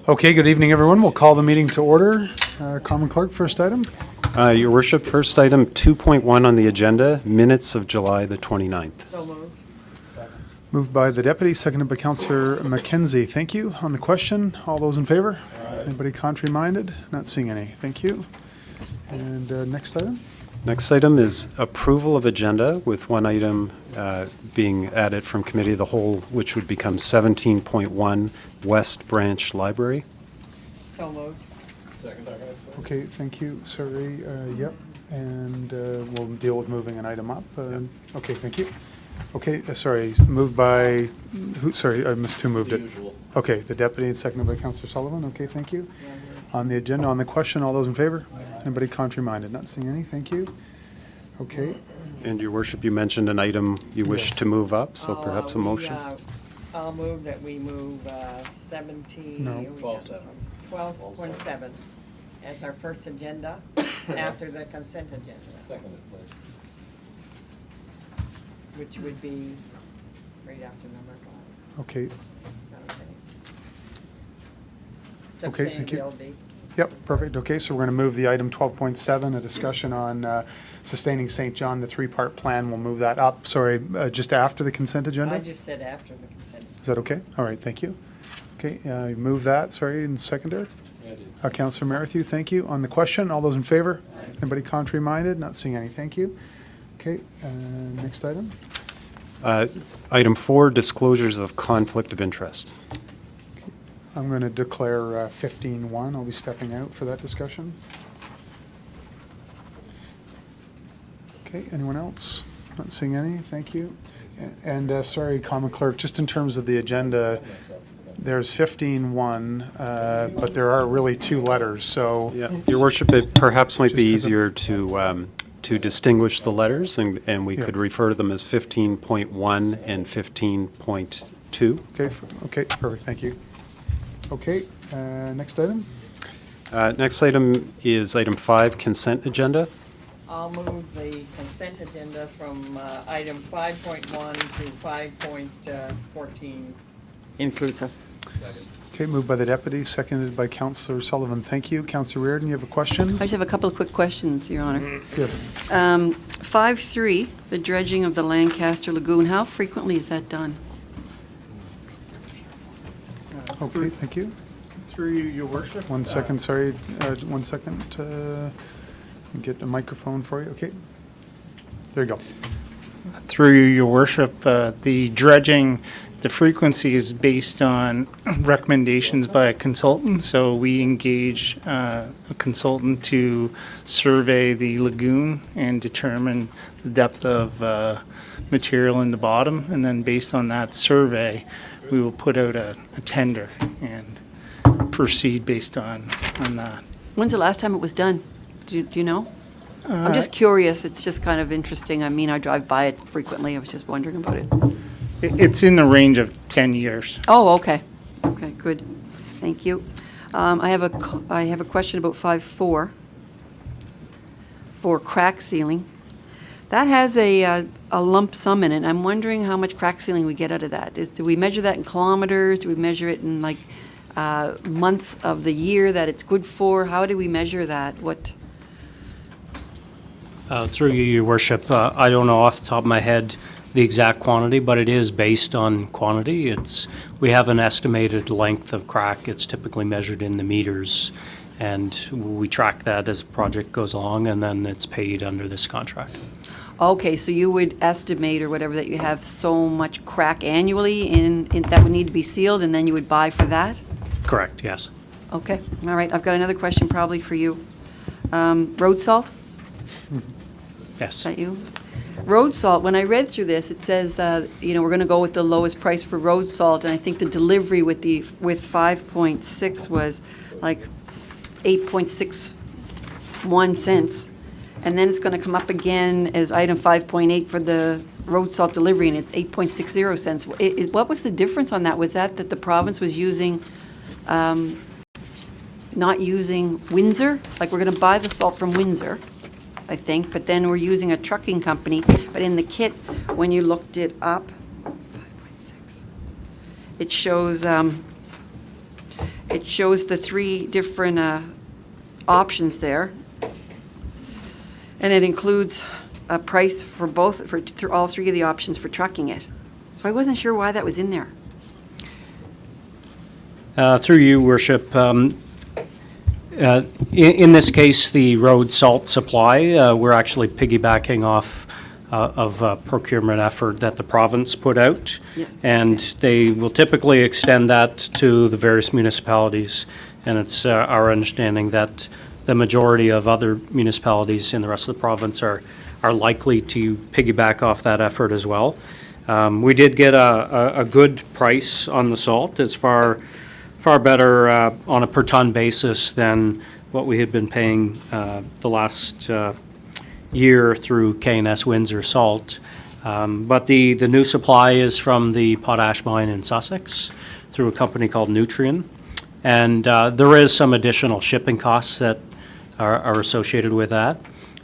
Okay, good evening, everyone. We'll call the meeting to order. Common Clerk, first item. Your Worship, first item 2.1 on the agenda, minutes of July the 29th. So moved. Moved by the Deputy, seconded by Councillor Mackenzie. Thank you. On the question, all those in favor? Anybody contrary-minded? Not seeing any. Thank you. And next item? Next item is approval of agenda, with one item being added from Committee of the Whole, which would become 17.1 West Branch Library. So moved. Okay, thank you. Sorry, yep. And we'll deal with moving an item up. Okay, thank you. Okay, sorry, moved by, who? Sorry, I missed who moved it. Okay, the Deputy and seconded by Councillor Sullivan. Okay, thank you. On the agenda, on the question, all those in favor? Anybody contrary-minded? Not seeing any. Thank you. Okay. And Your Worship, you mentioned an item you wish to move up, so perhaps a motion. I'll move that we move 17. No. 12.7 as our first agenda after the consent agenda. Seconded, please. Which would be right after number 5. Okay. Is that Okay, thank you. Sustainability. Yep, perfect. Okay, so we're going to move the item 12.7, a discussion on sustaining St. John, the three-part plan. We'll move that up, sorry, just after the consent agenda? I just said after the consent. Is that okay? All right, thank you. Okay, move that, sorry, and seconder? Yeah, I did. Councillor Merrithew, thank you. On the question, all those in favor? Anybody contrary-minded? Not seeing any, thank you. Okay, next item? Item 4, disclosures of conflict of interest. I'm going to declare 15-1. I'll be stepping out for that discussion. Okay, anyone else? Not seeing any, thank you. And sorry, Common Clerk, just in terms of the agenda, there's 15-1, but there are really 2 letters, so. Yeah, Your Worship, it perhaps might be easier to distinguish the letters, and we could refer to them as 15.1 and 15.2. Okay, perfect, thank you. Okay, next item? Next item is item 5, consent agenda. I'll move the consent agenda from item 5.1 to 5.14 inclusive. Okay, moved by the Deputy, seconded by Councillor Sullivan. Thank you. Councillor Reardon, you have a question? I just have a couple of quick questions, Your Honour. Yes. 5.3, the dredging of the Lancaster Lagoon, how frequently is that done? Okay, thank you. Through you, Your Worship. 1 second, sorry, 1 second. Get a microphone for you. Okay. There you go. Through you, Your Worship, the dredging, the frequency is based on recommendations by a consultant. So we engage a consultant to survey the lagoon and determine the depth of material in the bottom. And then based on that survey, we will put out a tender and proceed based on that. When's the last time it was done? Do you know? I'm just curious. It's just kind of interesting. I mean, I drive by it frequently. I was just wondering about it. It's in the range of 10 years. Oh, okay. Okay, good. Thank you. I have a question about 5.4 for crack sealing. That has a lump sum in it. I'm wondering how much crack sealing we get out of that. Do we measure that in kilometers? Do we measure it in like months of the year that it's good for? How do we measure that? What? Through you, Your Worship, I don't know off the top of my head the exact quantity, but it is based on quantity. We have an estimated length of crack. It's typically measured in the meters, and we track that as the project goes along, and then it's paid under this contract. Okay, so you would estimate or whatever that you have so much crack annually in that would need to be sealed, and then you would buy for that? Correct, yes. Okay, all right. I've got another question probably for you. Road salt? Yes. Is that you? Road salt, when I read through this, it says, we're going to go with the lowest price for road salt, and I think the delivery with 5.6 was like 8.61 cents. And then it's going to come up again as item 5.8 for the road salt delivery, and it's 8.60 cents. What was the difference on that? Was that the province was using, not using Windsor? Like, we're going to buy the salt from Windsor, I think, but then we're using a trucking company. But in the kit, when you looked it up, it shows the three different options there. And it includes a price for both, through all three of the options for trucking it. So I wasn't sure why that was in there. Through you, Worship, in this case, the road salt supply, we're actually piggybacking off of a procurement effort that the province put out. Yes. And they will typically extend that to the various municipalities. And it's our understanding that the majority of other municipalities in the rest of the province are likely to piggyback off that effort as well. We did get a good price on the salt. It's far better on a per ton basis than what we had been paying the last year through K&S Windsor Salt. But the new supply is from the potash mine in Sussex through a company called Nutrien. And there is some additional shipping costs that are associated with that.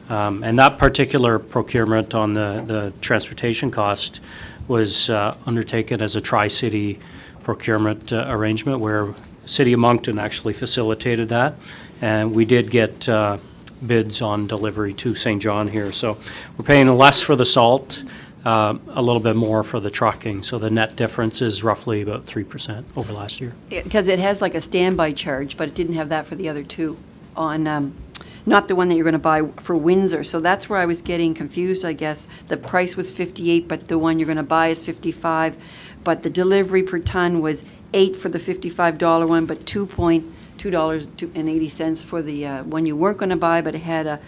And that particular procurement on the transportation cost was undertaken as a tri-city procurement arrangement where City of Moncton actually facilitated that. And we did get bids on delivery to St. John here. So we're paying less for the salt, a little bit more for the trucking. So the net difference is roughly about 3% over last year. Because it has like a standby charge, but it didn't have that for the other two on, not the one that you're going to buy for Windsor. So that's where I was getting confused, I guess. The price was 58, but the one you're going to buy is 55. But the delivery per ton was 8 for the $55 one, but $2.80 for the one you weren't going to buy, but it had a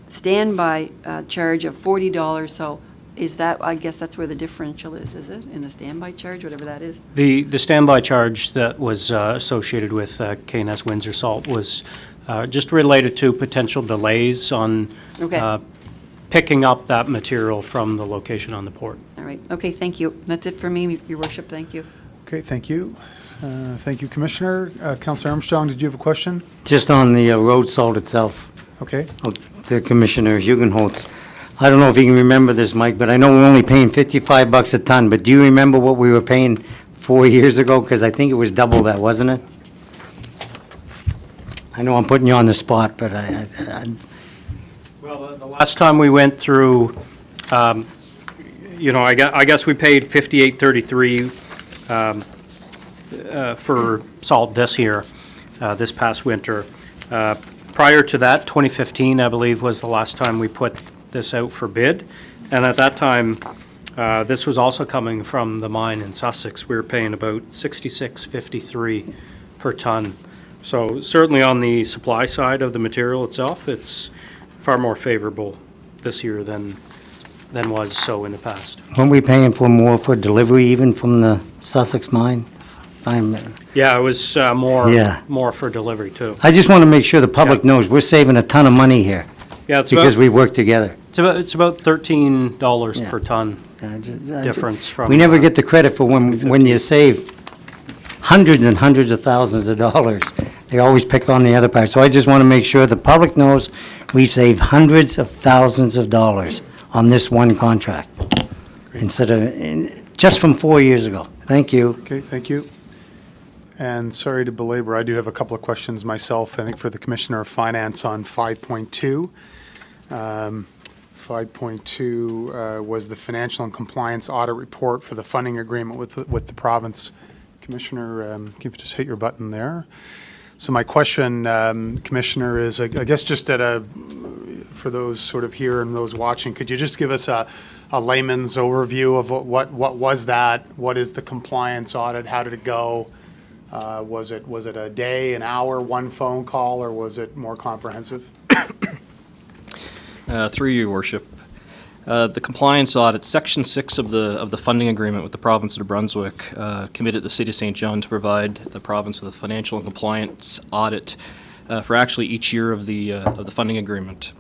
standby charge of $40. So is that, I guess that's where the differential is it? In the standby charge, whatever that is? The standby charge that was associated with K&S Windsor Salt was just related to potential delays on Okay. picking up that material from the location on the port. All right. Okay, thank you. That's it for me, Your Worship. Thank you. Okay, thank you. Thank you, Commissioner. Councillor Armstrong, did you have a question? Just on the road salt itself, Okay. the Commissioner Hugenholtz. I don't know if you can remember this, Mike, but I know we're only paying $55 a ton, but do you remember what we were paying 4 years ago? Because I think it was double that, wasn't it? I know I'm putting you on the spot, but Well, the last time we went through, I guess we paid $58.33 for salt this year, this past winter. Prior to that, 2015, I believe, was the last time we put this out for bid. And at that time, this was also coming from the mine in Sussex. We were paying about $66.53 per ton. So certainly on the supply side of the material itself, it's far more favorable this year than was so in the past. weren't we paying for more for delivery even from the Sussex mine? Yeah, it was more Yeah. for delivery too. I just want to make sure the public Yeah. knows we're saving a ton of money here Yeah, it's because about, we work together. it's about $13 Yeah. per ton difference from. We never get the credit for when you save hundreds and hundreds of thousands of dollars. They always pick on the other part. So I just want to make sure the public knows we've saved hundreds of thousands of dollars on this one contract instead of, just from 4 years ago. Thank you. Okay, thank you. And sorry to belabor, I do have a couple of questions myself, I think for the Commissioner of Finance on 5.2. 5.2 was the financial and compliance audit report for the funding agreement with the province. Commissioner, can you just hit your button there? So my question, Commissioner, is I guess just for those sort of here and those watching, could you just give us a layman's overview of what was that? What is the compliance audit? How did it go? Was it a day, an hour, one phone call, or was it more comprehensive? Through you, Worship. The compliance audit, Section 6 of the funding agreement with the province of New Brunswick committed the City of St. John to provide the province with a financial and compliance audit for actually each year of the funding agreement.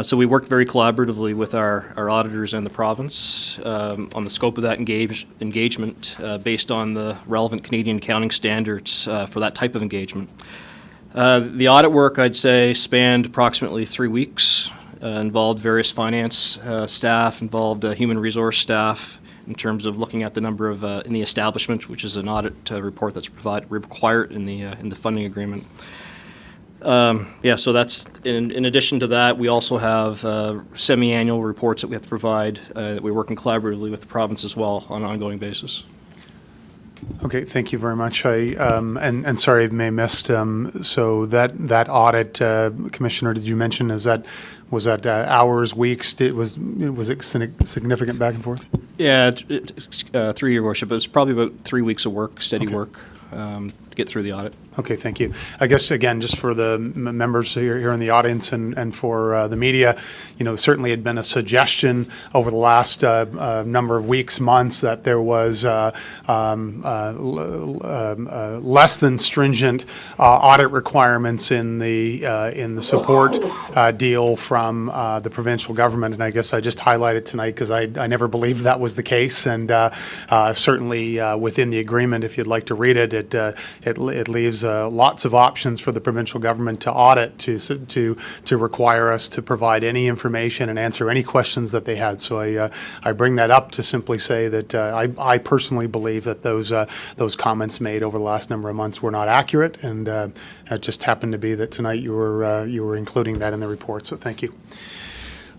So we worked very collaboratively with our auditors and the province on the scope of that engagement based on the relevant Canadian accounting standards for that type of engagement. The audit work, I'd say, spanned approximately 3 weeks. Involved various finance staff, involved human resource staff, in terms of looking at the number of, in the establishment, which is an audit report that's required in the funding agreement. Yeah, so that's, in addition to that, we also have semi-annual reports that we have to provide. We're working collaboratively with the province as well on an ongoing basis. Okay, thank you very much. And sorry, I may have missed, so that audit, Commissioner, did you mention, was that hours, weeks? Was it significant back and forth? Yeah, through your worship, it was probably about 3 weeks of work, steady Okay. work, to get through the audit. Okay, thank you. I guess, again, just for the members here in the audience and for the media, certainly had been a suggestion over the last number of weeks, months, that there was less than stringent audit requirements in the support deal from the provincial government. And I guess I just highlighted tonight because I never believed that was the case. And certainly within the agreement, if you'd like to read it, it leaves lots of options for the provincial government to audit, to require us to provide any information and answer any questions that they had. So I bring that up to simply say that I personally believe that those comments made over the last number of months were not accurate, and it just happened to be that tonight you were including that in the report. So thank you.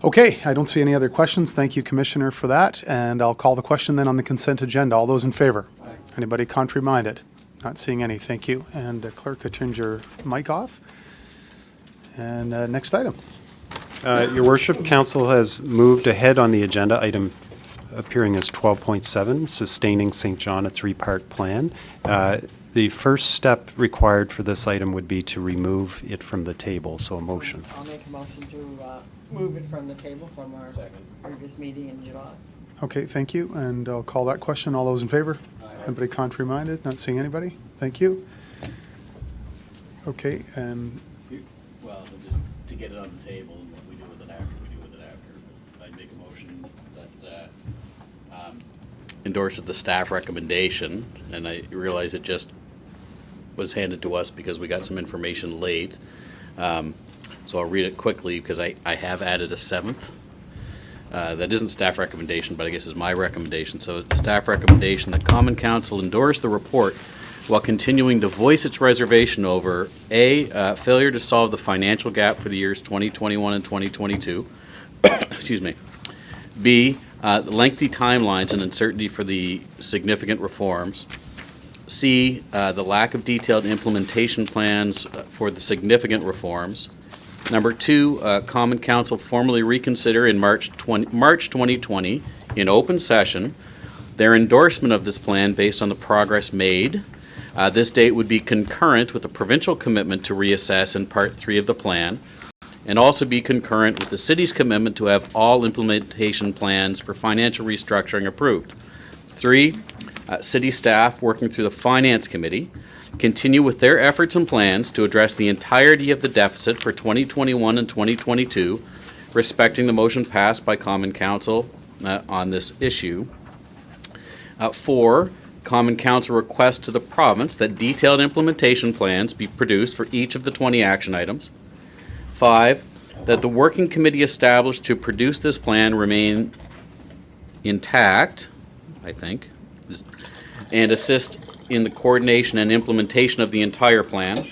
Okay, I don't see any other questions. Thank you, Commissioner, for that. And I'll call the question then on the consent agenda. All those in favor? Aye. Anybody contrary-minded? Not seeing any. Thank you. And Clerk, turn your mic off. And next item. Your Worship, Council has moved ahead on the agenda, item appearing as 12.7, sustaining St. John, a three-part plan. The first step required for this item would be to remove it from the table, so a motion. I'll make a motion to move it from the table from our previous meeting in July. Okay, thank you. And I'll call that question. All those in favor? Aye. Anybody contrary-minded? Not seeing anybody? Thank you. Okay, and Well, just to get it on the table, and what we do with it after, we do with it after. But I make a motion that endorses the staff recommendation, and I realize it just was handed to us because we got some information late. So I'll read it quickly because I have added a seventh. That isn't staff recommendation, but I guess is my recommendation. So it's staff recommendation that Common Council endorse the report while continuing to voice its reservation over A, failure to solve the financial gap for the years 2021 and 2022. Excuse me. B, lengthy timelines and uncertainty for the significant reforms. C, the lack of detailed implementation plans for the significant reforms. Number 2, Common Council formally reconsider in March 2020 in open session their endorsement of this plan based on the progress made. This date would be concurrent with the provincial commitment to reassess in Part 3 of the plan, and also be concurrent with the city's commitment to have all implementation plans for financial restructuring approved. 3, city staff working through the Finance Committee continue with their efforts and plans to address the entirety of the deficit for 2021 and 2022, respecting the motion passed by Common Council on this issue. 4, Common Council requests to the province that detailed implementation plans be produced for each of the 20 action items. 5, that the working committee established to produce this plan remain intact, I think, and assist in the coordination and implementation of the entire plan.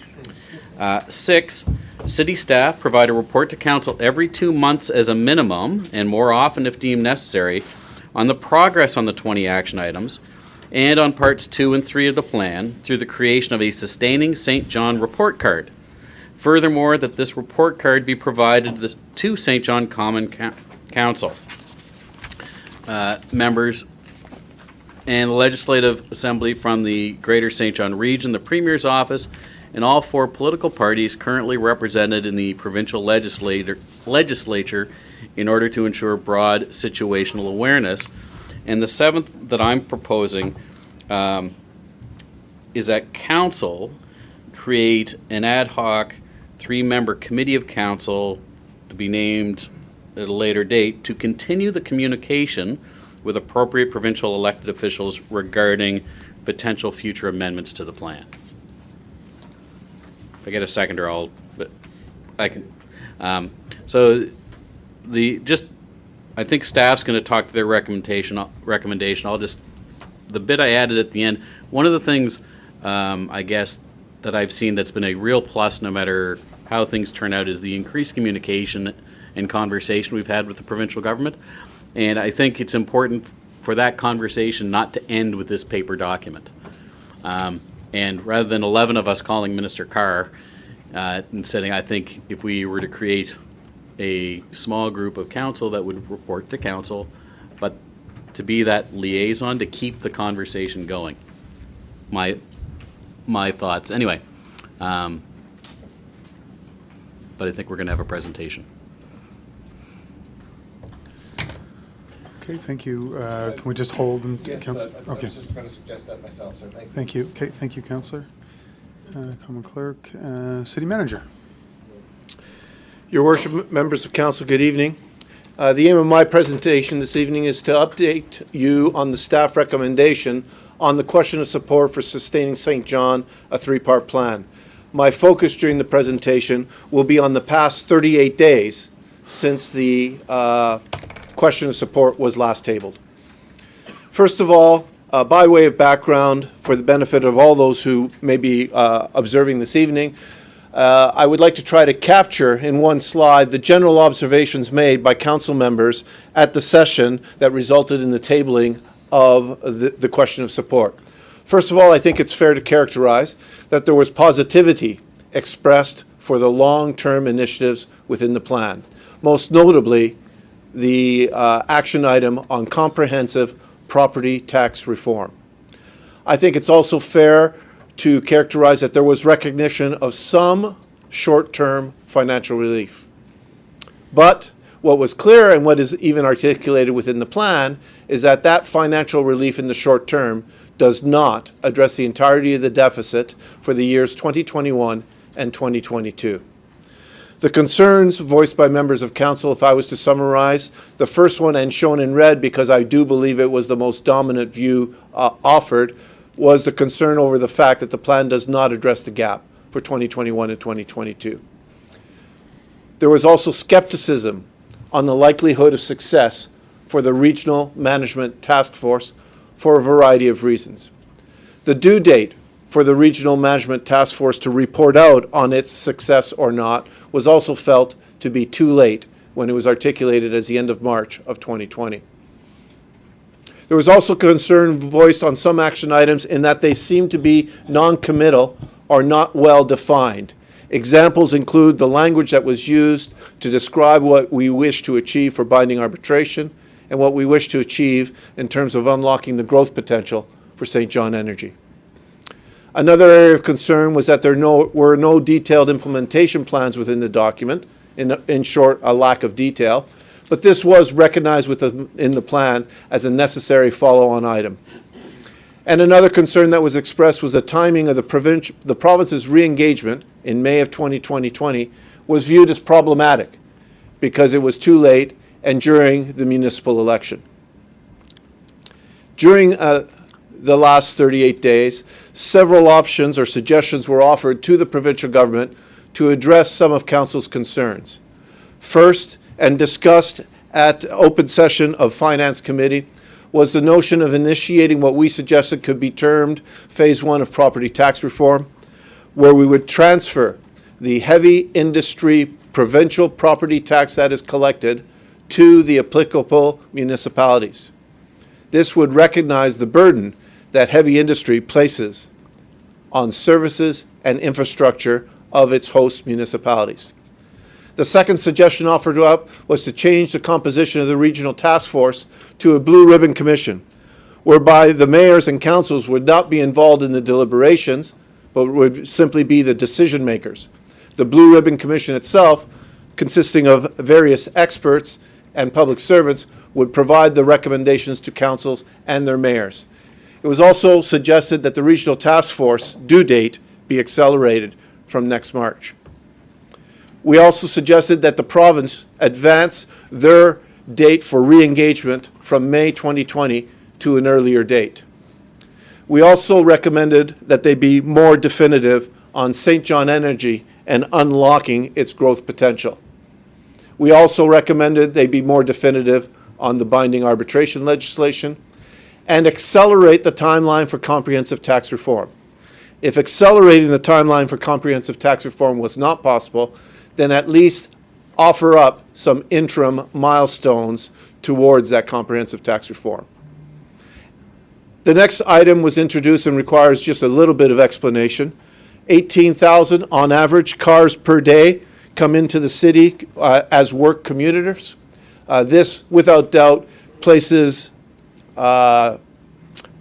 6, city staff provide a report to council every 2 months as a minimum, and more often if deemed necessary, on the progress on the 20 action items and on parts 2 and 3 of the plan through the creation of a sustaining St. John report card. Furthermore, that this report card be provided to St. John Common Council members and the Legislative Assembly from the Greater St. John Region, the Premier's Office, and all 4 political parties currently represented in the provincial legislature in order to ensure broad situational awareness. And the 7th that I'm proposing is that Council create an ad hoc 3-member committee of council to be named at a later date to continue the communication with appropriate provincial elected officials regarding potential future amendments to the plan. If I get a seconder, I can. So I I think staff's going to talk to their recommendation. I'll just, the bit I added at the end, one of the things, I guess, that I've seen that's been a real plus no matter how things turn out is the increased communication and conversation we've had with the provincial government. And I think it's important for that conversation not to end with this paper document. And rather than 11 of us calling Minister Carr and saying, I think if we were to create a small group of council that would report to council, but to be that liaison to keep the conversation going. My thoughts. Anyway, but I think we're going to have a presentation. Okay, thank you. Can we just hold and Yes, council? I Okay, was just going to suggest that myself, sir. Thank you. thank you. Okay, thank you, councillor. Common clerk, city manager. Your worship, members of council, good evening. The aim of my presentation this evening is to update you on the staff recommendation on the question of support for sustaining St. John, a three-part plan. My focus during the presentation will be on the past 38 days since the question of support was last tabled. First of all, by way of background, for the benefit of all those who may be observing this evening, I would like to try to capture in one slide the general observations made by council members at the session that resulted in the tabling of the question of support. First of all, I think it's fair to characterize that there was positivity expressed for the long-term initiatives within the plan, most notably the action item on comprehensive property tax reform. I think it's also fair to characterize that there was recognition of some short-term financial relief. But what was clear, and what is even articulated within the plan, is that that financial relief in the short term does not address the entirety of the deficit for the years 2021 and 2022. The concerns voiced by members of council, if I was to summarize, the first one, and shown in red because I do believe it was the most dominant view offered, was the concern over the fact that the plan does not address the gap for 2021 and 2022. There was also skepticism on the likelihood of success for the Regional Management Task Force for a variety of reasons. The due date for the Regional Management Task Force to report out on its success or not was also felt to be too late when it was articulated as the end of March of 2020. There was also concern voiced on some action items in that they seemed to be non-committal or not well defined. Examples include the language that was used to describe what we wish to achieve for binding arbitration and what we wish to achieve in terms of unlocking the growth potential for St. John Energy. Another area of concern was that there were no detailed implementation plans within the document, in short, a lack of detail, but this was recognized in the plan as a necessary follow-on item. And another concern that was expressed was the timing of the province's re-engagement in May of 2020 was viewed as problematic because it was too late and during the municipal election. During the last 38 days, several options or suggestions were offered to the provincial government to address some of council's concerns. First, and discussed at open session of Finance Committee, was the notion of initiating what we suggested could be termed Phase 1 of property tax reform, where we would transfer the heavy industry provincial property tax that is collected to the applicable municipalities. This would recognize the burden that heavy industry places on services and infrastructure of its host municipalities. The second suggestion offered up was to change the composition of the regional task force to a blue ribbon commission, whereby the mayors and councils would not be involved in the deliberations, but would simply be the decision makers. The blue ribbon commission itself, consisting of various experts and public servants, would provide the recommendations to councils and their mayors. It was also suggested that the regional task force due date be accelerated from next March. We also suggested that the province advance their date for re-engagement from May 2020 to an earlier date. We also recommended that they be more definitive on St. John Energy and unlocking its growth potential. We also recommended they be more definitive on the binding arbitration legislation, and accelerate the timeline for comprehensive tax reform. If accelerating the timeline for comprehensive tax reform was not possible, then at least offer up some interim milestones towards that comprehensive tax reform. The next item was introduced and requires just a little bit of explanation. 18,000 on average cars per day come into the city as work commuters. This, without doubt, places an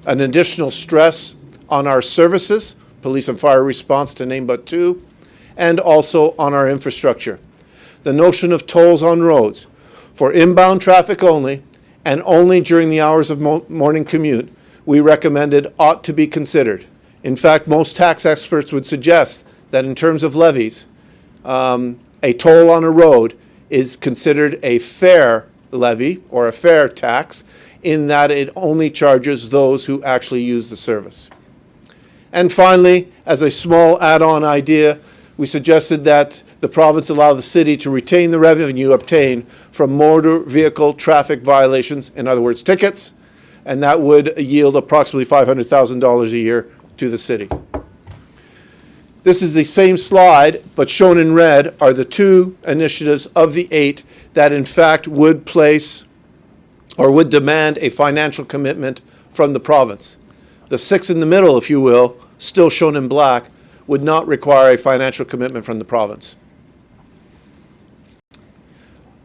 additional stress on our services, police and fire response to name but two, and also on our infrastructure. The notion of tolls on roads for inbound traffic only and only during the hours of morning commute, we recommended ought to be considered. In fact, most tax experts would suggest that in terms of levies, a toll on a road is considered a fair levy or a fair tax in that it only charges those who actually use the service. And finally, as a small add-on idea, we suggested that the province allow the city to retain the revenue obtained from motor vehicle traffic violations, in other words, tickets, and that would yield approximately $500,000 a year to the city. This is the same slide, but shown in red are the two initiatives of the 8 that in fact would place or would demand a financial commitment from the province. The 6 in the middle, if you will, still shown in black, would not require a financial commitment from the province.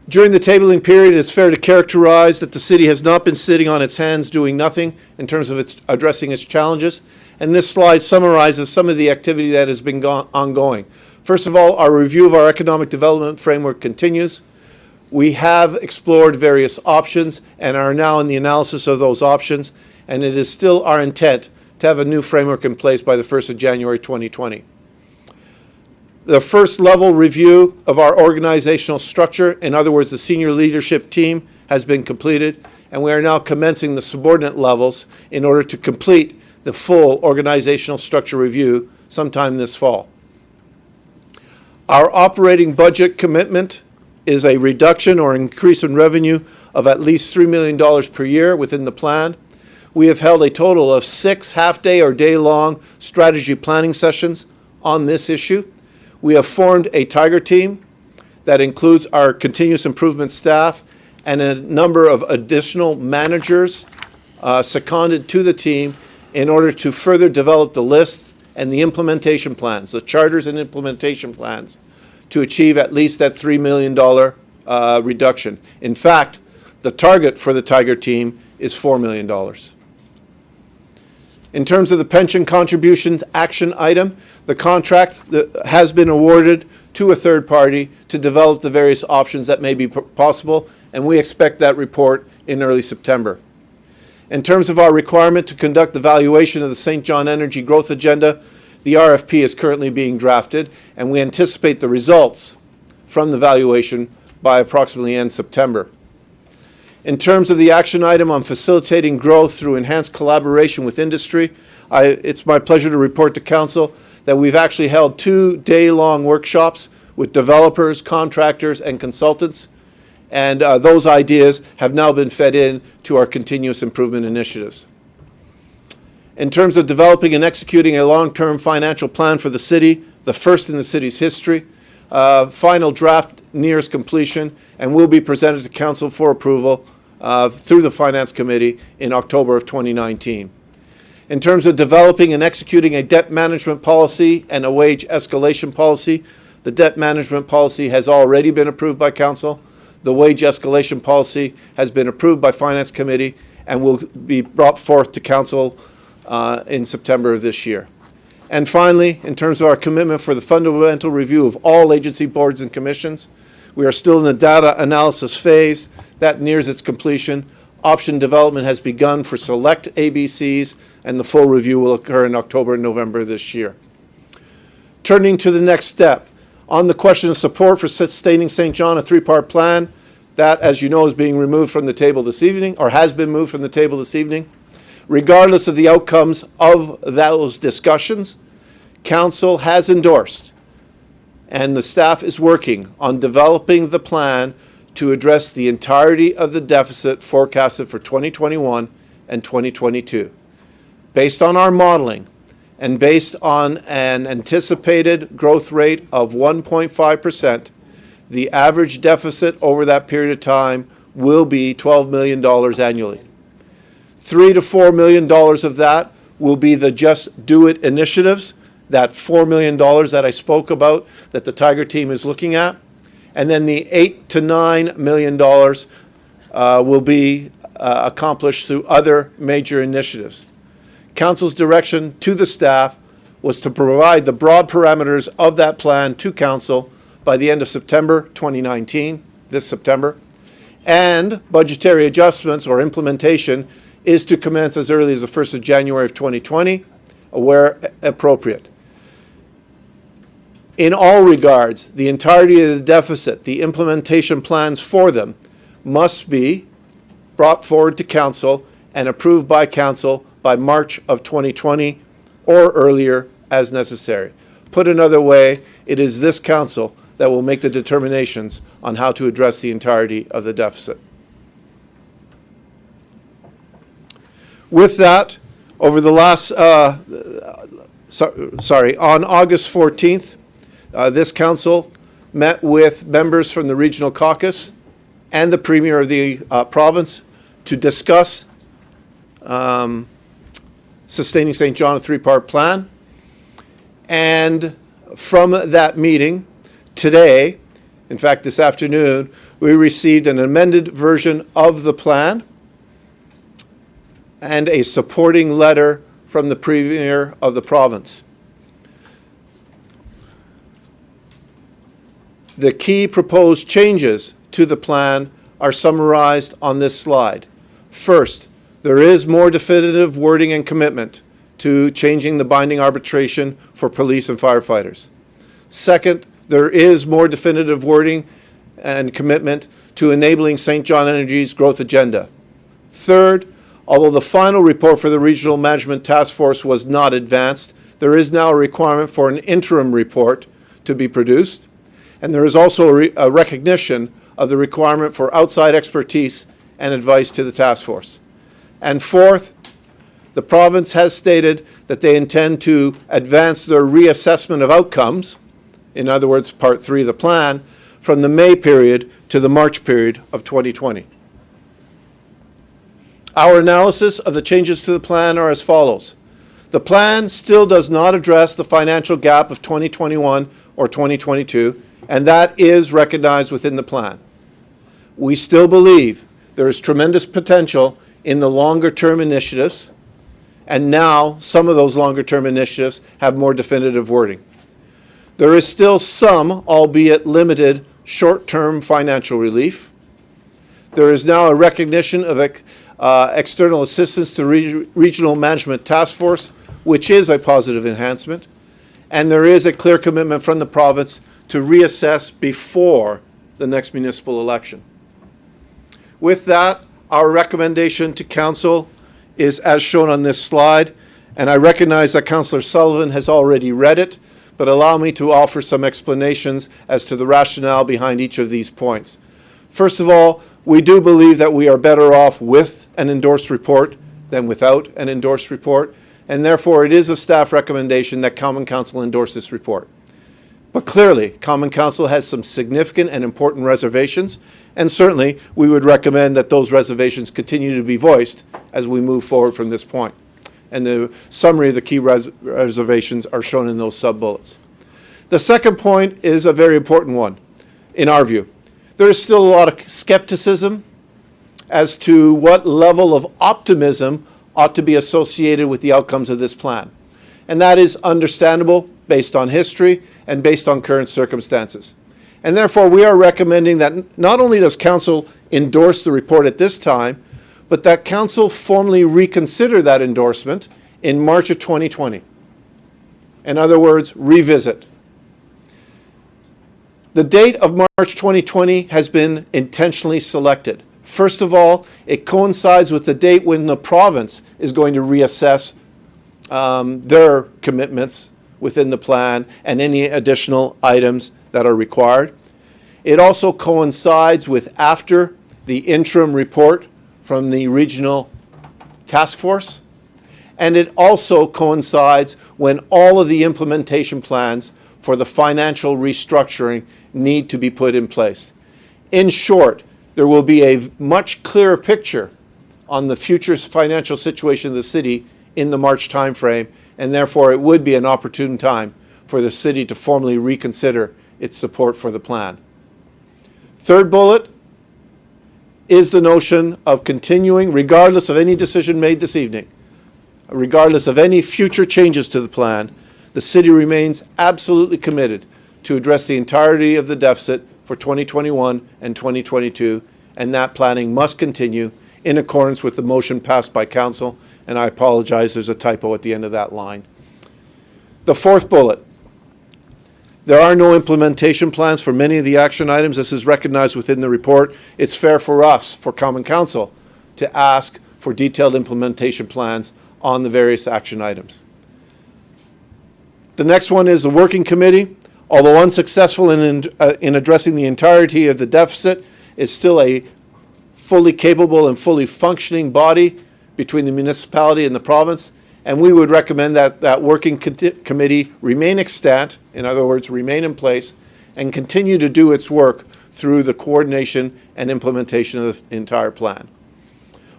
During the tabling period, it's fair to characterize that the city has not been sitting on its hands doing nothing in terms of addressing its challenges, and this slide summarizes some of the activity that has been ongoing. First of all, our review of our economic development framework continues. We have explored various options and are now in the analysis of those options, and it is still our intent to have a new framework in place by the 1st of January 2020. The first level review of our organizational structure, in other words, the senior leadership team, has been completed, and we are now commencing the subordinate levels in order to complete the full organizational structure review sometime this fall. Our operating budget commitment is a reduction or increase in revenue of at least $3 million per year within the plan. We have held a total of 6 half-day or day-long strategy planning sessions on this issue. We have formed a Tiger team that includes our continuous improvement staff and a number of additional managers seconded to the team in order to further develop the list and the implementation plans, the charters and implementation plans, to achieve at least that $3 million reduction. In fact, the target for the Tiger team is $4 million. In terms of the pension contributions action item, the contract has been awarded to a third party to develop the various options that may be possible, and we expect that report in early September. In terms of our requirement to conduct the valuation of the St. John Energy Growth Agenda, the RFP is currently being drafted, and we anticipate the results from the valuation by approximately end September. In terms of the action item on facilitating growth through enhanced collaboration with industry, it's my pleasure to report to Council that we've actually held 2 day-long workshops with developers, contractors, and consultants, and those ideas have now been fed in to our continuous improvement initiatives. In terms of developing and executing a long-term financial plan for the city, the first in the city's history, final draft nears completion and will be presented to Council for approval through the Finance Committee in October of 2019. In terms of developing and executing a debt management policy and a wage escalation policy, the debt management policy has already been approved by Council. The wage escalation policy has been approved by Finance Committee and will be brought forth to Council in September of this year. And finally, in terms of our commitment for the fundamental review of all agency boards and commissions, we are still in the data analysis phase. That nears its completion. Option development has begun for select ABCs, and the full review will occur in October and November this year. Turning to the next step, on the question of support for sustaining St. John, a 3-part plan, that, as you know, is being removed from the table this evening, or has been moved from the table this evening. Regardless of the outcomes of those discussions, Council has endorsed, and the staff is working on developing the plan to address the entirety of the deficit forecasted for 2021 and 2022. Based on our modeling and based on an anticipated growth rate of 1.5%, the average deficit over that period of time will be $12 million annually. $3 to $4 million of that will be the Just Do It initiatives, that $4 million that I spoke about that the Tiger team is looking at. And then the $8 to $9 million will be accomplished through other major initiatives. Council's direction to the staff was to provide the broad parameters of that plan to Council by the end of September 2019, this September, and budgetary adjustments or implementation is to commence as early as the 1st of January of 2020, where appropriate. In all regards, the entirety of the deficit, the implementation plans for them, must be brought forward to Council and approved by Council by March of 2020 or earlier as necessary. Put another way, it is this Council that will make the determinations on how to address the entirety of the deficit. With that, over the last, on August 14th, this Council met with members from the Regional Caucus and the Premier of the province to discuss sustaining St. John, a three-part plan. And from that meeting, today, in fact this afternoon, we received an amended version of the plan and a supporting letter from the Premier of the province. The key proposed changes to the plan are summarized on this slide. First, there is more definitive wording and commitment to changing the binding arbitration for police and firefighters. Second, there is more definitive wording and commitment to enabling St. John Energy's growth agenda. Third, although the final report for the Regional Management Task Force was not advanced, there is now a requirement for an interim report to be produced. And there is also a recognition of the requirement for outside expertise and advice to the task force. And fourth, the province has stated that they intend to advance their reassessment of outcomes, in other words, Part 3 of the plan, from the May period to the March period of 2020. Our analysis of the changes to the plan are as follows. The plan still does not address the financial gap of 2021 or 2022, and that is recognized within the plan. We still believe there is tremendous potential in the longer-term initiatives, and now some of those longer-term initiatives have more definitive wording. There is still some, albeit limited, short-term financial relief. There is now a recognition of external assistance to Regional Management Task Force, which is a positive enhancement, and there is a clear commitment from the province to reassess before the next municipal election. With that, our recommendation to Council is as shown on this slide, and I recognize that Councillor Sullivan has already read it, but allow me to offer some explanations as to the rationale behind each of these points. First of all, we do believe that we are better off with an endorsed report than without an endorsed report, and therefore it is a staff recommendation that Common Council endorse this report. But clearly, Common Council has some significant and important reservations, and certainly we would recommend that those reservations continue to be voiced as we move forward from this point. And the summary of the key reservations are shown in those sub-bullets. The second point is a very important one, in our view. There is still a lot of skepticism as to what level of optimism ought to be associated with the outcomes of this plan. And that is understandable based on history and based on current circumstances. And therefore, we are recommending that not only does Council endorse the report at this time, but that Council formally reconsider that endorsement in March of 2020. In other words, revisit. The date of March 2020 has been intentionally selected. First of all, it coincides with the date when the province is going to reassess their commitments within the plan and any additional items that are required. It also coincides with after the interim report from the regional task force. And it also coincides when all of the implementation plans for the financial restructuring need to be put in place. In short, there will be a much clearer picture on the future financial situation of the city in the March timeframe, and therefore it would be an opportune time for the city to formally reconsider its support for the plan. Third bullet is the notion of continuing, regardless of any decision made this evening, regardless of any future changes to the plan, the city remains absolutely committed to address the entirety of the deficit for 2021 and 2022, and that planning must continue in accordance with the motion passed by council, and I apologize, there's a typo at the end of that line. The fourth bullet, there are no implementation plans for many of the action items. This is recognized within the report. It's fair for us, for Common Council, to ask for detailed implementation plans on the various action items. The next one is the working committee. Although unsuccessful in addressing the entirety of the deficit, is still a fully capable and fully functioning body between the municipality and the province, and we would recommend that that working committee remain extant, in other words, remain in place, and continue to do its work through the coordination and implementation of the entire plan.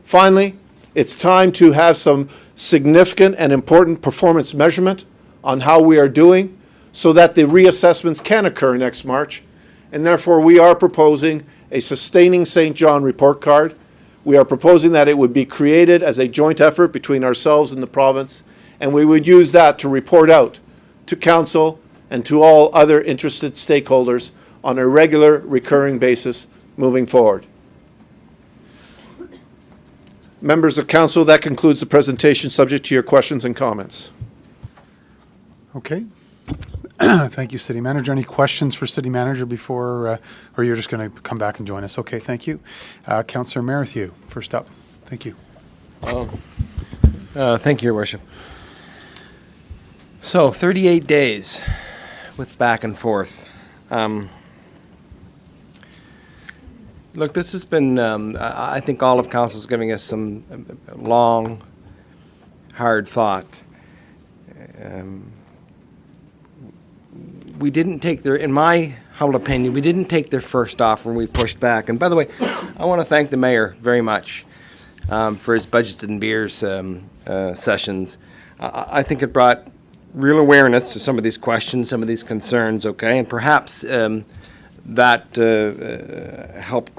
Finally, it's time to have some significant and important performance measurement on how we are doing so that the reassessments can occur next March, and therefore we are proposing a Sustaining St. John report card. We are proposing that it would be created as a joint effort between ourselves and the province, and we would use that to report out to council and to all other interested stakeholders on a regular, recurring basis moving forward. Members of council, that concludes the presentation, subject to your questions and comments. Okay. Thank you, City Manager. Any questions for City Manager before, or you're just going to come back and join us? Okay, thank you. Councillor Merrithew, first up. Thank you. Thank you, Your Worship. So, 38 days with back and forth. Look, this has been, I think all of council is giving us some long, hard thought. We didn't take their, in my humble opinion, we didn't take their first offer when we pushed back. And by the way, I want to thank the mayor very much for his budgets and beers sessions. I think it brought real awareness to some of these questions, some of these concerns, okay? And perhaps that helped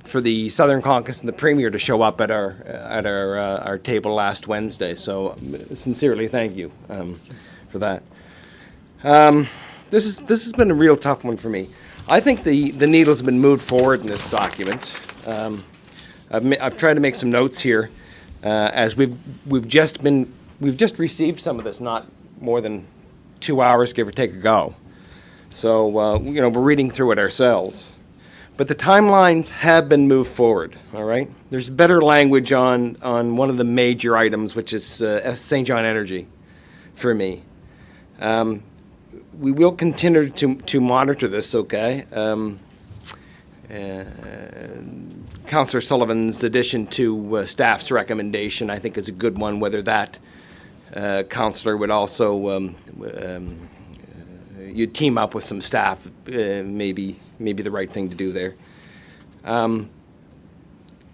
for the Southern Caucus and the Premier to show up at our table last Wednesday. So sincerely, thank you for that. This has been a real tough one for me. I think the needle's been moved forward in this document. I've tried to make some notes here as we've just received some of this not more than 2 hours, give or take, ago. So we're reading through it ourselves. But the timelines have been moved forward. All right. There's better language on one of the major items, which is St. John Energy, for me. We will continue to monitor this, okay? Councillor Sullivan's addition to staff's recommendation, I think, is a good one. Whether that councillor would also you'd team up with some staff, maybe the right thing to do there.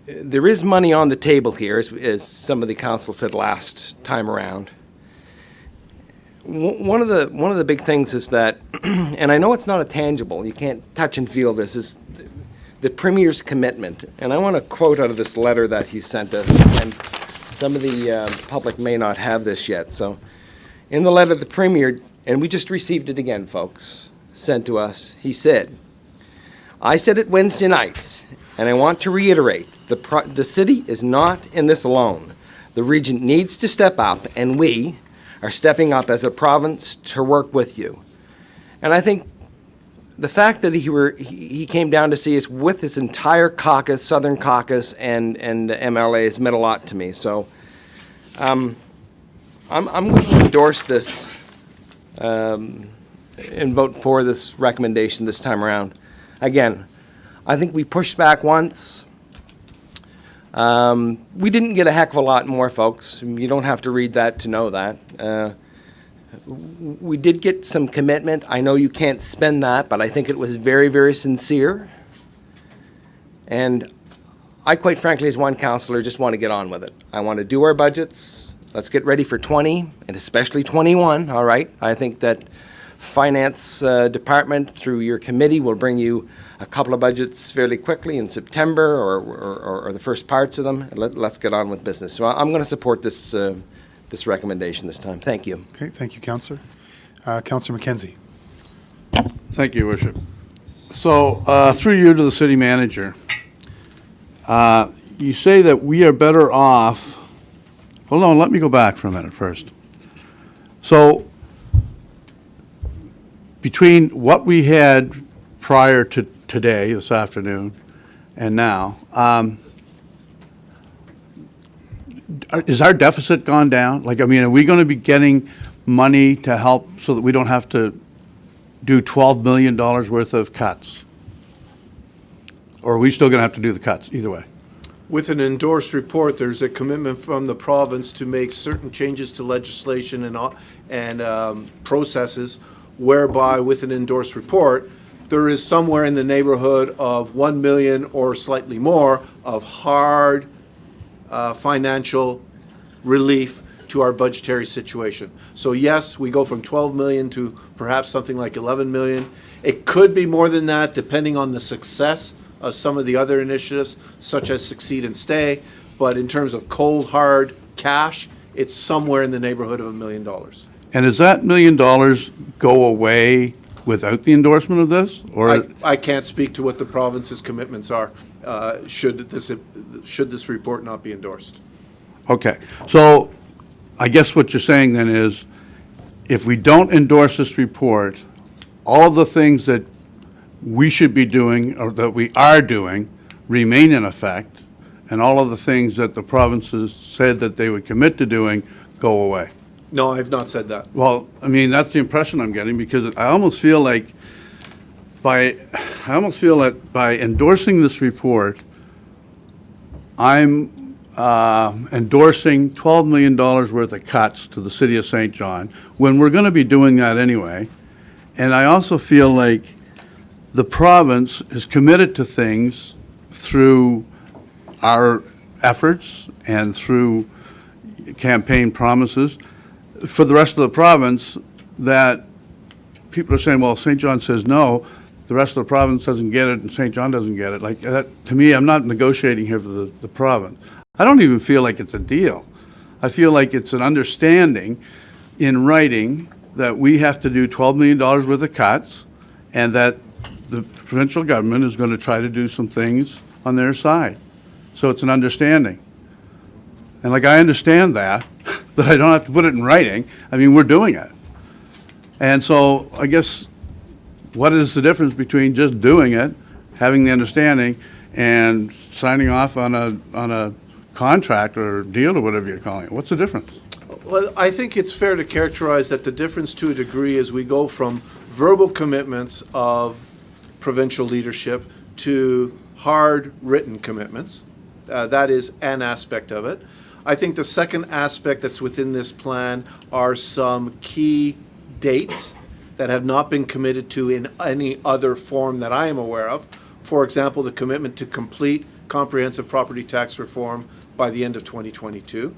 There is money on the table here, as some of the council said last time around. One of the big things is that, and I know it's not a tangible, you can't touch and feel this, is the Premier's commitment. And I want to quote out of this letter that he sent us, and some of the public may not have this yet. So in the letter, the Premier, and we just received it again, folks, sent to us, he said, I said it Wednesday night, and I want to reiterate, the city is not in this alone. The region needs to step up, and we are stepping up as a province to work with you. And I think the fact that he came down to see us with his entire caucus, Southern Caucus, and MLAs meant a lot to me. So I'm going to endorse this and vote for this recommendation this time around. Again, I think we pushed back once. We didn't get a heck of a lot more, folks. You don't have to read that to know that. We did get some commitment. I know you can't spend that, but I think it was very, very sincere. And I, quite frankly, as one councillor, just want to get on with it. I want to do our budgets. Let's get ready for 20, and especially 21, all right? I think that Finance Department, through your committee, will bring you a couple of budgets fairly quickly in September or the first parts of them. Let's get on with business. So I'm going to support this this recommendation this time. Thank you. Okay, thank you, Councillor. Councillor McKenzie. Thank you, Worship. So, through you to the city manager, you say that we are better off. Hold on, let me go back for a minute first. So, between what we had prior to today, this afternoon, and now, is our deficit gone down? Like, I mean, are we going to be getting money to help so that we don't have to do $12 million worth of cuts? Or are we still going to have to do the cuts, either way? With an endorsed report, there's a commitment from the province to make certain changes to legislation and processes whereby with an endorsed report, there is somewhere in the neighborhood of 1 million or slightly more of hard financial relief to our budgetary situation. So yes, we go from 12 million to perhaps something like 11 million. It could be more than that depending on the success of some of the other initiatives, such as Succeed and Stay. But in terms of cold, hard cash, it's somewhere in the neighborhood of $1 million. And does that $1 million go away without the endorsement of this? Or I can't speak to what the province's commitments are, should this report not be endorsed. okay, so I guess what you're saying then is, if we don't endorse this report, all the things that we should be doing or that we are doing remain in effect, and all of the things that the provinces said that they would commit to doing go away. No, I have not said that. Well, I mean, that's the impression I'm getting, because I almost feel like by endorsing this report, I'm endorsing $12 million worth of cuts to the city of St. John, when we're going to be doing that anyway. And I also feel like the province is committed to things through our efforts and through campaign promises for the rest of the province, that people are saying, well, St. John says no, the rest of the province doesn't get it and St. John doesn't get it. Like that, to me, I'm not negotiating here for the province. I don't even feel like it's a deal. I feel like it's an understanding in writing that we have to do $12 million worth of cuts, and that the provincial government is going to try to do some things on their side. So it's an understanding. And like, I understand that, but I don't have to put it in writing. I mean, we're doing it. And so I guess, what is the difference between just doing it, having the understanding, and signing off on a contract or deal or whatever you're calling it? What's the difference? Well, I think it's fair to characterize that the difference to a degree is we go from verbal commitments of provincial leadership to hard written commitments. That is an aspect of it. I think the second aspect that's within this plan are some key dates that have not been committed to in any other form that I am aware of. For example, the commitment to complete comprehensive property tax reform by the end of 2022.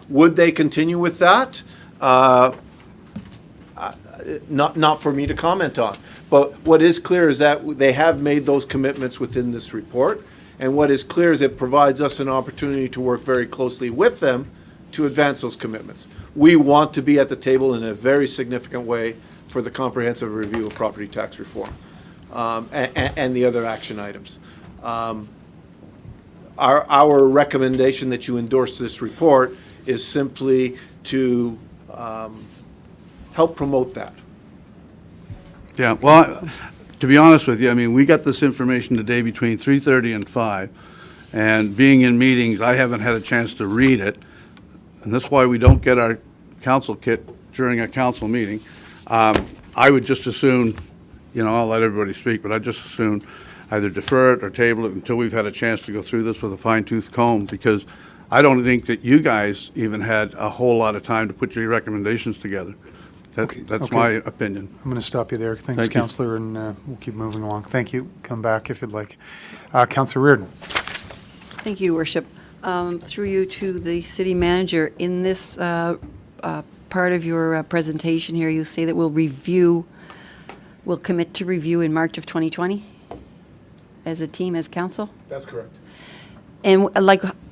Would they continue with that? Not for me to comment on. But what is clear is that they have made those commitments within this report. And what is clear is it provides us an opportunity to work very closely with them to advance those commitments. We want to be at the table in a very significant way for the comprehensive review of property tax reform and the other action items. Our recommendation that you endorse this report is simply to help promote that. Yeah, well, to be honest with you, I mean, we got this information today between 3:30 and 5, and being in meetings, I haven't had a chance to read it, and that's why we don't get our council kit during a council meeting. I would just assume, I'll let everybody speak, but I'd just assume either defer it or table it until we've had a chance to go through this with a fine-tooth comb, because I don't think that you guys even had a whole lot of time to put your recommendations together. That's okay. my opinion. I'm going to stop you there. Thanks, Thank you. Councillor, and we'll keep moving along. Thank you. Come back if you'd like. Councillor Reardon. Thank you, Your Worship. Through you to the city manager, in this part of your presentation here, you say that we'll commit to review in March of 2020 as a team, as council? That's correct. And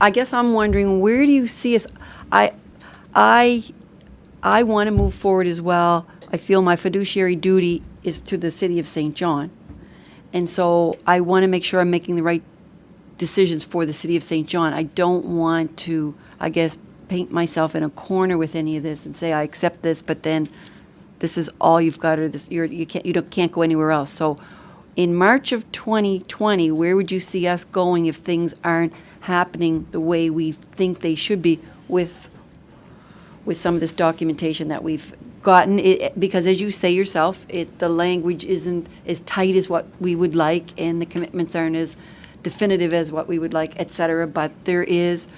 I guess I'm wondering, where do you see us? I want to move forward as well. I feel my fiduciary duty is to the city of St. John. And so I want to make sure I'm making the right decisions for the city of St. John. I don't want to, I guess, paint myself in a corner with any of this and say I accept this, but then this is all you've got, or this you can't go anywhere else. So in March of 2020, where would you see us going if things aren't happening the way we think they should be with some of this documentation that we've gotten? Because as you say yourself, the language isn't as tight as what we would like, and the commitments aren't as definitive as what we would like, et cetera. But there is,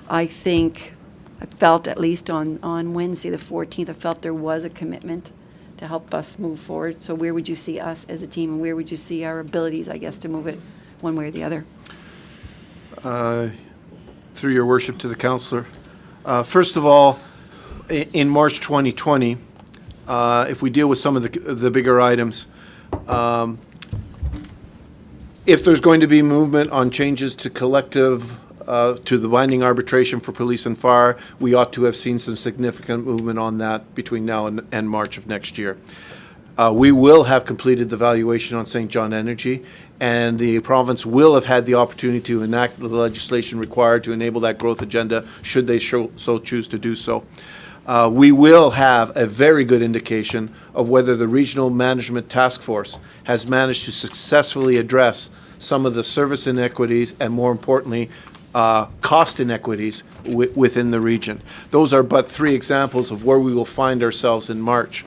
I think, I felt at least on Wednesday the 14th, I felt there was a commitment to help us move forward. So where would you see us as a team, and where would you see our abilities, I guess, to move it one way or the other? Through your worship to the councillor. First of all, in March 2020, if we deal with some of the bigger items, if there's going to be movement on changes to collective, to the binding arbitration for police and fire, we ought to have seen some significant movement on that between now and March of next year. We will have completed the valuation on St. John Energy, and the province will have had the opportunity to enact the legislation required to enable that growth agenda, should they so choose to do so. We will have a very good indication of whether the Regional Management Task Force has managed to successfully address some of the service inequities and, more importantly, cost inequities within the region. Those are but three examples of where we will find ourselves in March.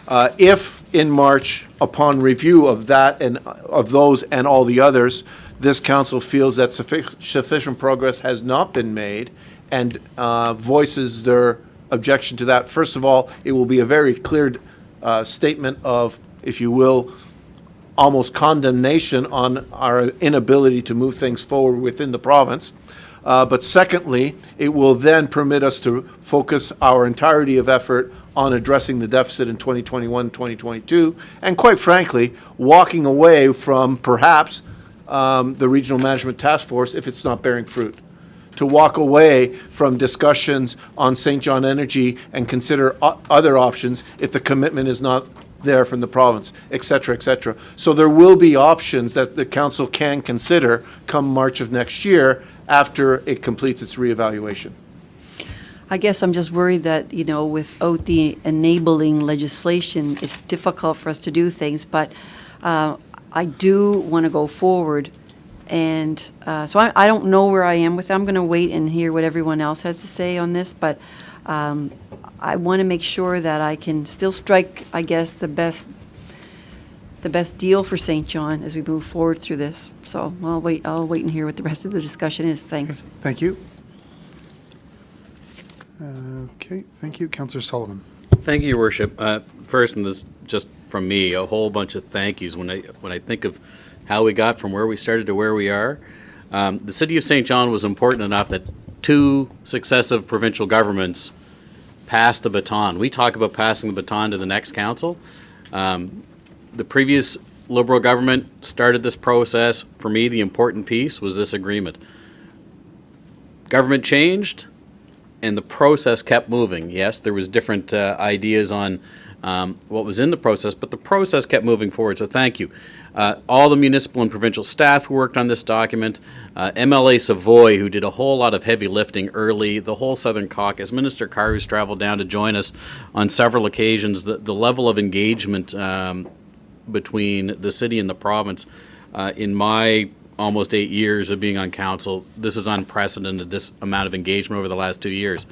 If in March, upon review of that and of those and all the others, this council feels that sufficient progress has not been made and voices their objection to that, first of all, it will be a very clear statement of, if you will, almost condemnation on our inability to move things forward within the province. But secondly, it will then permit us to focus our entirety of effort on addressing the deficit in 2021, 2022, and quite frankly, walking away from perhaps the Regional Management Task Force if it's not bearing fruit. To walk away from discussions on St. John Energy and consider other options if the commitment is not there from the province, et cetera, et cetera. So there will be options that the council can consider come March of next year after it completes its reevaluation. I guess I'm just worried that, without the enabling legislation, it's difficult for us to do things, but I do want to go forward. And so I don't know where I am with it. I'm going to wait and hear what everyone else has to say on this, but I want to make sure that I can still strike, I guess, the best deal for St. John as we move forward through this. So I'll wait and hear what the rest of the discussion is. Thanks. Okay, thank you. Okay, thank you. Councillor Sullivan. Thank you, Your Worship. First, and this just from me, a whole bunch of thank yous. When I think of how we got from where we started to where we are, the City of St. John was important enough that 2 successive provincial governments passed the baton. We talk about passing the baton to the next council. The previous Liberal government started this process. For me, the important piece was this agreement. Government changed, and the process kept moving. Yes, there was different ideas on what was in the process, but the process kept moving forward, so thank you. All the municipal and provincial staff who worked on this document, MLA Savoy, who did a whole lot of heavy lifting early, the whole Southern Caucus, Minister Carr, who's traveled down to join us on several occasions, the level of engagement between the city and the province in my almost 8 years of being on council, this is unprecedented, this amount of engagement over the last 2 years.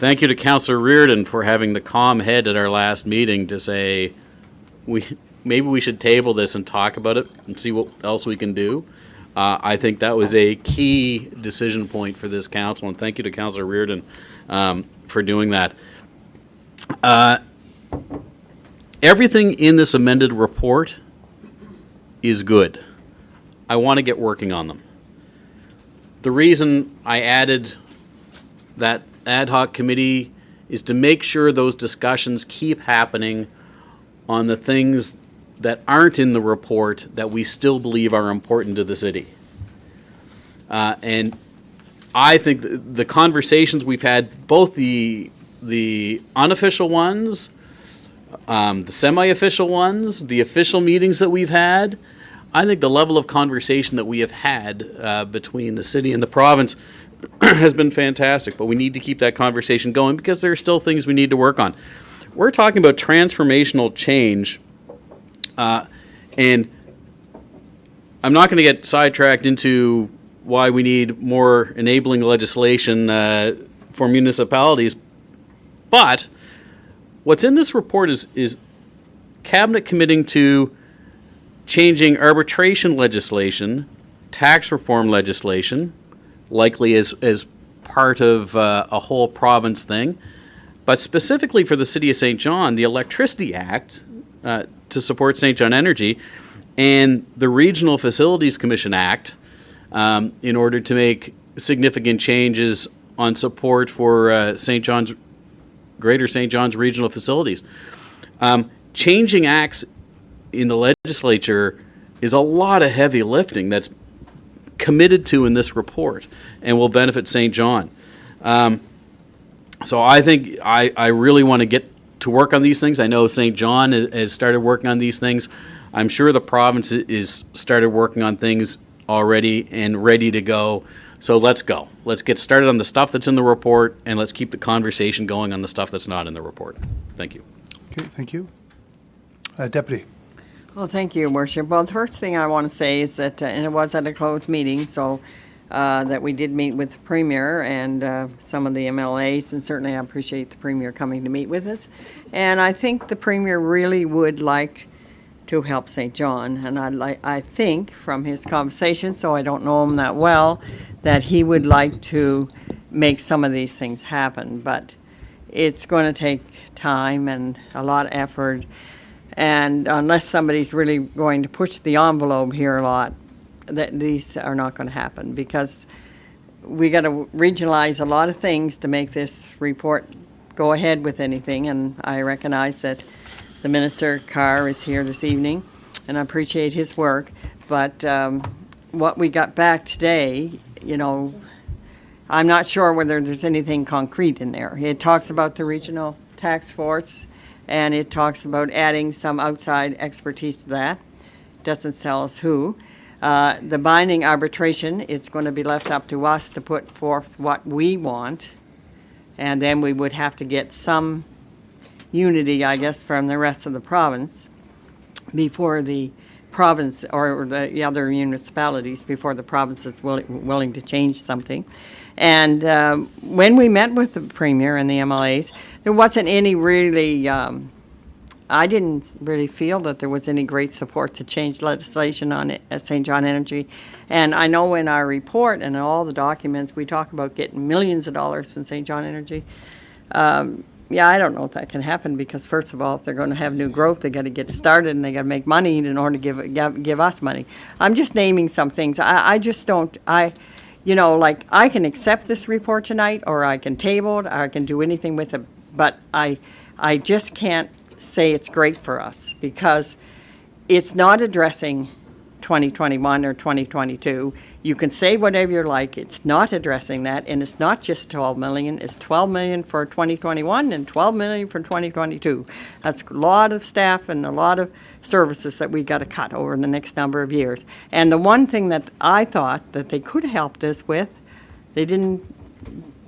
thank you to Councillor Reardon for having the calm head at our last meeting to say, maybe we should table this and talk about it and see what else we can do. I think that was a key decision point for this council, and thank you to Councillor Reardon for doing that. Everything in this amended report is good. I want to get working on them. The reason I added that ad hoc committee is to make sure those discussions keep happening on the things that aren't in the report that we still believe are important to the city. And I think the conversations we've had, both the unofficial ones, the semi-official ones, the official meetings that we've had, I think the level of conversation that we have had between the city and the province has been fantastic, but we need to keep that conversation going because there are still things we need to work on. We're talking about transformational change, and I'm not going to get sidetracked into why we need more enabling legislation for municipalities, but what's in this report is Cabinet committing to changing arbitration legislation, tax reform legislation, likely as part of a whole province thing, but specifically for the City of St. John, the Electricity Act to support St. John Energy, and the Regional Facilities Commission Act in order to make significant changes on support for St. John's, Greater St. John's regional facilities. Changing acts in the legislature is a lot of heavy lifting that's committed to in this report and will benefit St. John. So I think I really want to get to work on these things. I know St. John has started working on these things. I'm sure the province is started working on things already and ready to go. So let's go. Let's get started on the stuff that's in the report, and let's keep the conversation going on the stuff that's not in the report. Thank you. Okay, thank you. Deputy. Well, thank you, Worship. Well, the first thing I want to say is that, and it was at a closed meeting, so that we did meet with the Premier and some of the MLAs, and certainly I appreciate the Premier coming to meet with us. And I think the Premier really would like to help St. John, and I think from his conversation, so I don't know him that well, that he would like to make some of these things happen. But it's going to take time and a lot of effort. And unless somebody's really going to push the envelope here a lot, that these are not going to happen, because we got to regionalize a lot of things to make this report go ahead with anything. And I recognize that the Minister Carr is here this evening, and I appreciate his work. But what we got back today, you know, I'm not sure whether there's anything concrete in there. It talks about the regional task force, and it talks about adding some outside expertise to that. Doesn't tell us who. The binding arbitration, it's going to be left up to us to put forth what we want, and then we would have to get some unity, I guess, from the rest of the province before the province or the other municipalities, before the province is willing to change something. And when we met with the Premier and the MLAs, there wasn't any really, I didn't really feel that there was any great support to change legislation on it at St. John Energy. And I know in our report and in all the documents, we talk about getting millions of dollars from St. John Energy. Yeah, I don't know if that can happen, because first of all, if they're going to have new growth, they got to get started and they got to make money in order to give us money. I'm just naming some things. I just don't, you know, like, I can accept this report tonight, or I can table it, or I can do anything with it, but I just can't say it's great for us, because it's not addressing 2021 or 2022. You can say whatever you like, it's not addressing that, and it's not just 12 million, it's 12 million for 2021 and 12 million for 2022. That's a lot of staff and a lot of services that we got to cut over the next number of years. And the one thing that I thought that they could have helped us with, they didn't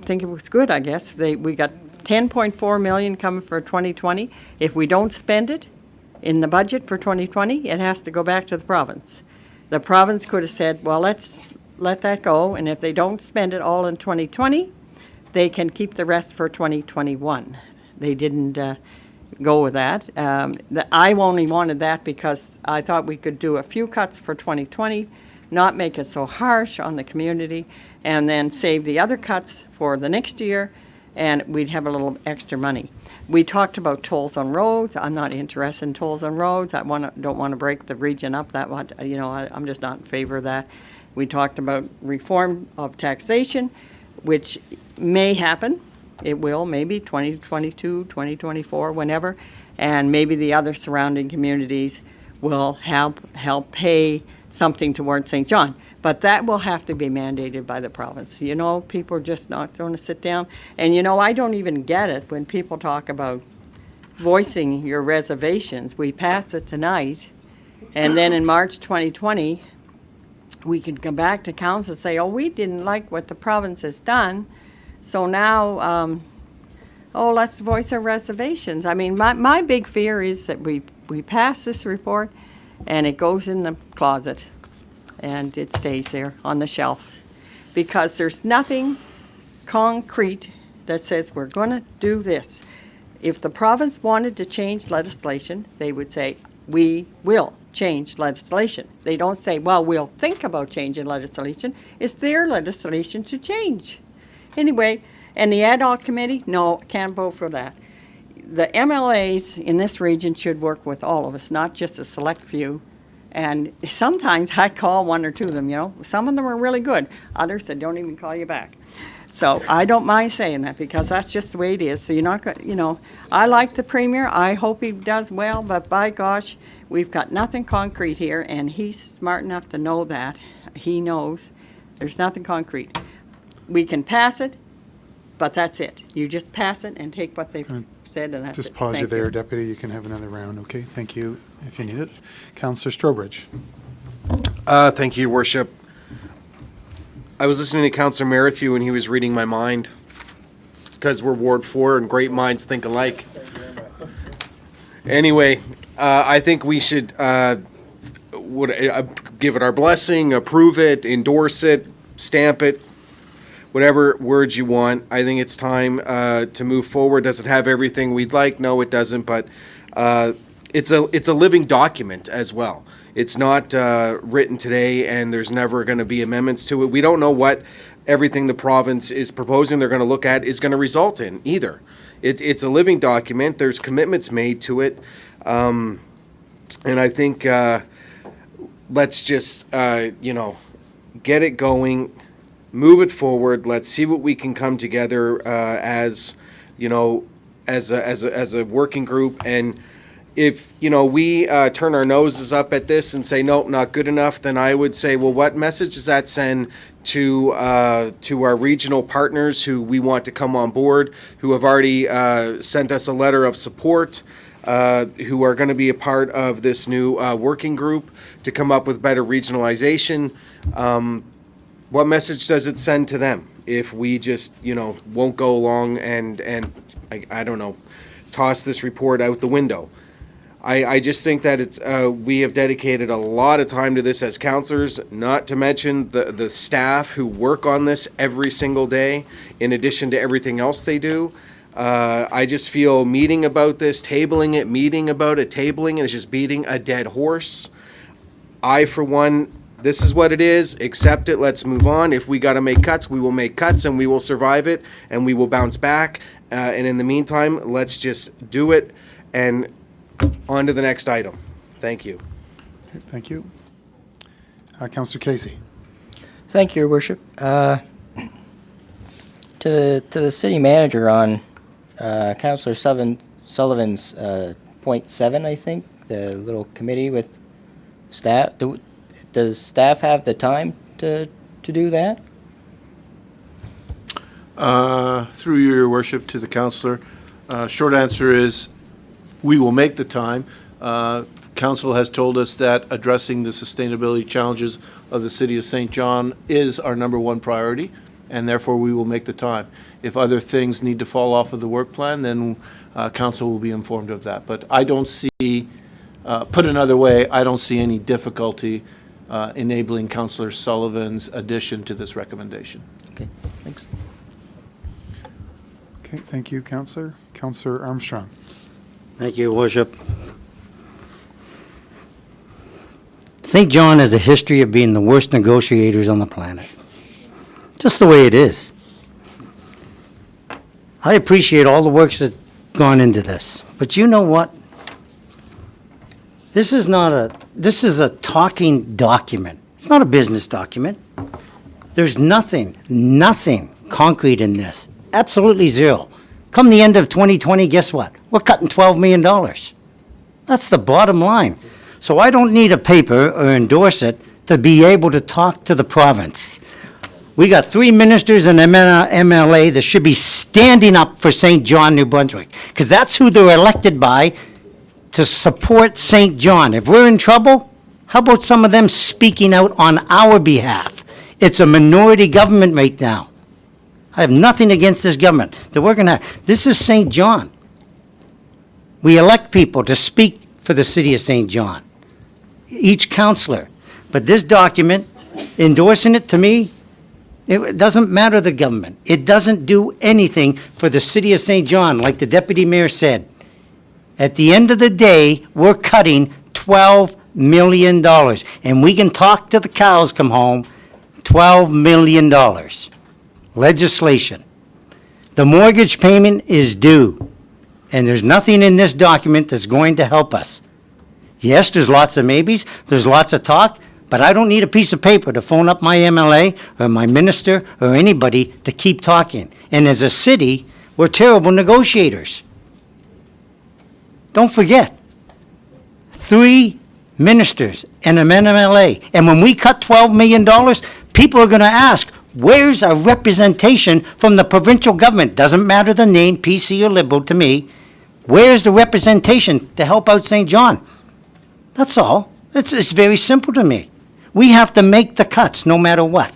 think it was good, I guess. We got 10.4 million coming for 2020. If we don't spend it in the budget for 2020, it has to go back to the province. The province could have said, well, let's let that go, and if they don't spend it all in 2020, they can keep the rest for 2021. They didn't go with that. I only wanted that because I thought we could do a few cuts for 2020, not make it so harsh on the community, and then save the other cuts for the next year, and we'd have a little extra money. We talked about tolls on roads. I'm not interested in tolls on roads. Don't want to break the region up that much. I'm just not in favor of that. We talked about reform of taxation, which may happen. It will, maybe 2022, 2024, whenever. And maybe the other surrounding communities will help pay something towards St. John. But that will have to be mandated by the province. People are just not going to sit down. And I don't even get it when people talk about voicing your reservations. We pass it tonight, and then in March 2020, we can come back to council and say, oh, we didn't like what the province has done, so now, let's voice our reservations. I mean, my big fear is that we pass this report, and it goes in the closet, and it stays there on the shelf, because there's nothing concrete that says we're going to do this. If the province wanted to change legislation, they would say, we will change legislation. They don't say, well, we'll think about changing legislation. It's their legislation to change. Anyway, and the ad hoc committee, no, can't vote for that. The MLAs in this region should work with all of us, not just a select few. And sometimes I call one or two of them, Some of them are really good. Others that don't even call you back. So I don't mind saying that, because that's just the way it is. So you're not going I like the Premier. I hope he does well, but by gosh, we've got nothing concrete here, and he's smart enough to know that. He knows there's nothing concrete. We can pass it, but that's it. You just pass it and take what they've said, and that's it. Just pause you Thank there, Deputy. You can have another round. Okay, thank you if you need it. Councillor Strobridge. Thank you, Your Worship. I was listening to Councillor Merrithew, and he was reading my mind. It's because we're Ward 4 and great minds think alike. Anyway, I think we should give it our blessing, approve it, endorse it, stamp it, whatever words you want. I think it's time to move forward. Does it have everything we'd like? No, it doesn't, but it's a living document as well. It's not written today, and there's never going to be amendments to it. We don't know what everything the province is proposing they're going to look at is going to result in either. It's a living document. There's commitments made to it. And I think let's just, get it going, move it forward. Let's see what we can come together as a working group. And if, we turn our noses up at this and say, nope, not good enough, then I would say, well, what message does that send to our regional partners who we want to come on board, who have already sent us a letter of support, who are going to be a part of this new working group to come up with better regionalization? What message does it send to them if we just, won't go along and I don't know, toss this report out the window? I just think that we have dedicated a lot of time to this as councillors, not to mention the staff who work on this every single day, in addition to everything else they do. I just feel meeting about this, tabling it, meeting about it, tabling it is just beating a dead horse. I, for one, this is what it is, accept it, let's move on. If we got to make cuts, we will make cuts, and we will survive it, and we will bounce back. And in the meantime, let's just do it and on to the next item. Thank you. Okay, thank you. Councillor Casey. Thank you, Your Worship. To the city manager on Councillor Sullivan's point 7, I think, the little committee with staff. Does staff have the time to do that? Through your worship to the councillor, short answer is we will make the time. Council has told us that addressing the sustainability challenges of the city of St. John is our #1 priority, and therefore we will make the time. If other things need to fall off of the work plan, then council will be informed of that. But I don't see, put another way, I don't see any difficulty enabling Councillor Sullivan's addition to this recommendation. Okay, thanks. Okay, thank you, Councillor. Councillor Armstrong. Thank you, Your Worship. St. John has a history of being the worst negotiators on the planet. Just the way it is. I appreciate all the work that's gone into this, but you know what? This is a talking document. It's not a business document. There's nothing concrete in this. Absolutely zero. Come the end of 2020, guess what? We're cutting $12 million. That's the bottom line. So I don't need a paper or endorse it to be able to talk to the province. We got 3 ministers and MLA that should be standing up for St. John, New Brunswick, because that's who they're elected by, to support St. John. If we're in trouble, how about some of them speaking out on our behalf? It's a minority government right now. I have nothing against this government. They're working hard. This is St. John. We elect people to speak for the city of St. John, each councillor. But this document, endorsing it to me, it doesn't matter the government. It doesn't do anything for the city of St. John, like the deputy mayor said. At the end of the day, we're cutting $12 million. And we can talk till the cows come home, $12 million. Legislation. The mortgage payment is due, and there's nothing in this document that's going to help us. Yes, there's lots of maybes, there's lots of talk, but I don't need a piece of paper to phone up my MLA or my minister or anybody to keep talking. And as a city, we're terrible negotiators. Don't forget, 3 ministers and an MLA. And when we cut $12 million, people are going to ask, where's our representation from the provincial government? Doesn't matter the name, PC or Liberal to me. Where's the representation to help out St. John? That's all. It's very simple to me. We have to make the cuts no matter what.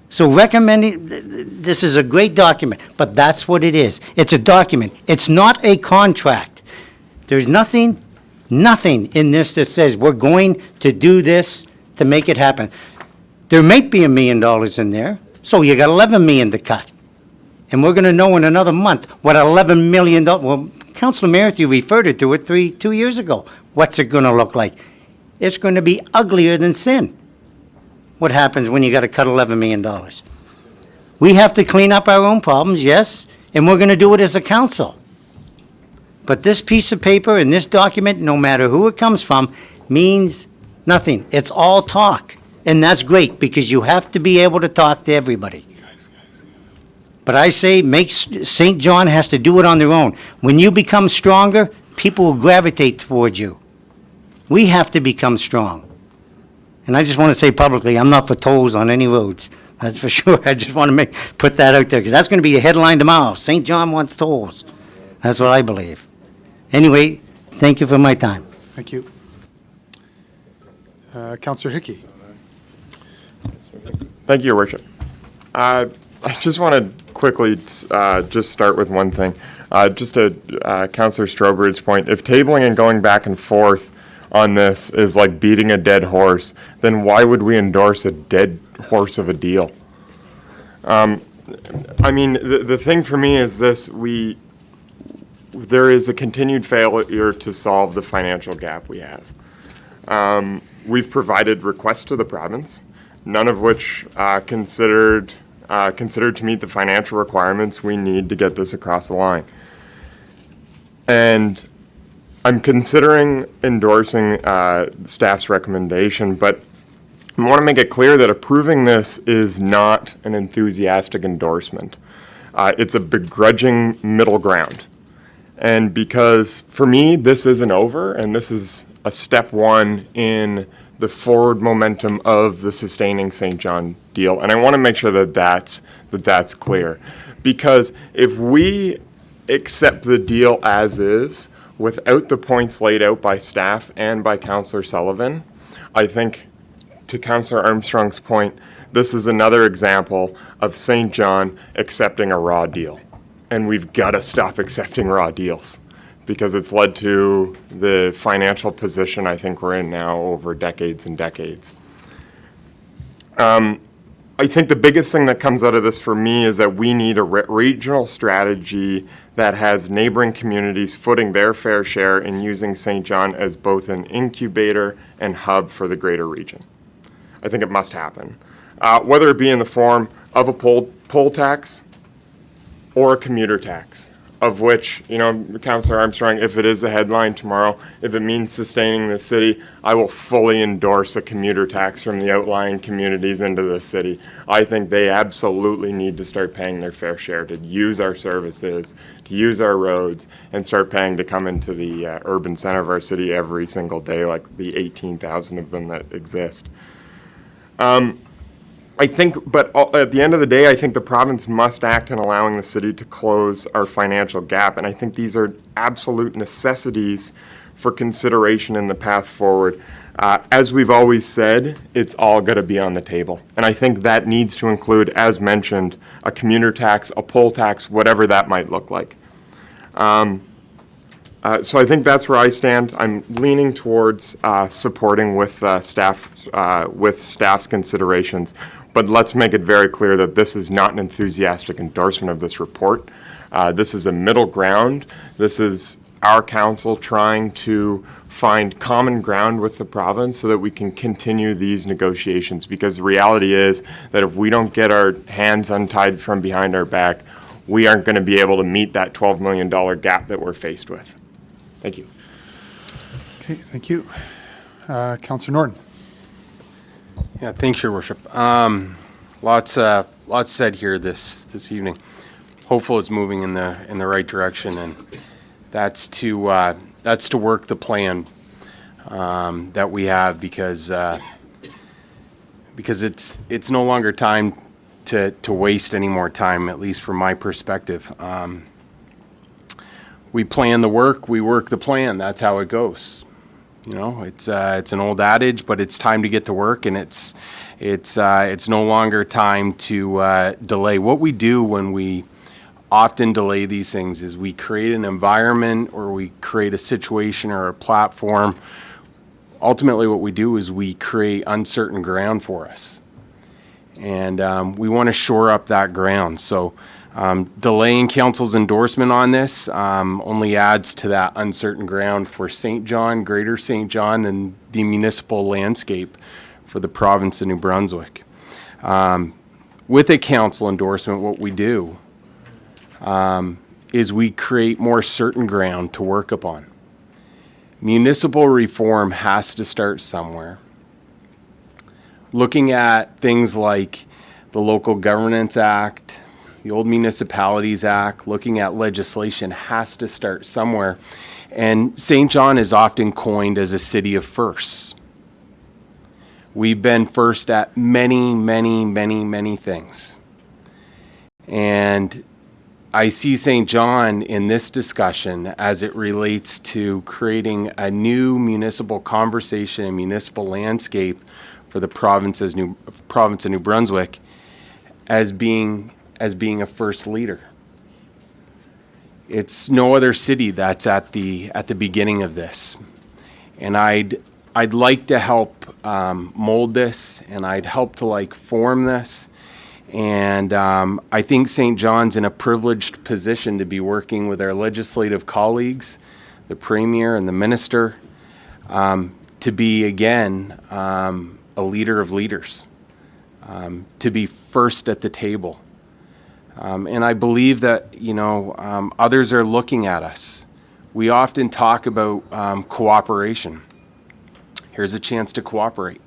So recommending, this is a great document, but that's what it is. It's a document. It's not a contract. There's nothing in this that says we're going to do this to make it happen. There might be $1 million in there, so you got $11 million to cut. And we're going to know in another month what $11 million, well, Councillor Merrithew referred to it 2 years ago. What's it going to look like? It's going to be uglier than sin. What happens when you got to cut $11 million? We have to clean up our own problems, yes, and we're going to do it as a council. But this piece of paper and this document, no matter who it comes from, means nothing. It's all talk. And that's great, because you have to be able to talk to everybody. But I say, St. John has to do it on their own. When you become stronger, people will gravitate towards you. We have to become strong. And I just want to say publicly, I'm not for tolls on any roads. That's for sure. I just want to put that out there, because that's going to be the headline tomorrow. St. John wants tolls. That's what I believe. Anyway, thank you for my time. Thank you. Councillor Hickey. Thank you, Your Worship. I just want to quickly just start with one thing. Just to Councillor Strobridge's point, if tabling and going back and forth on this is like beating a dead horse, then why would we endorse a dead horse of a deal? I mean, the thing for me is this: there is a continued failure to solve the financial gap we have. We've provided requests to the province, none of which considered to meet the financial requirements we need to get this across the line. And I'm considering endorsing staff's recommendation, but I want to make it clear that approving this is not an enthusiastic endorsement. It's a begrudging middle ground. And because, for me, this isn't over, and this is a step one in the forward momentum of the sustaining St. John deal. And I want to make sure that that's clear. Because if we accept the deal as is, without the points laid out by staff and by Councillor Sullivan, I think, to Councillor Armstrong's point, this is another example of St. John accepting a raw deal. And we've got to stop accepting raw deals, because it's led to the financial position I think we're in now over decades and decades. I I think the biggest thing that comes out of this for me is that we need a regional strategy that has neighboring communities footing their fair share in using St. John as both an incubator and hub for the greater region. I think it must happen. Whether it be in the form of a poll tax or a commuter tax, of which, Councillor Armstrong, if it is the headline tomorrow, if it means sustaining the city, I will fully endorse a commuter tax from the outlying communities into the city. I think they absolutely need to start paying their fair share to use our services, to use our roads, and start paying to come into the urban center of our city every single day, like the 18,000 of them that exist. I think, but at the end of the day, I think the province must act in allowing the city to close our financial gap. And I think these are absolute necessities for consideration in the path forward. As we've always said, it's all got to be on the table. And I think that needs to include, as mentioned, a commuter tax, a poll tax, whatever that might look like. So I think that's where I stand. I'm leaning towards supporting with staff's considerations. But let's make it very clear that this is not an enthusiastic endorsement of this report. This is a middle ground. This is our council trying to find common ground with the province so that we can continue these negotiations. Because the reality is that if we don't get our hands untied from behind our back, we aren't going to be able to meet that $12 million gap that we're faced with. Thank you. Okay, thank you. Councillor Norton. Yeah, thanks, Your Worship. Lots said here this evening. Hopeful it's moving in the right direction, and that's to work the plan that we have, because it's no longer time to waste any more time, at least from my perspective. We plan the work, we work the plan. That's how it goes. It's an old adage, but it's time to get to work, and it's no longer time to delay. What we do when we often delay these things is we create an environment, or we create a situation or a platform. Ultimately, what we do is we create uncertain ground for us, and we want to shore up that ground. So delaying council's endorsement on this only adds to that uncertain ground for St. John, Greater St. John, and the municipal landscape for the province of New Brunswick. With a council endorsement, what we do is we create more certain ground to work upon. Municipal reform has to start somewhere. Looking at things like the Local Governance Act, the Old Municipalities Act, looking at legislation has to start somewhere. And St. John is often coined as a city of firsts. We've been first at many, many, many, many things. And I see St. John in this discussion as it relates to creating a new municipal conversation and municipal landscape for the province of New Brunswick as being a first leader. It's no other city that's at the beginning of this, and I'd like to help mold this, and I'd help to form this, and I think St. John's in a privileged position to be working with our legislative colleagues, the Premier and the Minister, to be again a leader of leaders, to be first at the table. And I believe that, others are looking at us. We often talk about cooperation. Here's a chance to cooperate.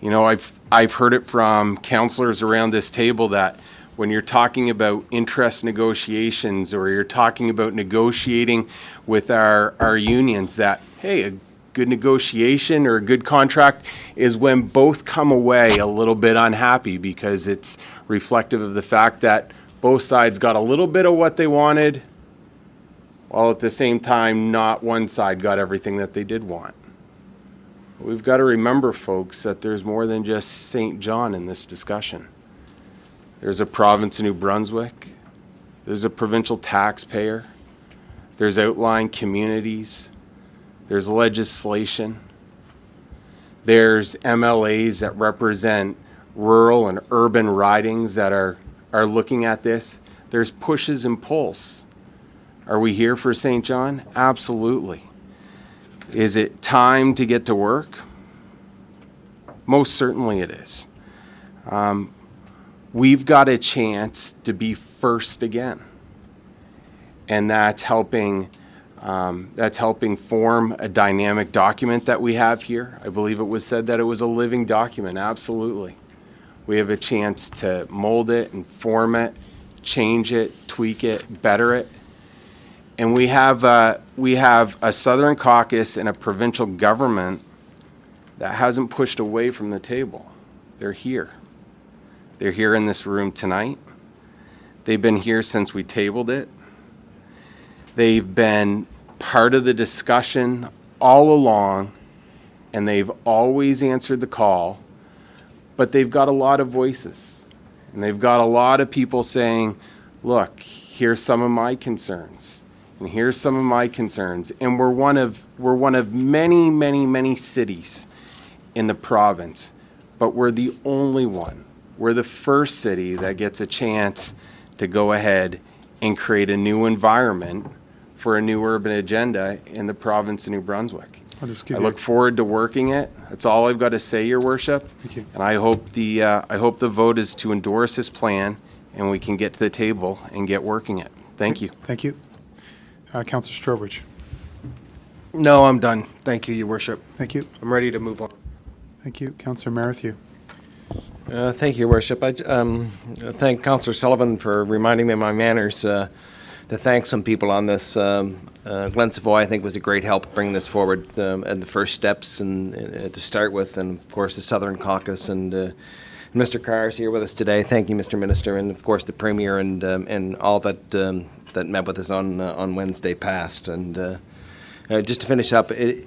I've heard it from councillors around this table that when you're talking about interest negotiations, or you're talking about negotiating with our unions, that, hey, a good negotiation or a good contract is when both come away a little bit unhappy, because it's reflective of the fact that both sides got a little bit of what they wanted, while at the same time not one side got everything that they did want. We've got to remember, folks, that there's more than just St. John in this discussion. There's a province of New Brunswick, there's a provincial taxpayer, there's outlying communities, there's legislation, there's MLAs that represent rural and urban ridings that are looking at this. There's pushes and pulls. Are we here for St. John? Absolutely. Is it time to get to work? Most certainly it is. We've got a chance to be first again. And that's helping form a dynamic document that we have here. I believe it was said that it was a living document. Absolutely. We have a chance to mold it and form it, change it, tweak it, better it. And we have a Southern Caucus and a provincial government that hasn't pushed away from the table. They're here. They're here in this room tonight. They've been here since we tabled it. They've been part of the discussion all along, and they've always answered the call, but they've got a lot of voices, and they've got a lot of people saying, look, here's some of my concerns, and here's some of my concerns, and we're one of many, many, many cities in the province, but we're the only one. We're the first city that gets a chance to go ahead and create a new environment for a new urban agenda in the province of New Brunswick. I look forward to working it. That's all I've got to say, Your Worship. Thank you. And I hope the vote is to endorse this plan, and we can get to the table and get working it. Thank you. Thank you. Councillor Strobridge. No, I'm done. Thank you, Your Worship. Thank you. I'm ready to move on. Thank you. Councillor Merrithew. Thank you, Your Worship. I thank Councillor Sullivan for reminding me of my manners to thank some people on this. Glen Savoy, I think, was a great help bringing this forward and the first steps and to start with, and of course the Southern Caucus and Mr. Carr is here with us today. Thank you, Mr. Minister, and of course the Premier and all that met with us on Wednesday past. And just to finish up, a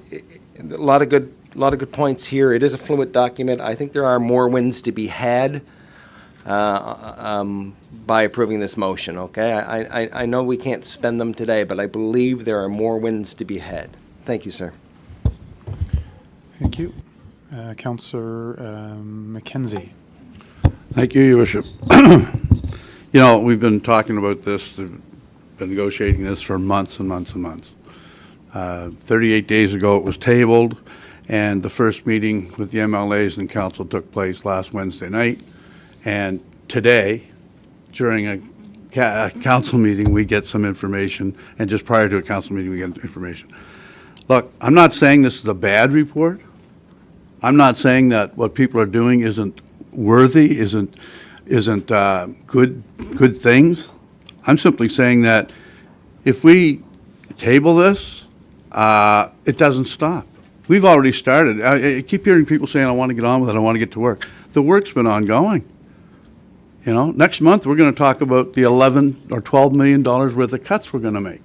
lot of good points here. It is a fluid document. I think there are more wins to be had by approving this motion, okay? I know we can't spend them today, but I believe there are more wins to be had. Thank you, sir. Thank you. Councillor McKenzie. Thank you, Your Worship. We've been talking about this, been negotiating this for months and months and months. 38 days ago it was tabled, and the first meeting with the MLAs and council took place last Wednesday night. And today, during a council meeting, we get some information, and just prior to a council meeting, we get information. Look, I'm not saying this is a bad report. I'm not saying that what people are doing isn't worthy, isn't good things. I'm simply saying that if we table this, it doesn't stop. We've already started. I keep hearing people saying, I want to get on with it, I want to get to work. The work's been ongoing. Next month, we're going to talk about the $11 or $12 million worth of cuts we're going to make.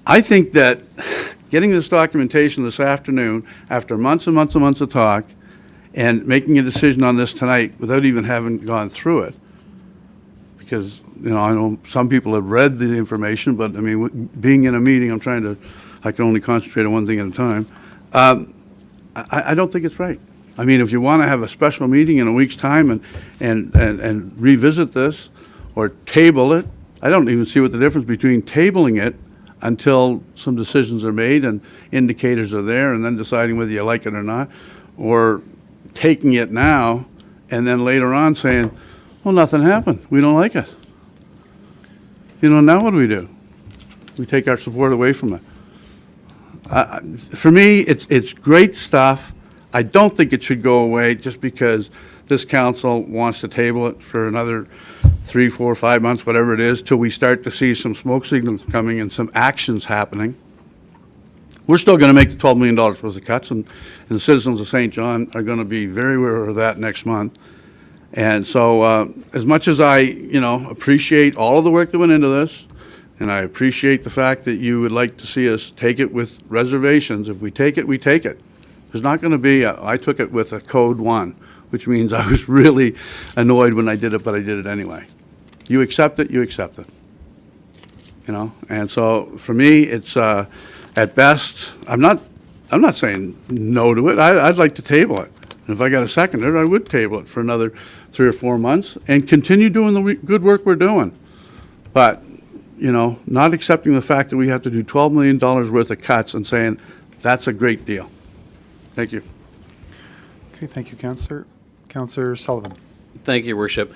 I think that getting this documentation this afternoon, after months and months and months of talk, and making a decision on this tonight without even having gone through it, because, I know some people have read the information, but, being in a meeting, I can only concentrate on one thing at a time. I don't think it's right. If you want to have a special meeting in a week's time and revisit this or table it, I don't even see what the difference between tabling it until some decisions are made and indicators are there and then deciding whether you like it or not, or taking it now and then later on saying, well, nothing happened. We don't like it. Now what do? We take our support away from it. For me, it's great stuff. I don't think it should go away just because this council wants to table it for another 3, 4, 5 months, whatever it is, till we start to see some smoke signals coming and some actions happening. We're still going to make the $12 million worth of cuts, and the citizens of St. John are going to be very aware of that next month. And so as much as I, appreciate all of the work that went into this, and I appreciate the fact that you would like to see us take it with reservations, if we take it, we take it. There's not going to be I took it with a code 1, which means I was really annoyed when I did it, but I did it anyway. You accept it, you accept it. And so for me, it's at best, I'm not I'm not saying no to it. I'd like to table it. And if I got a seconder, I would table it for another 3 or 4 months and continue doing the good work we're doing. But, you know, not accepting the fact that we have to do $12 million worth of cuts and saying, that's a great deal. Thank you. Okay, thank you, Councillor. Councillor Sullivan. Thank you, Your Worship.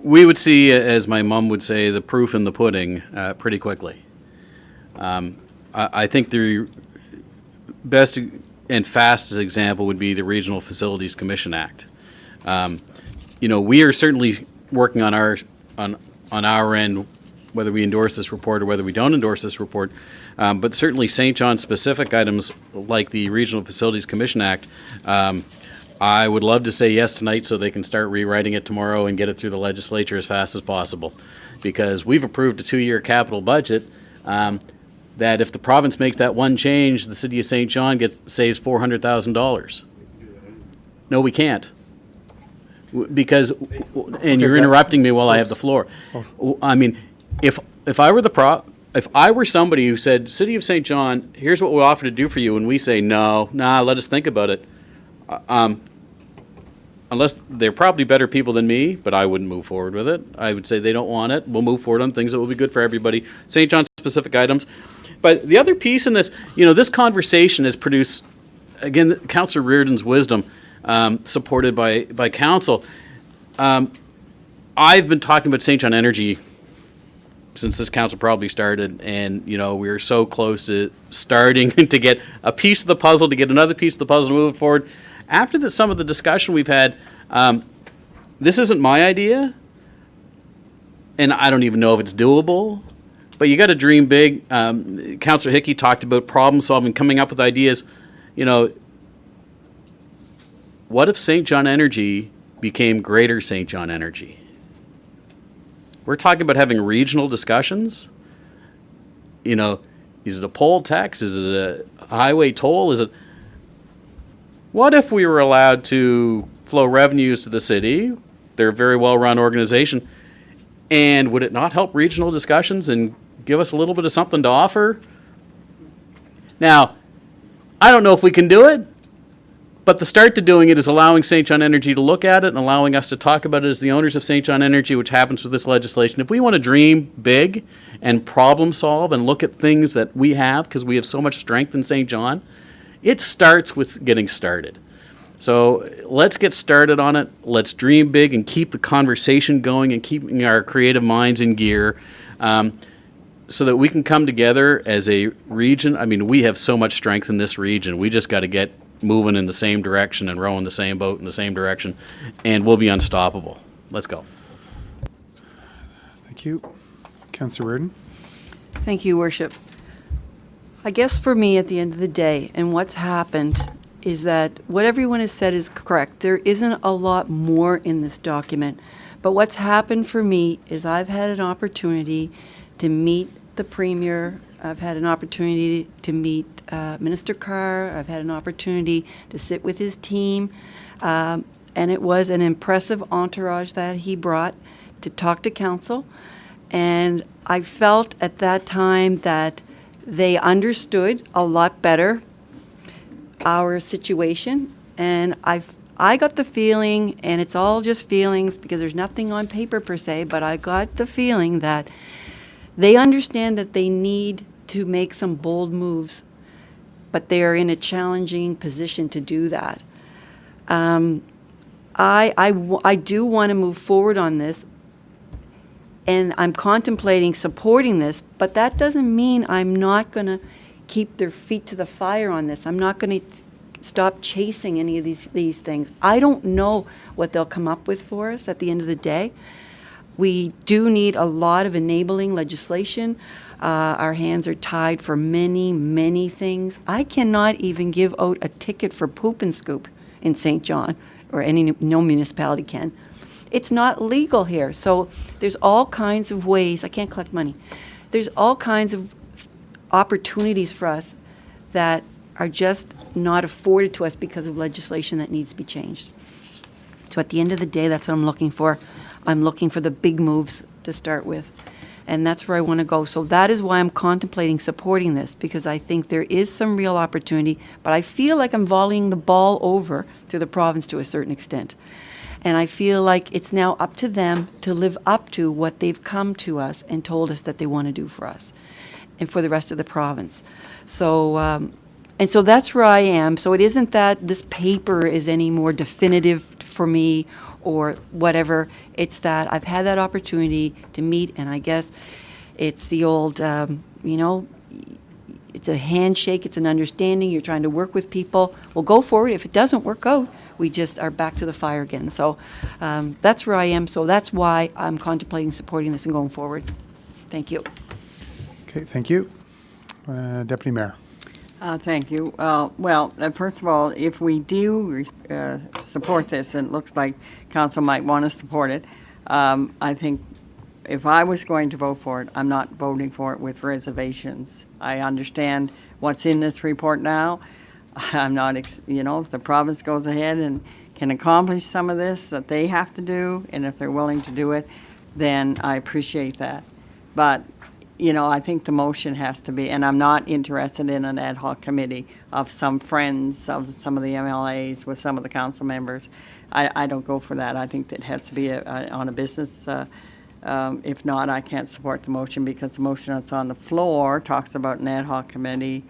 We would see, as my mom would say, the proof in the pudding pretty quickly. I think the best and fastest example would be the Regional Facilities Commission Act. You know, we are certainly working on our end, whether we endorse this report or whether we don't endorse this report. But certainly St. John specific items like the Regional Facilities Commission Act, I would love to say yes tonight so they can start rewriting it tomorrow and get it through the legislature as fast as possible. Because we've approved a 2-year capital budget that if the province makes that one change, the city of St. John saves $400,000. No, we can't. Because, and you're interrupting me while I have the floor. I mean, if I were somebody who said, City of St. John, here's what we offer to do for you, and we say, no, let us think about it. Unless they're probably better people than me, but I wouldn't move forward with it. I would say they don't want it. We'll move forward on things that will be good for everybody. St. John specific items. But the other piece in this, you know, this conversation has produced, again, Councillor Reardon's wisdom, supported by council. I've been talking about St. John Energy since this council probably started, and you know we're so close to starting to get a piece of the puzzle, to get another piece of the puzzle to move it forward. After some of the discussion we've had, this isn't my idea, and I don't even know if it's doable. But you got to dream big. Councillor Hickey talked about problem solving, coming up with ideas. You know, what if St. John Energy became Greater St. John Energy? We're talking about having regional discussions. You know, is it a poll tax? Is it a highway toll? Is it? What if we were allowed to flow revenues to the city? They're a very well-run organization. And would it not help regional discussions and give us a little bit of something to offer? Now, I don't know if we can do it, but the start to doing it is allowing St. John Energy to look at it and allowing us to talk about it as the owners of St. John Energy, which happens with this legislation. If we want to dream big and problem solve and look at things that we have, because we have so much strength in St. John, it starts with getting started. So let's get started on it. Let's dream big and keep the conversation going and keeping our creative minds in gear, so that we can come together as a region. I mean, we have so much strength in this region. We just got to get moving in the same direction and rowing the same boat in the same direction, and we'll be unstoppable. Let's go. Thank you. Councillor Reardon. Thank you, Worship. I guess for me, at the end of the day, and what's happened is that what everyone has said is correct. There isn't a lot more in this document. But what's happened for me is I've had an opportunity to meet the Premier. I've had an opportunity to meet Minister Carr. I've had an opportunity to sit with his team. And it was an impressive entourage that he brought to talk to council. And I felt at that time that they understood a lot better our situation. And I got the feeling, and it's all just feelings because there's nothing on paper per se, but I got the feeling that they understand that they need to make some bold moves, but they are in a challenging position to do that. I do want to move forward on this, and I'm contemplating supporting this, but that doesn't mean I'm not going to keep their feet to the fire on this. I'm not going to stop chasing any of these things. I don't know what they'll come up with for us at the end of the day. We do need a lot of enabling legislation. Our hands are tied for many, many things. I cannot even give out a ticket for poop and scoop in St. John, or no municipality can. It's not legal here. So there's all kinds of ways. I can't collect money. There's all kinds of opportunities for us that are just not afforded to us because of legislation that needs to be changed. So at the end of the day, that's what I'm looking for. I'm looking for the big moves to start with. and that's where I want to go. So that is why I'm contemplating supporting this, because I think there is some real opportunity, but I feel like I'm volleying the ball over to the province to a certain extent. And I feel like it's now up to them to live up to what they've come to us and told us that they want to do for us and for the rest of the province. So, and so that's where I am. So it isn't that this paper is any more definitive for me or whatever. It's that I've had that opportunity to meet, and I guess it's the old, it's a handshake, it's an understanding, you're trying to work with people. Well, go forward. If it doesn't work out, we just are back to the fire again. So that's where I am. So that's why I'm contemplating supporting this and going forward. Thank you. Okay, thank you. Deputy Mayor. Thank you. Well, first of all, if we do support this, and it looks like council might want to support it, I think if I was going to vote for it, I'm not voting for it with reservations. I understand what's in this report now. I'm not, if the province goes ahead and can accomplish some of this that they have to do, and if they're willing to do it, then I appreciate that. But I think the motion has to be, and I'm not interested in an ad hoc committee of some friends of some of the MLAs with some of the council members. I don't go for that. I think that has to be on a business. If not, I can't support the motion because the motion that's on the floor talks about an ad hoc committee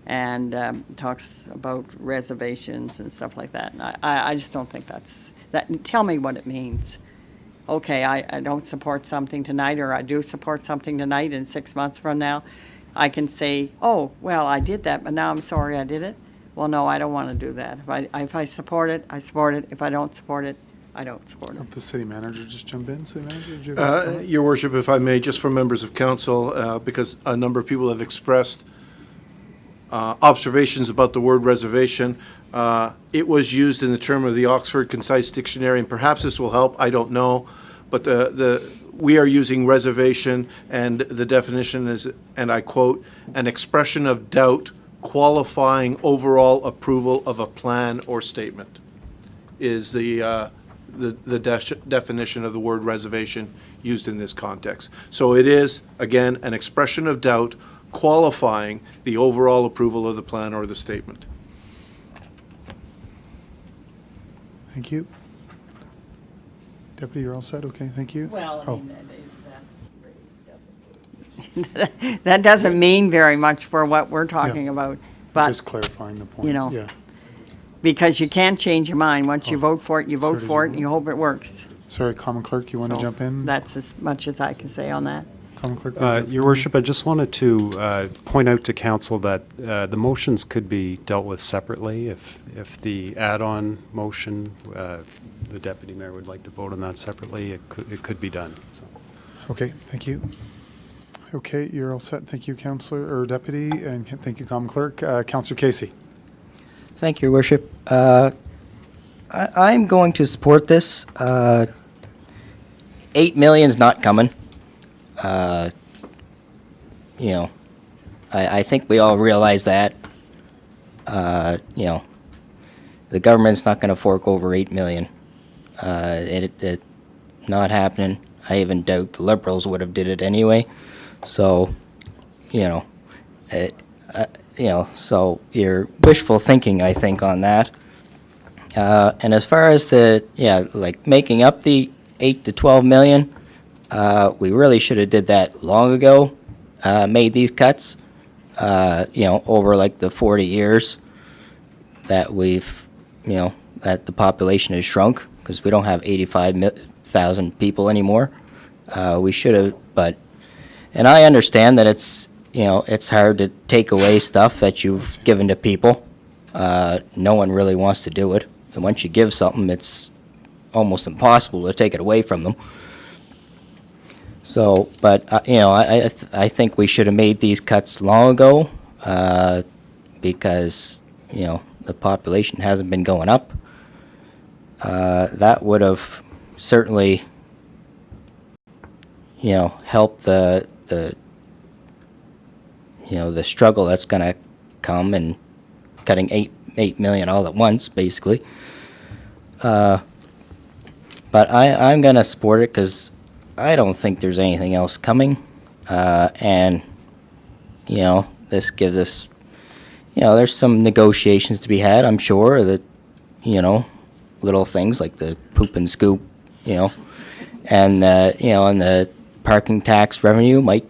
and talks about reservations and stuff like that. And I just don't think that. Tell me what it means. Okay, I don't support something tonight, or I do support something tonight, and 6 months from now, I can say, oh, well, I did that, but now I'm sorry I did it. Well, no, I don't want to do that. If I support it, I support it. If I don't support it, I don't support it. If the city manager just jump in, city manager? Did you have a comment? Your worship, if I may, just for members of council, because a number of people have expressed observations about the word reservation. It was used in the term of the Oxford Concise Dictionary, and perhaps this will help, I don't know, but we are using reservation, and the definition is, and I quote, an expression of doubt qualifying overall approval of a plan or statement, is the definition of the word reservation used in this context. So it is, again, an expression of doubt qualifying the overall approval of the plan or the statement. Thank you. Deputy, you're all set? Okay, thank you. Well, Oh. that doesn't mean very much for what we're talking about, but, Just clarifying the point. Yeah. because you can't change your mind. Once you vote for it, you vote Sorry, for did it, you and you hope it works. Sorry, Common Clerk, you want to So jump in? That's as much as I can say on that. Common Clerk? Your Worship, I just wanted to point out to council that the motions could be dealt with separately. If the add-on motion, the deputy mayor would like to vote on that separately, it could be done. So. Okay, thank you. Okay, you're all set. Thank you, Councillor, or Deputy, and thank you, Common Clerk. Councillor Casey. Thank you, Your Worship. I'm going to support this. 8 million's not coming. I think we all realize that. The government's not going to fork over 8 million. It not happening. I even doubt the Liberals would have did it anyway. So, so you're wishful thinking, I think, on that. And as far as making up the 8 to 12 million, we really should have did that long ago, made these cuts, over like the 40 years that we've, that the population has shrunk, because we don't have 85,000 people anymore. We should have, and I understand that it's hard to take away stuff that you've given to people. No one really wants to do it. And once you give something, it's almost impossible to take it away from them. So, but, I think we should have made these cuts long ago, because, the population hasn't been going up. That would have certainly, helped the struggle that's going to come, and cutting 8 million all at once, basically. But I'm going to support it because I don't think there's anything else coming. And, this gives us, there's some negotiations to be had, I'm sure, that, little things like the poop and scoop, and, and the parking tax revenue might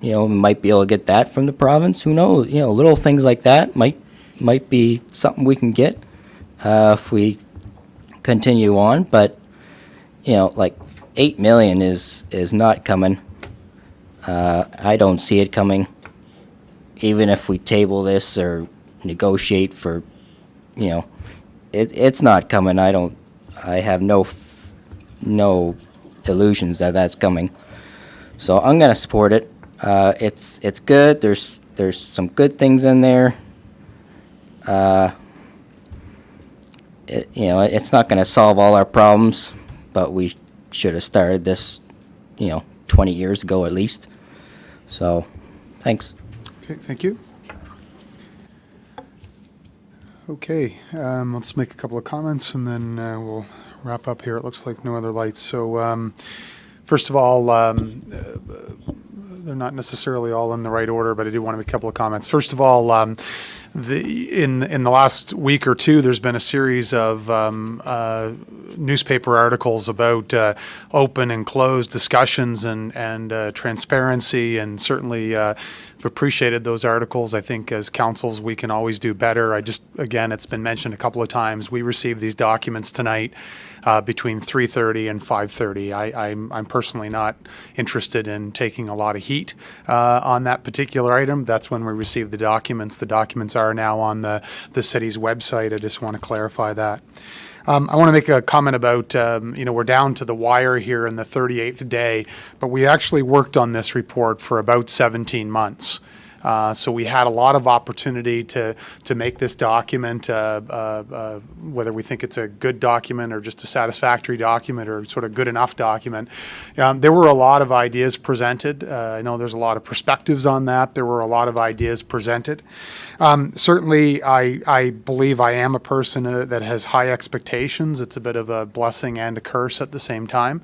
be able to get that from the province. Who knows? Little things like that might be something we can get if we continue on. But like 8 million is not coming. I don't see it coming. Even if we table this or negotiate for, it's not coming. I have no illusions that that's coming. So I'm gonna support it. It's good. There's some good things in there. It's not gonna solve all our problems, but we should have started this, 20 years ago at least. So, thanks. Okay, thank you. Okay, let's make a couple of comments and then we'll wrap up here. It looks like no other lights. So, first of all, they're not necessarily all in the right order, but I do want to make a couple of comments. First of all, in the last week or two, there's been a series of newspaper articles about open and closed discussions and transparency, and certainly I've appreciated those articles. I think as councils, we can always do better. Again, it's been mentioned a couple of times, we received these documents tonight between 3:30 and 5:30. I'm personally not interested in taking a lot of heat on that particular item. That's when we received the documents. The documents are now on the city's website. I just want to clarify that. I want to make a comment about, we're down to the wire here in the 38th day, but we actually worked on this report for about 17 months. So we had a lot of opportunity to make this document, whether we think it's a good document or just a satisfactory document or sort of good enough document. There were a lot of ideas presented. I know there's a lot of perspectives on that. There were a lot of ideas presented. Certainly, I believe I am a person that has high expectations. It's a bit of a blessing and a curse at the same time.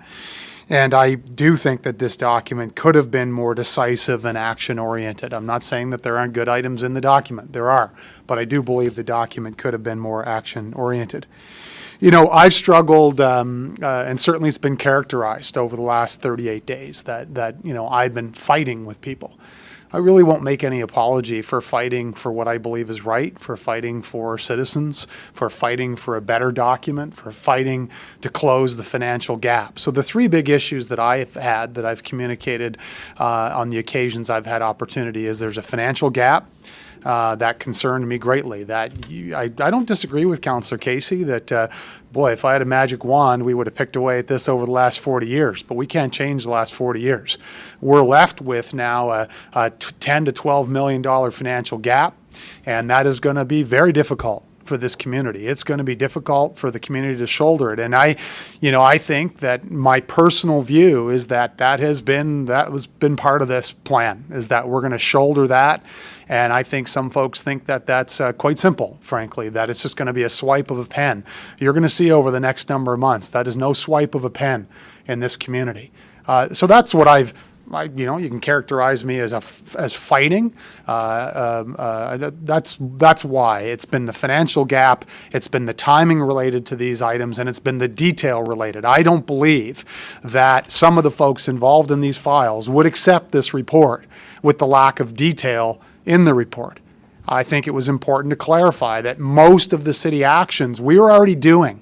And I do think that this document could have been more decisive and action-oriented. I'm not saying that there aren't good items in the document. There are. But I do believe the document could have been more action-oriented. I've struggled, and certainly it's been characterized over the last 38 days that I've been fighting with people. I really won't make any apology for fighting for what I believe is right, for fighting for citizens, for fighting for a better document, for fighting to close the financial gap. So the three big issues that I've had, that I've communicated on the occasions I've had opportunity, is there's a financial gap. That concerned me greatly. I don't disagree with Councillor Casey that, boy, if I had a magic wand, we would have picked away at this over the last 40 years, but we can't change the last 40 years. We're left with now a $10 to $12 million financial gap, and that is going to be very difficult for this community. It's going to be difficult for the community to shoulder it. And I think that my personal view is that has been part of this plan, is that we're going to shoulder that. And I think some folks think that that's quite simple, frankly, that it's just going to be a swipe of a pen. You're going to see over the next number of months, that is no swipe of a pen in this community. So that's what you can characterize me as fighting. That's why. It's been the financial gap, it's been the timing related to these items, and it's been the detail related. I don't believe that some of the folks involved in these files would accept this report with the lack of detail in the report. I think it was important to clarify that most of the city actions we were already doing.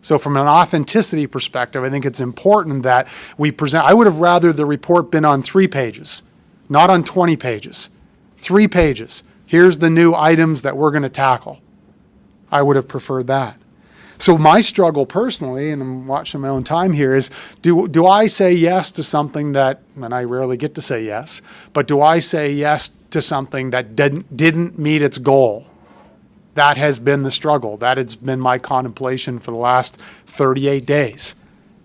So from an authenticity perspective, I think it's important that we present. I would have rather the report been on 3 pages, not on 20 pages. 3 pages. Here's the new items that we're going to tackle. I would have preferred that. So my struggle personally, and I'm watching my own time here, is do I say yes to something that, and I rarely get to say yes, but do I say yes to something that didn't meet its goal? That has been the struggle. That has been my contemplation for the last 38 days.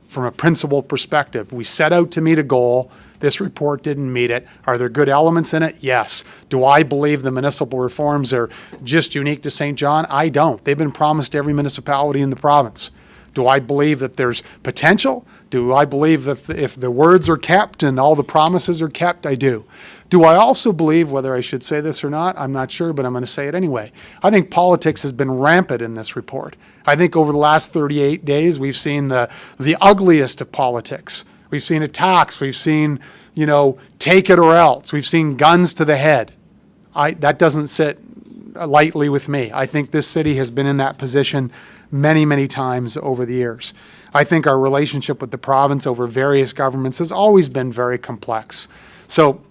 From a principle perspective, we set out to meet a goal. This report didn't meet it. Are there good elements in it? Yes. Do I believe the municipal reforms are just unique to St. John? I don't. They've been promised to every municipality in the province. Do I believe that there's potential? Do I believe that if the words are kept and all the promises are kept? I do. Do I also believe, whether I should say this or not, I'm not sure, but I'm going to say it anyway. I think politics has been rampant in this report. I think over the last 38 days, we've seen the ugliest of politics. We've seen attacks. We've seen, take it or else. We've seen guns to the head. That doesn't sit lightly with me. I think this city has been in that position many, many times over the years. I think our relationship with the province over various governments has always been very complex. So,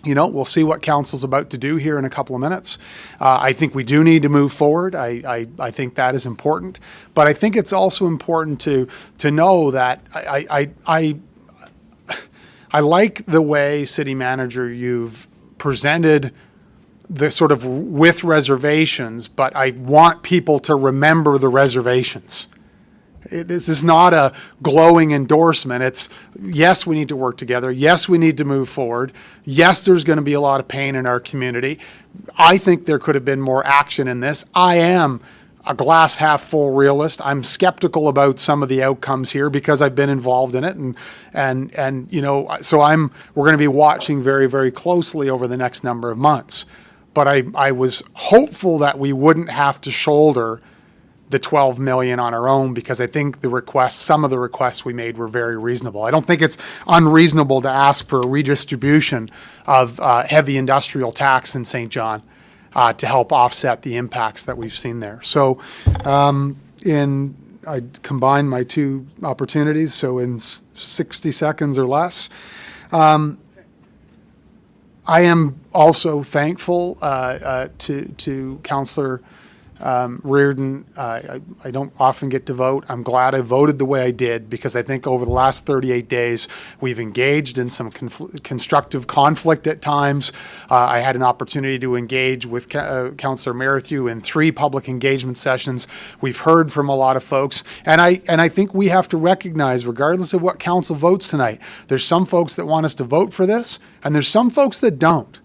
we'll see what council's about to do here in a couple of minutes. I think we do need to move forward. I think that is important. But I think it's also important to know that I like the way, City Manager, you've presented the sort of with reservations, but I want people to remember the reservations. This is not a glowing endorsement. It's, yes, we need to work together. Yes, we need to move forward. Yes, there's going to be a lot of pain in our community. I think there could have been more action in this. I am a glass half full realist. I'm skeptical about some of the outcomes here because I've been involved in it, so we're going to be watching very, very closely over the next number of months. But I was hopeful that we wouldn't have to shoulder the 12 million on our own, because I think some of the requests we made were very reasonable. I don't think it's unreasonable to ask for a redistribution of heavy industrial tax in St. John to help offset the impacts that we've seen there. So I combine my two opportunities, so in 60 seconds or less. I am also thankful to Councillor Reardon. I don't often get to vote. I'm glad I voted the way I did, because I think over the last 38 days, we've engaged in some constructive conflict at times. I had an opportunity to engage with Councillor Merrithew in 3 public engagement sessions. We've heard from a lot of folks, and I think we have to recognize, regardless of what council votes tonight, there's some folks that want us to vote for this, and there's some folks that don't.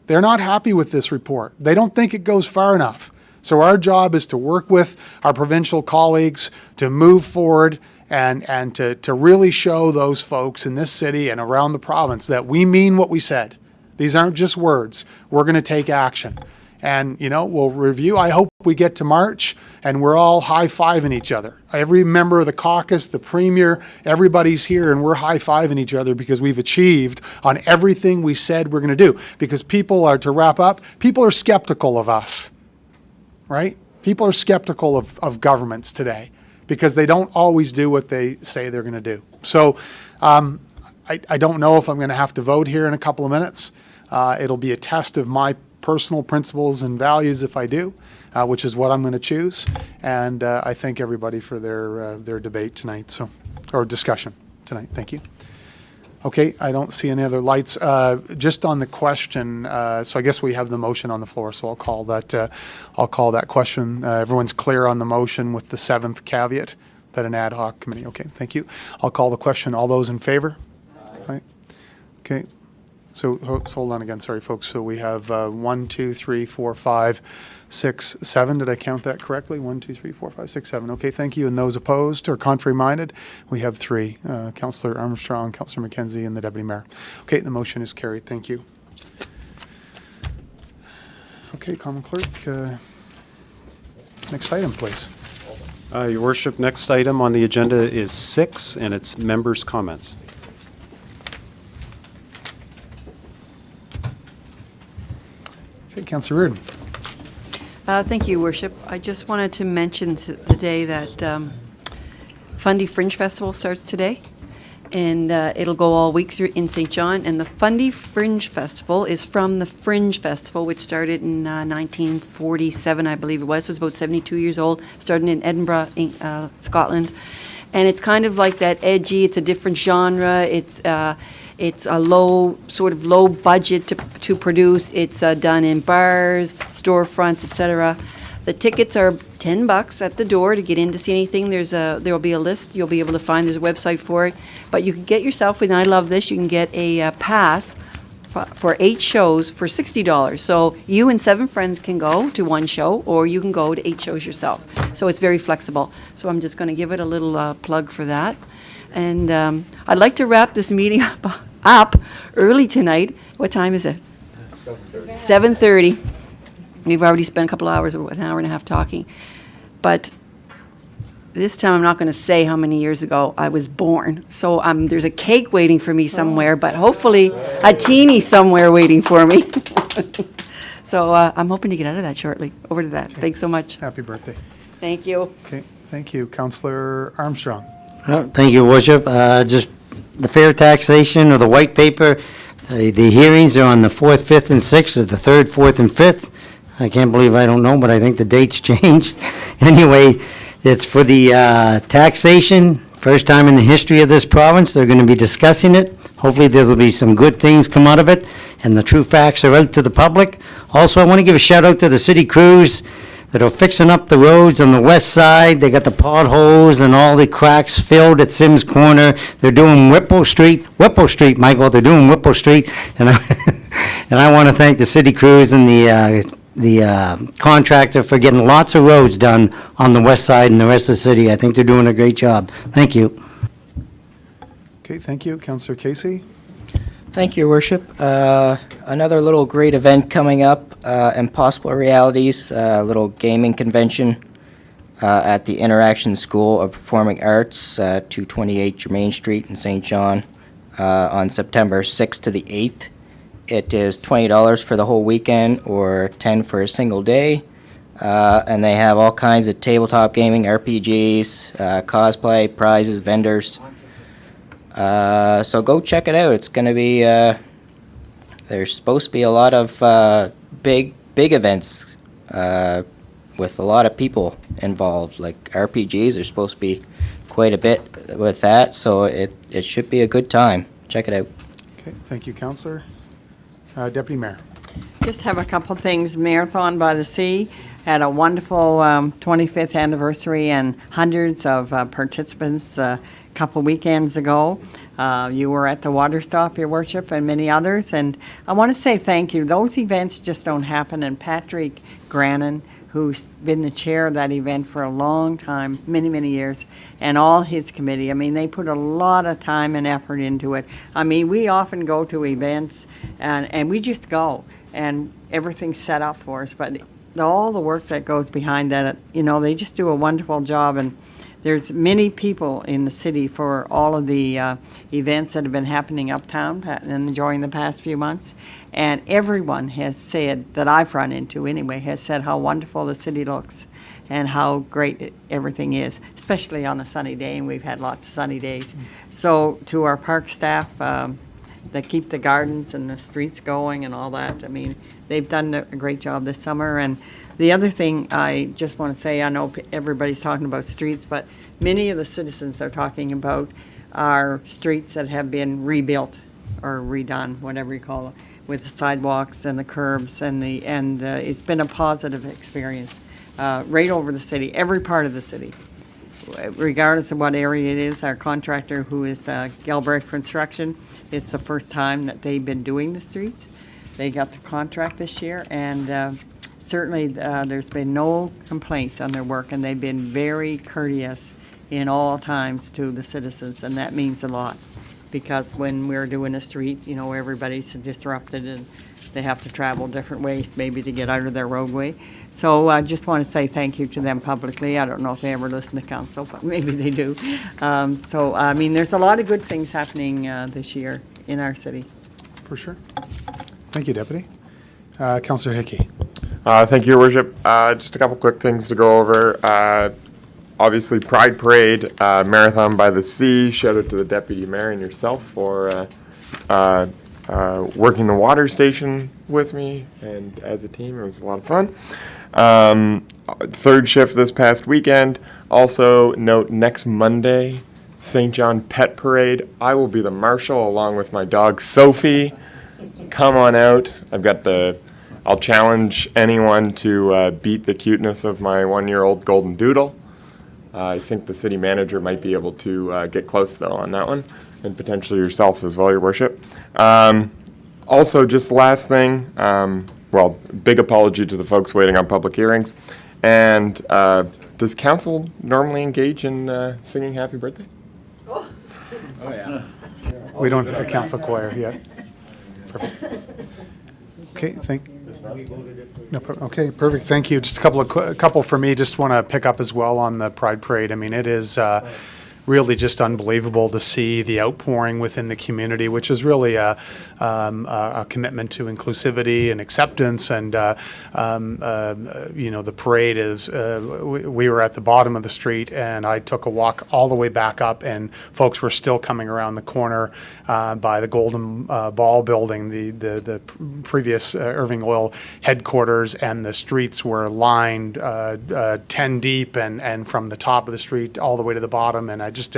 They're not happy with this report. They don't think it goes far enough. So our job is to work with our provincial colleagues to move forward and to really show those folks in this city and around the province that we mean what we said. These aren't just words. We're going to take action. And, we'll review. I hope we get to March and we're all high-fiving each other. Every member of the caucus, the premier, everybody's here, and we're high-fiving each other because we've achieved on everything we said we're going to do. Because to wrap up, people are skeptical of us. Right? People are skeptical of governments today because they don't always do what they say they're going to do. So I don't know if I'm going to have to vote here in a couple of minutes. It'll be a test of my personal principles and values if I do, which is what I'm going to choose. And I thank everybody for their debate tonight, or discussion tonight. Thank you. Okay, I don't see any other lights. Just on the question, so I guess we have the motion on the floor, so I'll call that question. Everyone's clear on the motion with the 7th caveat that an ad hoc committee. Okay, thank you. I'll call the question. All those in favor? Aye. Okay. So hold on again. Sorry, folks. So we have 1, 2, 3, 4, 5, 6, 7. Did I count that correctly? 1, 2, 3, 4, 5, 6, 7. Okay, thank you. And those opposed or contrary-minded? We have 3. Councillor Armstrong, Councillor McKenzie, and the Deputy Mayor. Okay, the motion is carried. Thank you. Okay, Common Clerk, next item, please. Your Worship, next item on the agenda is 6, and it's members' comments. Okay, Councillor Reardon. Thank you, Worship. I just wanted to mention today that Fundy Fringe Festival starts today, and it'll go all week through in St. John. And the Fundy Fringe Festival is from the Fringe Festival, which started in 1947, I believe it was. So it's about 72 years old, starting in Edinburgh, Scotland. And it's kind of like that edgy, it's a different genre, it's a low budget to produce. It's done in bars, storefronts, etc. The tickets are $10 at the door to get in to see anything. There'll be a list you'll be able to find. There's a website for it. But you can get yourself, and I love this, you can get a pass for 8 shows for $60. So you and 7 friends can go to one show, or you can go to 8 shows yourself. So it's very flexible. So I'm just going to give it a little plug for that. And I'd like to wrap this meeting up early tonight. What time is it? 7:30. We've already spent a couple hours, or an hour and a half talking. But this time I'm not going to say how many years ago I was born. So there's a cake waiting for me somewhere, but hopefully a teeny somewhere waiting for me. So I'm hoping to get out of that shortly. Over to that. Thanks so much. Happy birthday. Thank you. Okay, thank you. Councillor Armstrong. Well, thank you, Worship. Just the fair taxation or the white paper, the hearings are on the 4th, 5th, and 6th, or the 3rd, 4th, and 5th. I can't believe I don't know, but I think the dates changed. Anyway, it's for the taxation. First time in the history of this province, they're going to be discussing it. Hopefully, there will be some good things come out of it, and the true facts are out to the public. Also, I want to give a shout out to the city crews that are fixing up the roads on the west side. They got the potholes and all the cracks filled at Sims Corner. They're doing Whipple Street, Michael. They're doing Whipple Street, and I want to thank the city crews and the contractor for getting lots of roads done on the west side and the rest of the city. I think they're doing a great job. Thank you. Okay, thank you. Councillor Casey. Thank you, Your Worship. Another little great event coming up, Impossible Realities, little gaming convention at the Interaction School of Performing Arts, 228 Germain Street in St. John, on September 6th to the 8th. It is $20 for the whole weekend, or $10 for a single day. And they have all kinds of tabletop gaming, RPGs, cosplay, prizes, vendors. So go check it out. It's going to be, there's supposed to be a lot of big events with a lot of people involved. Like RPGs, there's supposed to be quite a bit with that, so it should be a good time. Check it out. Okay, thank you, Councillor. Deputy Mayor. Just have a couple things. Marathon by the Sea had a wonderful 25th anniversary and hundreds of participants a couple weekends ago. You were at the water stop, Your Worship, and many others. And I want to say thank you. Those events just don't happen. And Patrick Grannon, who's been the chair of that event for a long time, many, many years, and all his committee. I mean, they put a lot of time and effort into it. I mean, we often go to events, and we just go, and everything's set up for us. But all the work that goes behind that, they just do a wonderful job. And there's many people in the city for all of the events that have been happening uptown and during the past few months. And everyone has said, that I've run into anyway, has said how wonderful the city looks and how great everything is, especially on a sunny day, and we've had lots of sunny days. So to our park staff that keep the gardens and the streets going and all that, I mean, they've done a great job this summer. And the other thing I just want to say, I know everybody's talking about streets, but many of the citizens are talking about our streets that have been rebuilt or redone, whatever you call it, with the sidewalks and the curbs, and it's been a positive experience right over the city, every part of the city. Regardless of what area it is, our contractor, who is Galbraith Construction, it's the first time that they've been doing the streets. They got the contract this year, and certainly there's been no complaints on their work, and they've been very courteous in all times to the citizens, and that means a lot. Because when we're doing a street, everybody's disrupted and they have to travel different ways maybe to get out of their roadway. So I just want to say thank you to them publicly. I don't know if they ever listen to council, but maybe they do. So, I mean, there's a lot of good things happening this year in our city. For sure. Thank you, Deputy. Councillor Hickey. Thank you, Your Worship. Just a couple quick things to go over. Obviously, Pride Parade, Marathon by the Sea. Shout out to the Deputy Mayor and yourself for working the water station with me and as a team. It was a lot of fun. Third shift this past weekend. Also, note next Monday, St. John Pet Parade. I will be the marshal along with my dog Sophie. Come on out. I'll challenge anyone to beat the cuteness of my 1-year-old golden doodle. I think the city manager might be able to get close, though, on that one, and potentially yourself as well, Your Worship. Also, just last thing, well, big apology to the folks waiting on public hearings. And does council normally engage in singing happy birthday? We don't have a council choir yet. Perfect. Okay, no, okay, perfect, thank you. Just a couple for me, just want to pick up as well on the Pride Parade. I mean, it is really just unbelievable to see the outpouring within the community, which is really a commitment to inclusivity and acceptance. And you know, the parade is. We were at the bottom of the street, and I took a walk all the way back up, and folks were still coming around the corner by the Golden Ball building, the previous Irving Oil headquarters, and the streets were lined 10 deep, and from the top of the street all the way to the bottom. And I just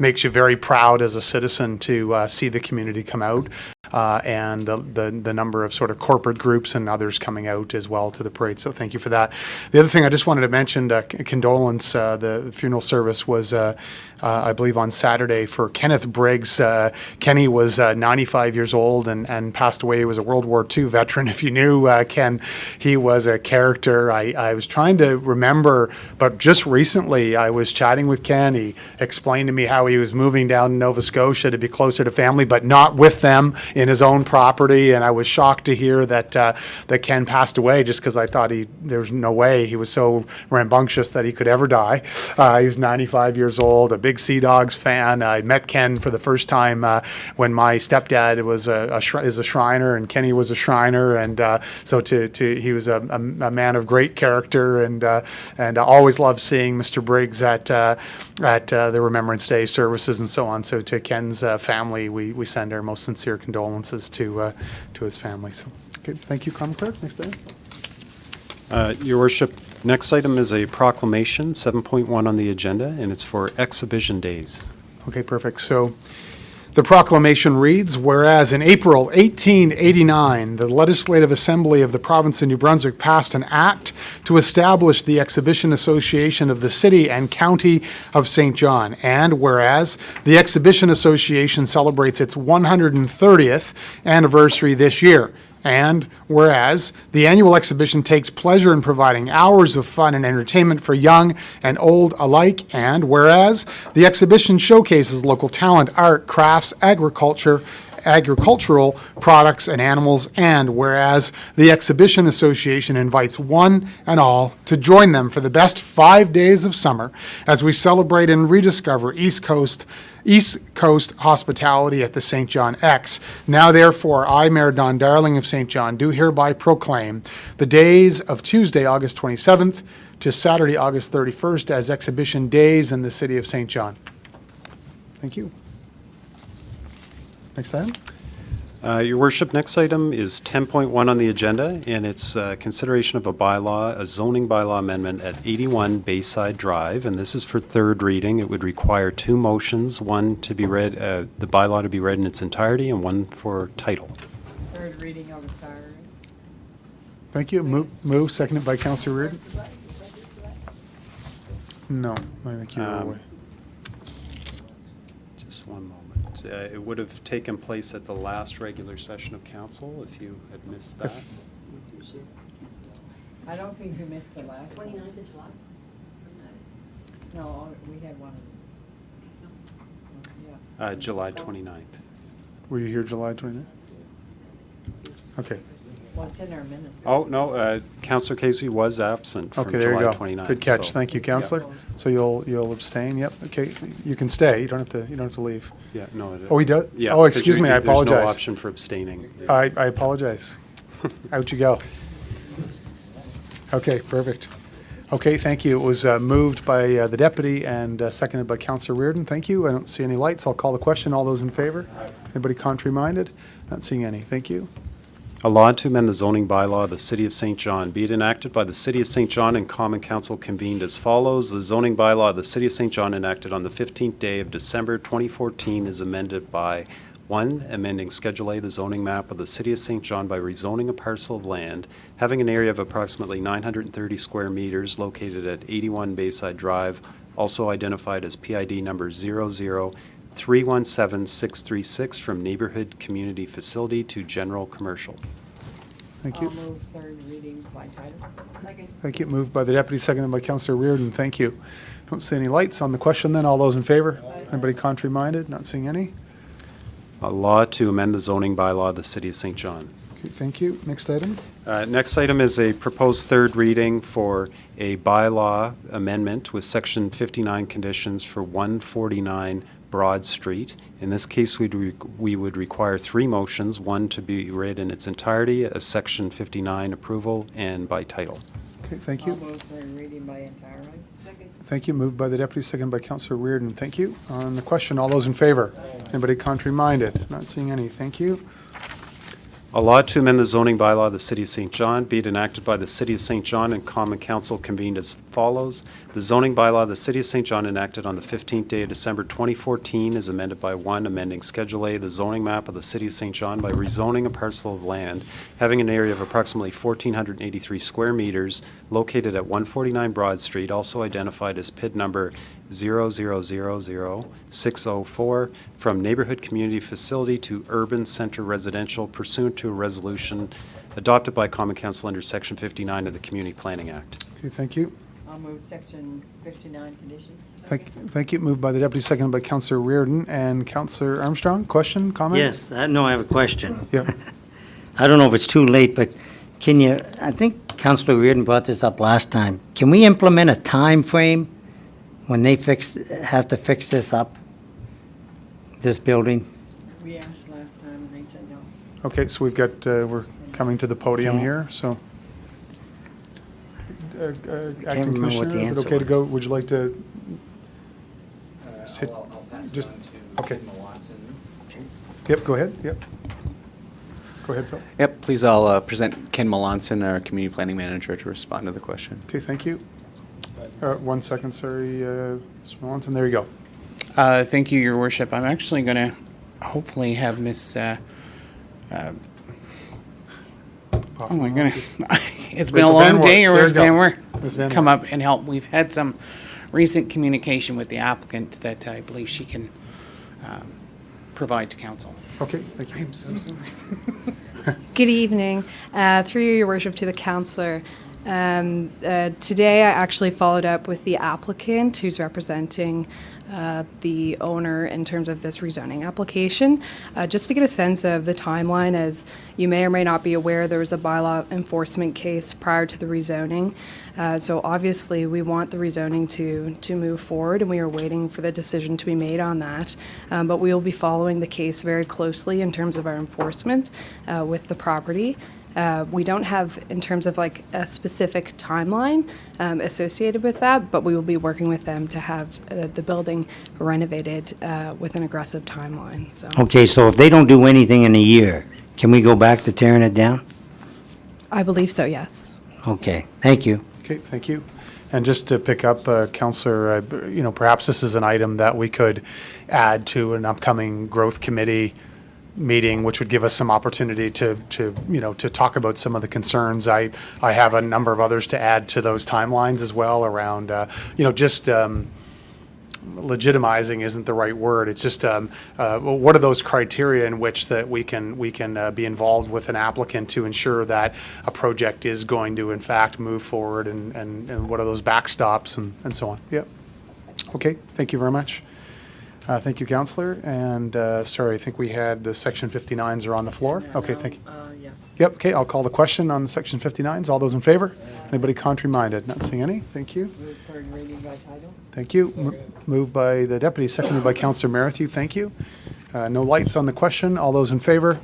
makes you very proud as a citizen to see the community come out, and the number of sort of corporate groups and others coming out as well to the parade. So thank you for that. The other thing I just wanted to mention, condolence, the funeral service was I believe on Saturday for Kenneth Briggs. Kenny was 95 years old and passed away. He was a World War II veteran. If you knew Ken, he was a character. I was trying to remember, but just recently I was chatting with Ken. He explained to me how he was moving down to Nova Scotia to be closer to family, but not with them, in his own property. And I was shocked to hear that Ken passed away, just because I thought there was no way. He was so rambunctious that he could ever die. He was 95 years old, a big Sea Dogs fan. I met Ken for the first time when my stepdad was is a Shriner, and Kenny was a Shriner, and so he was a man of great character, and I always loved seeing Mr. Briggs at the Remembrance Day services and so on. So to Ken's family, we send our most sincere condolences to his family. So okay, thank you, Common Clerk. Next item. Your Worship, next item is a proclamation, 7.1 on the agenda, and it's for Exhibition Days. Okay, perfect. So the proclamation reads, whereas in April 1889, the Legislative Assembly of the Province of New Brunswick passed an act to establish the Exhibition Association of the City and County of St. John. And whereas the Exhibition Association celebrates its 130th anniversary this year. And whereas the annual exhibition takes pleasure in providing hours of fun and entertainment for young and old alike. And whereas the exhibition showcases local talent, art, crafts, agricultural products and animals. And whereas the Exhibition Association invites one and all to join them for the best 5 days of summer as we celebrate and rediscover East Coast hospitality at the St. John X. Now, therefore, I, Mayor Don Darling of St. John, do hereby proclaim the days of Tuesday, August 27th to Saturday, August 31st as exhibition days in the city of St. John. Thank you. Next item. Your Worship, next item is 10.1 on the agenda, and it's consideration of a zoning bylaw amendment at 81 Bayside Drive, and this is for third reading. It would require two motions, one to be read, the bylaw to be read in its entirety, and one for title. Third reading of the third. Thank you. Move, seconded by Councillor Reardon. No, I think you're away. Just one moment. It would have taken place at the last regular session of council if you had missed that. I don't think we missed the last. 29th of July? No, we had one. July 29th. Were you here July 29th? Okay. What's in our minutes? Oh, no, Councillor Casey was absent from Okay, there you July go. 29th. Good catch. so- Thank you, yeah. Councillor. So you'll abstain? Yep. Okay. You can stay. You don't have to leave. Yeah, no. Oh, he does? Yeah. Oh, 'cause excuse me. I there's no apologize. option for abstaining. I apologize. Out you go. Okay, perfect. Okay, thank you. It was moved by the deputy and seconded by Councillor Reardon. Thank you. I don't see any lights. I'll call the question. All those in favor? Anybody contrary-minded? Not seeing any. Thank you. A law to amend the zoning bylaw of the City of St. John. Be it enacted by the City of St. John and Common Council convened as follows. The zoning bylaw of the City of St. John enacted on the 15th day of December 2014 is amended by 1. Amending Schedule A, the zoning map of the City of St. John by rezoning a parcel of land having an area of approximately 930 square meters located at 81 Bayside Drive, also identified as PID number 317636 from neighborhood community facility to general commercial. Thank you. I'll move third reading by title. Second. Thank you. Moved by the deputy, seconded by Councillor Reardon. Thank you. Don't see any lights on the question then. All those in favor? Anybody contrary-minded? Not seeing any? A law to amend the zoning bylaw of the City of St. John. Okay, thank you. Next item. Next item is a proposed third reading for a bylaw amendment with Section 59 conditions for 149 Broad Street. In this case, we would require three motions, one to be read in its entirety, a Section 59 approval, and by title. Okay, thank you. I'll move third reading by entirely. Second. Thank you. Moved by the deputy, seconded by Councillor Reardon. Thank you. On the question, all those in favor? Anybody contrary-minded? Not seeing any. Thank you. A law to amend the zoning bylaw of the City of St. John, be it enacted by the City of St. John and Common Council convened as follows. The zoning bylaw of the City of St. John enacted on the 15th day of December 2014 is amended by one, amending Schedule A, the zoning map of the City of St. John by rezoning a parcel of land having an area of approximately 1,483 square meters located at 149 Broad Street, also identified as PID number 0000604, from neighborhood community facility to urban center residential pursuant to a resolution adopted by Common Council under Section 59 of the Community Planning Act. Okay, thank you. I'll move section 59 conditions. Thank you. Moved by the deputy, seconded by Councillor Reardon and Councillor Armstrong. Question, comment? Yes, no, I have a question. Yeah. I don't know if it's too late, but can you, I think Councillor Reardon brought this up last time. Can we implement a time frame when they have to fix this up, this building? We asked last time and they said no. Okay, so we've got, we're coming to the podium Okay. here, so. Acting remember what Commissioner, the is it answer okay to was. go? Would you like to? Just, okay. Yep, go ahead, yep. Go ahead, Phil. Yep, please, I'll present Ken Melanson, our Community Planning Manager, to respond to the question. Okay, thank you. 1 second, sorry, Mr. Melanson, there you go. Thank you, Your Worship. I'm actually going to hopefully have Miss. Oh my goodness, it's been a Rachel Van long Wert. day. Or There you Ms. go. Van Wert, Ms. Van come Wert. up and help. We've had some recent communication with the applicant that I believe she can provide to council. Okay, thank you. I'm so sorry. Good evening. Through Your Worship to the councillor. Today I actually followed up with the applicant who's representing the owner in terms of this rezoning application, just to get a sense of the timeline. As you may or may not be aware, there was a bylaw enforcement case prior to the rezoning. So obviously we want the rezoning to move forward, and we are waiting for the decision to be made on that. But we will be following the case very closely in terms of our enforcement with the property. We don't have, in terms of like a specific timeline associated with that, but we will be working with them to have the building renovated with an aggressive timeline. So Okay, so if they don't do anything in a year, can we go back to tearing it down? I believe so, yes. Okay, thank you. Okay, thank you. And just to pick up, Councillor, perhaps this is an item that we could add to an upcoming growth committee meeting, which would give us some opportunity to talk about some of the concerns. I have a number of others to add to those timelines as well around, legitimizing isn't the right word. It's just, what are those criteria in which that we can be involved with an applicant to ensure that a project is going to in fact move forward, and what are those backstops and so on. Yep. Okay, thank you very much. Thank you, Councillor. And sorry, I think we had the Section 59s are on the floor. Okay, thank you. Yes. Yep, okay, I'll call the question on the Section 59s. All those in favor? Anybody contrary-minded? Not seeing any. Thank you. Move third reading by title. Thank you. Moved by the deputy, seconded by Councillor Merrithew. Thank you. No lights on the question. All those in favor?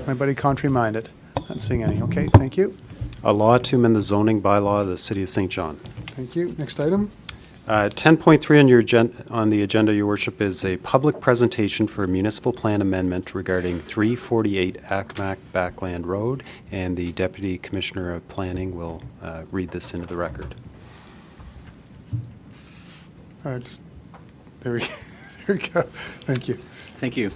Anybody contrary-minded? Not seeing any. Okay, thank you. A law to amend the zoning bylaw of the City of St. John. Thank you. Next item. 10.3 on the agenda, Your Worship, is a public presentation for a municipal plan amendment regarding 348 Acmac Backland Road, and the Deputy Commissioner of Planning will read this into the record. There we go. Thank you. Thank you.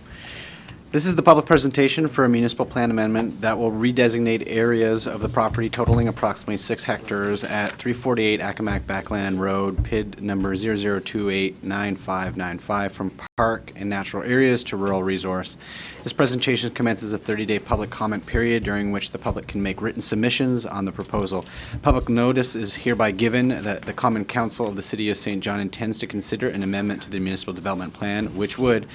This is the public presentation for a municipal plan amendment that will redesignate areas of the property totaling approximately 6 hectares at 348 Accomack Backland Road, PID number 00289595, from park and natural areas to rural resource. This presentation commences a 30-day public comment period during which the public can make written submissions on the proposal. Public notice is hereby given that the Common Council of the City of St. John intends to consider an amendment to the municipal development plan, which would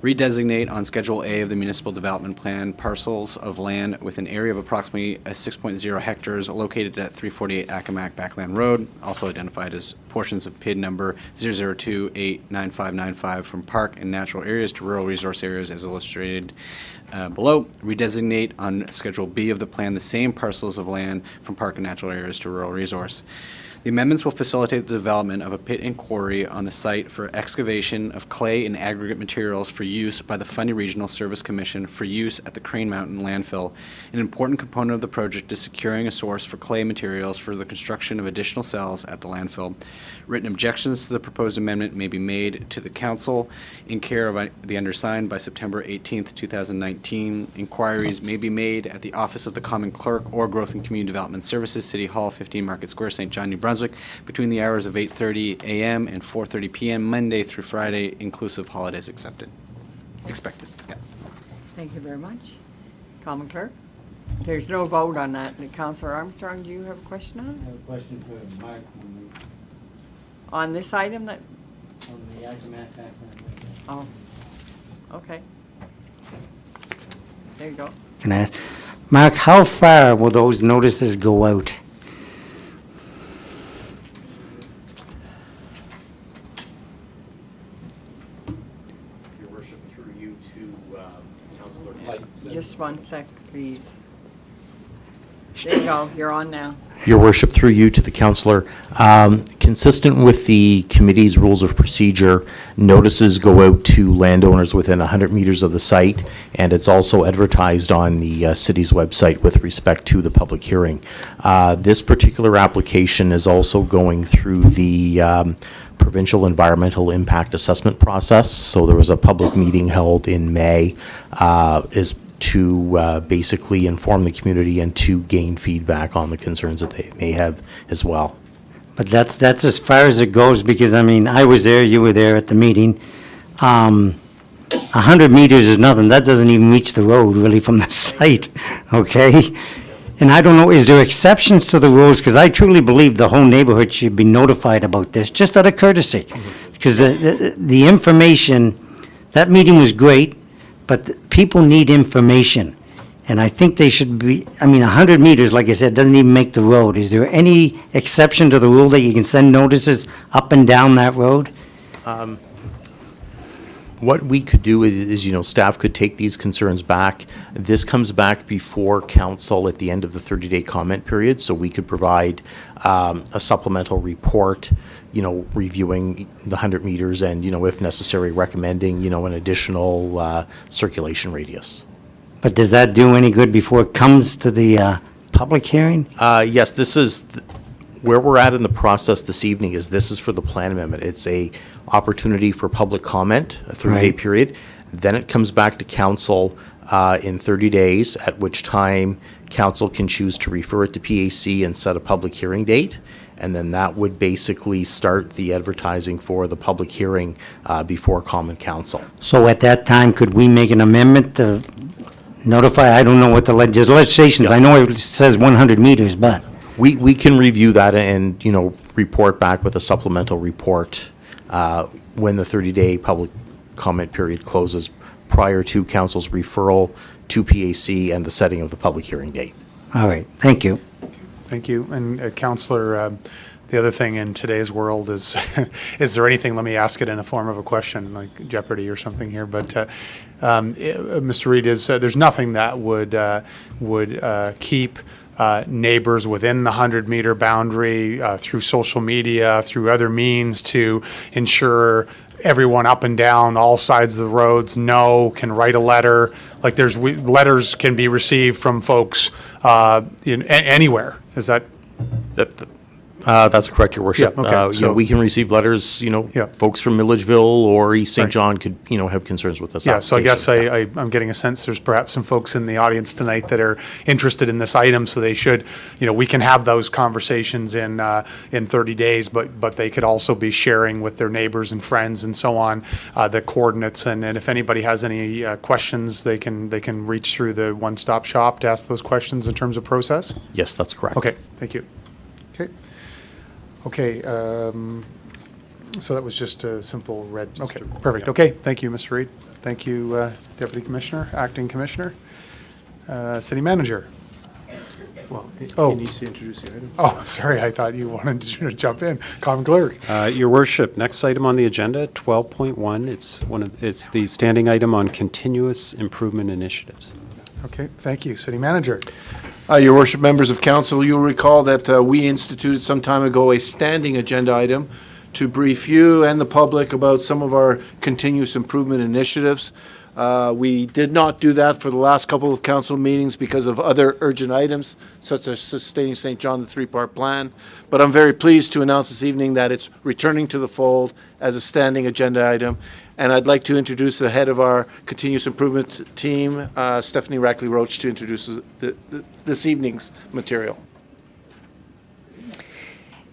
redesignate on Schedule A of the Municipal Development Plan parcels of land with an area of approximately 6.0 hectares located at 348 Accomack Backland Road, also identified as portions of PID number 00289595, from park and natural areas to rural resource areas as illustrated below. Redesignate on Schedule B of the plan the same parcels of land from park and natural areas to rural resource. The amendments will facilitate the development of a pit and quarry on the site for excavation of clay and aggregate materials for use by the Fundy Regional Service Commission for use at the Crane Mountain landfill. An important component of the project is securing a source for clay materials for the construction of additional cells at the landfill. Written objections to the proposed amendment may be made to the council in care of the undersigned by September 18th, 2019. Inquiries may be made at the Office of the Common Clerk or Growth and Community Development Services, City Hall, 15 Market Square, St. John, New Brunswick, between the hours of 8:30 a.m. and 4:30 p.m., Monday through Friday, inclusive holidays expected. Yeah. Thank you very much. Common Clerk? There's no vote on that. Councillor Armstrong, do you have a question on I it? have a question for Mark On this item that, on the Accomack Backland. oh, okay. There you go. Can I ask, Mark, how far will those notices go out? Your worship, through you to Councillor White. Just one sec, please. There you go, you're on now. Your worship, through you to the councillor, consistent with the committee's rules of procedure, notices go out to landowners within 100 meters of the site, and it's also advertised on the city's website with respect to the public hearing. This particular application is also going through the provincial environmental impact assessment process. So there was a public meeting held in May to basically inform the community and to gain feedback on the concerns that they may have as well. But that's as far as it goes, because, I mean, I was there, you were there at the meeting. 100 meters is nothing. That doesn't even reach the road, really, from the site, okay? And I don't know, is there exceptions to the rules? Because I truly believe the whole neighborhood should be notified about this, just out of courtesy. Because the information, that meeting was great, but people need information. And I think they should be, I mean, 100 meters, like I said, doesn't even make the road. Is there any exception to the rule that you can send notices up and down that road? What we could do is, staff could take these concerns back. This comes back before council at the end of the 30-day comment period, so we could provide a supplemental report, reviewing the 100 meters and, if necessary, recommending, an additional circulation radius. But does that do any good before it comes to the public hearing? Yes, this is, where we're at in the process this evening is this is for the plan amendment. It's a opportunity for public comment, a 30-day Right. period. Then it comes back to council in 30 days, at which time council can choose to refer it to PAC and set a public hearing date. And then that would basically start the advertising for the public hearing before common council. So at that time, could we make an amendment to notify, I don't know what the legislation is. I know it says 100 meters, but. We can review that and, report back with a supplemental report when the 30-day public comment period closes, prior to council's referral to PAC and the setting of the public hearing date. All right, thank you. Thank you. And Councillor, the other thing in today's world is, is there anything, let me ask it in a form of a question, like Jeopardy or something here, but Mr. Reid, there's nothing that would keep neighbors within the 100-meter boundary through social media, through other means to ensure everyone up and down all sides of the roads can write a letter. Like letters can be received from folks anywhere. Is that? That's correct, Your Worship. Yeah, okay, You know, so- we can receive letters, you know, Yeah. folks from Milledgeville or East St. Right. John could, you know, have concerns with this Yeah, so I guess application. I'm getting a sense there's perhaps some folks in the audience tonight that are interested in this item, so they should, we can have those conversations in 30 days, but they could also be sharing with their neighbors and friends and so on, the coordinates, and if anybody has any questions, they can reach through the one-stop shop to ask those questions in terms of process? Yes, that's correct. Okay, thank you. Okay, so that was just a simple red, okay, perfect. Okay, thank you, Mr. Reid. Thank you, Deputy Commissioner, Acting Commissioner. City Manager. Well, Oh. he needs to introduce the item. Oh, sorry, I thought you wanted to jump in. Common Clerk. Your Worship, next item on the agenda, 12.1, it's the standing item on continuous improvement initiatives. Okay, thank you. City Manager. Your Worship, members of council, you'll recall that we instituted some time ago a standing agenda item to brief you and the public about some of our continuous improvement initiatives. We did not do that for the last couple of council meetings because of other urgent items, such as sustaining St. John, the three-part plan. But I'm very pleased to announce this evening that it's returning to the fold as a standing agenda item. And I'd like to introduce the head of our continuous improvement team, Stephanie Rackley-Roach, to introduce this evening's material.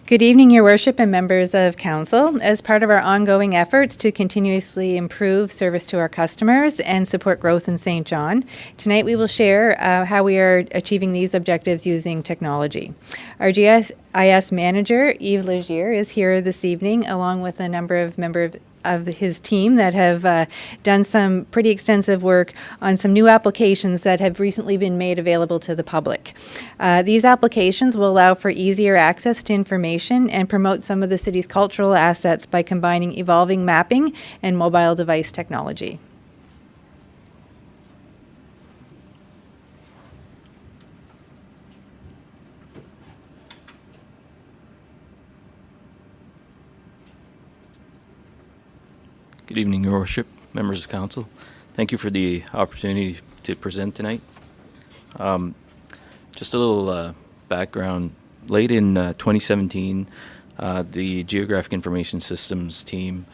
Good evening, Your Worship and members of Council. As part of our ongoing efforts to continuously improve service to our customers and support growth in St. John, tonight we will share how we are achieving these objectives using technology. Our GIS manager, Yves Legier, is here this evening, along with a number of members of his team that have done some pretty extensive work on some new applications that have recently been made available to the public. These applications will allow for easier access to information and promote some of the city's cultural assets by combining evolving mapping and mobile device technology. Good evening, Your Worship, members of council. Thank you for the opportunity to present tonight. Just a little background. Late in 2017, the Geographic Information Systems team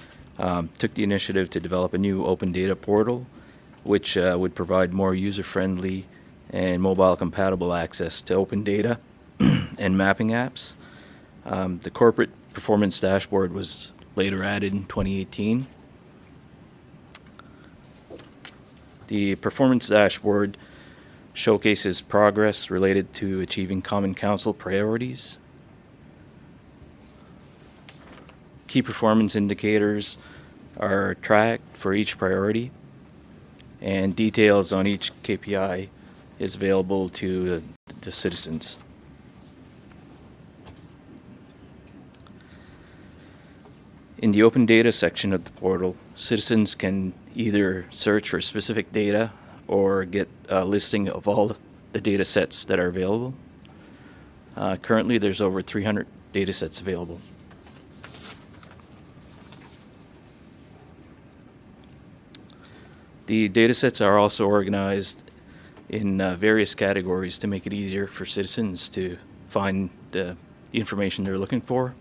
took the initiative to develop a new open data portal, which would provide more user-friendly and mobile-compatible access to open data and mapping apps. The corporate performance dashboard was later added in 2018. The performance dashboard showcases progress related to achieving Common Council priorities. Key performance indicators are tracked for each priority, and details on each KPI is available to the citizens. In the open data section of the portal, citizens can either search for specific data or get a listing of all the data sets that are available. Currently, there's over 300 data sets available. The data sets are also organized in various categories to make it easier for citizens to find the information they're looking for.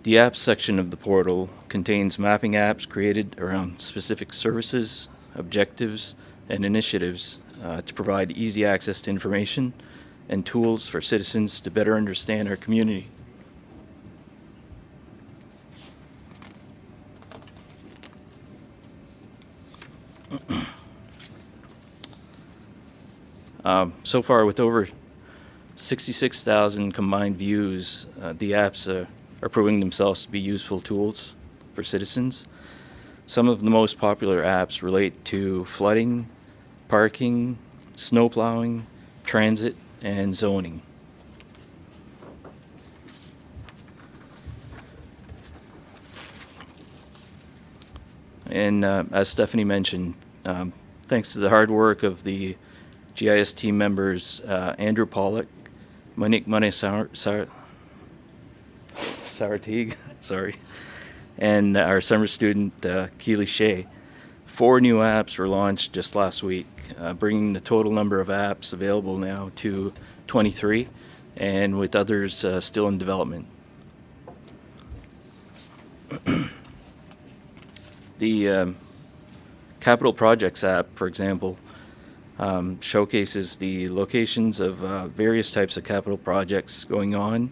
The apps section of the portal contains mapping apps created around specific services, objectives, and initiatives to provide easy access to information and tools for citizens to better understand our community. So far, with over 66,000 combined views, the apps are proving themselves to be useful tools for citizens. Some of the most popular apps relate to flooding, parking, snow plowing, transit, and zoning. And as Stephanie mentioned, thanks to the hard work of the GIS team members, Andrew Pollock, Monique Sartig, sorry, and our summer student, Keely Shea, 4 new apps were launched just last week, bringing the total number of apps available now to 23, and with others still in development. The Capital Projects app, for example, showcases the locations of various types of capital projects going on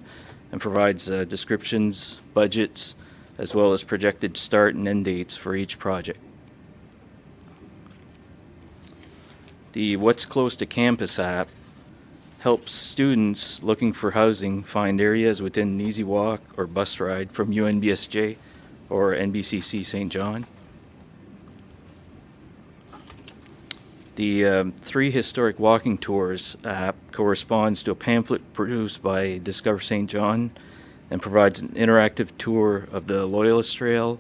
and provides descriptions, budgets, as well as projected start and end dates for each project. The What's Close to Campus app helps students looking for housing find areas within an easy walk or bus ride from UNBSJ or NBCC St. John. The 3 Historic Walking Tours app corresponds to a pamphlet produced by Discover St. John and provides an interactive tour of the Loyalist Trail,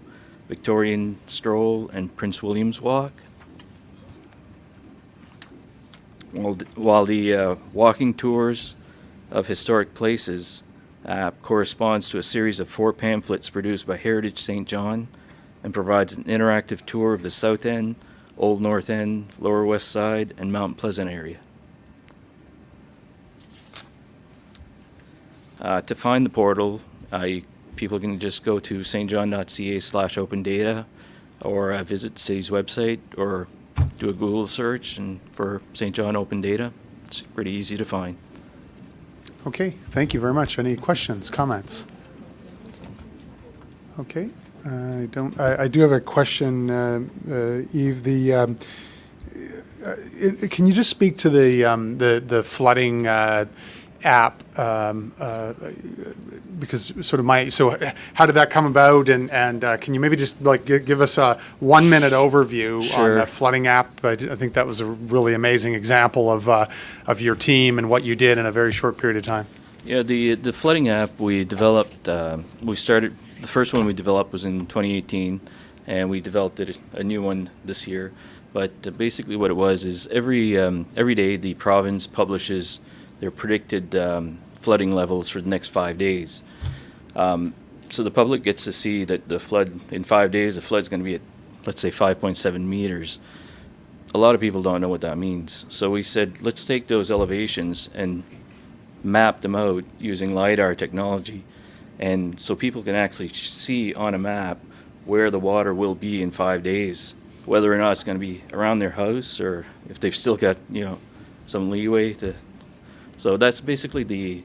Victorian Stroll, and Prince William's Walk. While the Walking Tours of Historic Places app corresponds to a series of 4 pamphlets produced by Heritage St. John and provides an interactive tour of the South End, Old North End, Lower West Side, and Mount Pleasant area. To find the portal, people can just go to stjohn.ca/open-data or visit the city's website or do a Google search and for St. John Open Data. It's pretty easy to find. Okay, thank you very much. Any questions, comments? Okay, I do have a question, Eve. Can you just speak to the flooding app? Because how did that come about? And can you maybe just give us a 1-minute overview on the flooding app? I think that was a really amazing example of your team and what you did in a very short period of time. Yeah, the flooding app we developed, the first one we developed was in 2018, and we developed a new one this year. But basically what it was is every day the province publishes their predicted flooding levels for the next 5 days. So the public gets to see that the flood, in 5 days, the flood's going to be at, let's say, 5.7 meters. A lot of people don't know what that means. So we said, let's take those elevations and map them out using LiDAR technology. And so people can actually see on a map where the water will be in 5 days, whether or not it's going to be around their house or if they've still got, some leeway to. So that's basically the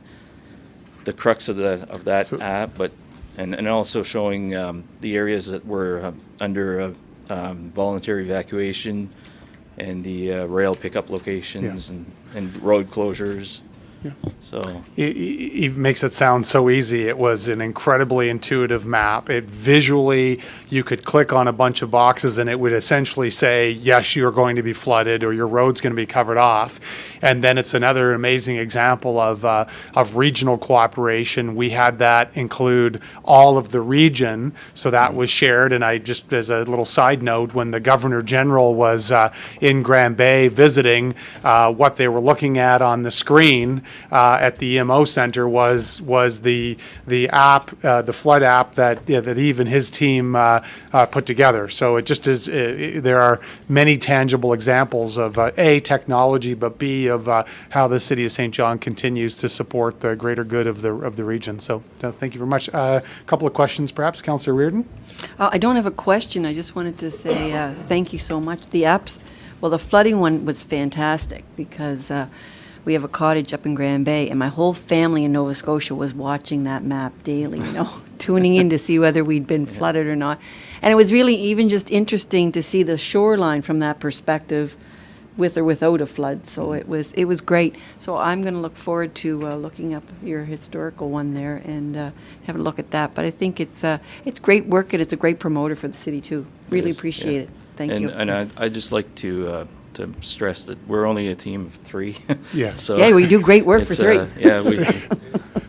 crux of that app, but and also showing the areas that were under voluntary evacuation and the rail pickup locations and road closures. Yeah. So it makes it sound so easy. It was an incredibly intuitive map. It visually, you could click on a bunch of boxes and it would essentially say, yes, you're going to be flooded or your road's going to be covered off. And then it's another amazing example of regional cooperation. We had that include all of the region, so that was shared. And I just, as a little side note, when the Governor General was in Grand Bay visiting, what they were looking at on the screen at the EMO Center was the app, the flood app that Eve and his team put together. So it just is. There are many tangible examples of A, technology, but B, of how the city of St. John continues to support the greater good of the region. So thank you very much. A couple of questions, perhaps, Councillor Reardon. I don't have a question. I just wanted to say thank you so much. The apps, well, the flooding one was fantastic because we have a cottage up in Grand Bay, and my whole family in Nova Scotia was watching that map daily, tuning in to see whether we'd been flooded or not. And it was really even just interesting to see the shoreline from that perspective, with or without a flood. So it was great. So I'm going to look forward to looking up your historical one there and have a look at that. But I think it's great work, and it's a great promoter for the city too. Really appreciate it. Thank you. And I'd just like to stress that we're only a team of 3. Yeah. So yeah, we do great work for 3.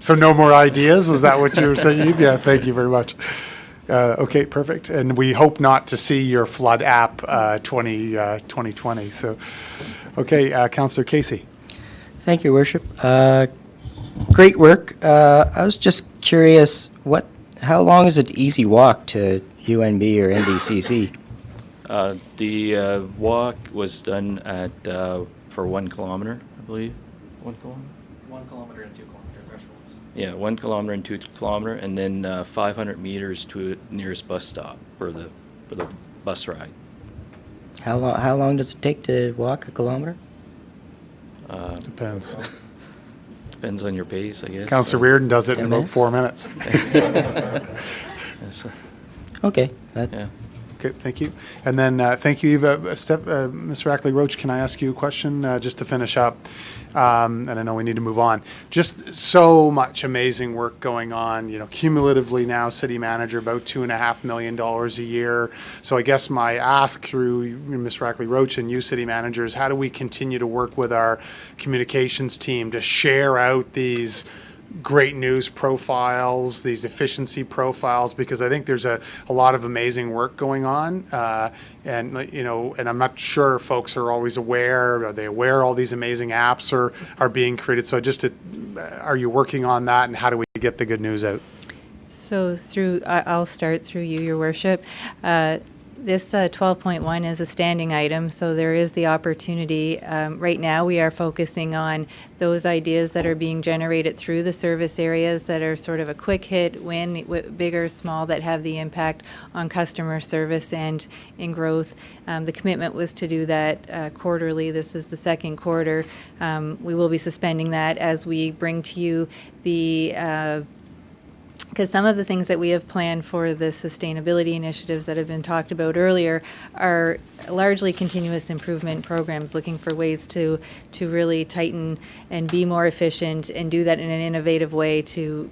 So no more ideas? Was that what you were saying, Eve? Yeah, thank you very much. Okay, perfect. And we hope not to see your flood app 2020. So, okay, Councillor Casey. Thank you, Worship. Great work. I was just curious, how long is it easy walk to UNB or NBCC? The walk was done at, for 1 kilometer, I believe. 1 kilometer? 1 kilometer and 2 kilometer thresholds. Yeah, 1 kilometer and 2 kilometer, and then 500 meters to nearest bus stop for the bus ride. How long does it take to walk a kilometer? Depends. Depends on your pace, I guess. Councillor Reardon does it in 10 about minutes? 4 minutes. Yes, Okay. yeah. Okay, thank you. And then, thank you, Eva. Mr. Ackley Roach, can I ask you a question just to finish up? And I know we need to move on. Just so much amazing work going on, cumulatively now, city manager, about $2.5 million a year. So I guess my ask through Mr. Ackley Roach and you, city managers, how do we continue to work with our communications team to share out these great news profiles, these efficiency profiles, because I think there's a lot of amazing work going on. And I'm not sure folks are always aware. Are they aware all these amazing apps are being created? So are you working on that, and how do we get the good news out? So I'll start through you, Your Worship. This 12.1 is a standing item, so there is the opportunity. Right now, we are focusing on those ideas that are being generated through the service areas that are sort of a quick hit win, big or small, that have the impact on customer service and in growth. The commitment was to do that quarterly. This is the second quarter. We will be suspending that as we bring to you the because some of the things that we have planned for the sustainability initiatives that have been talked about earlier are largely continuous improvement programs, looking for ways to really tighten and be more efficient and do that in an innovative way to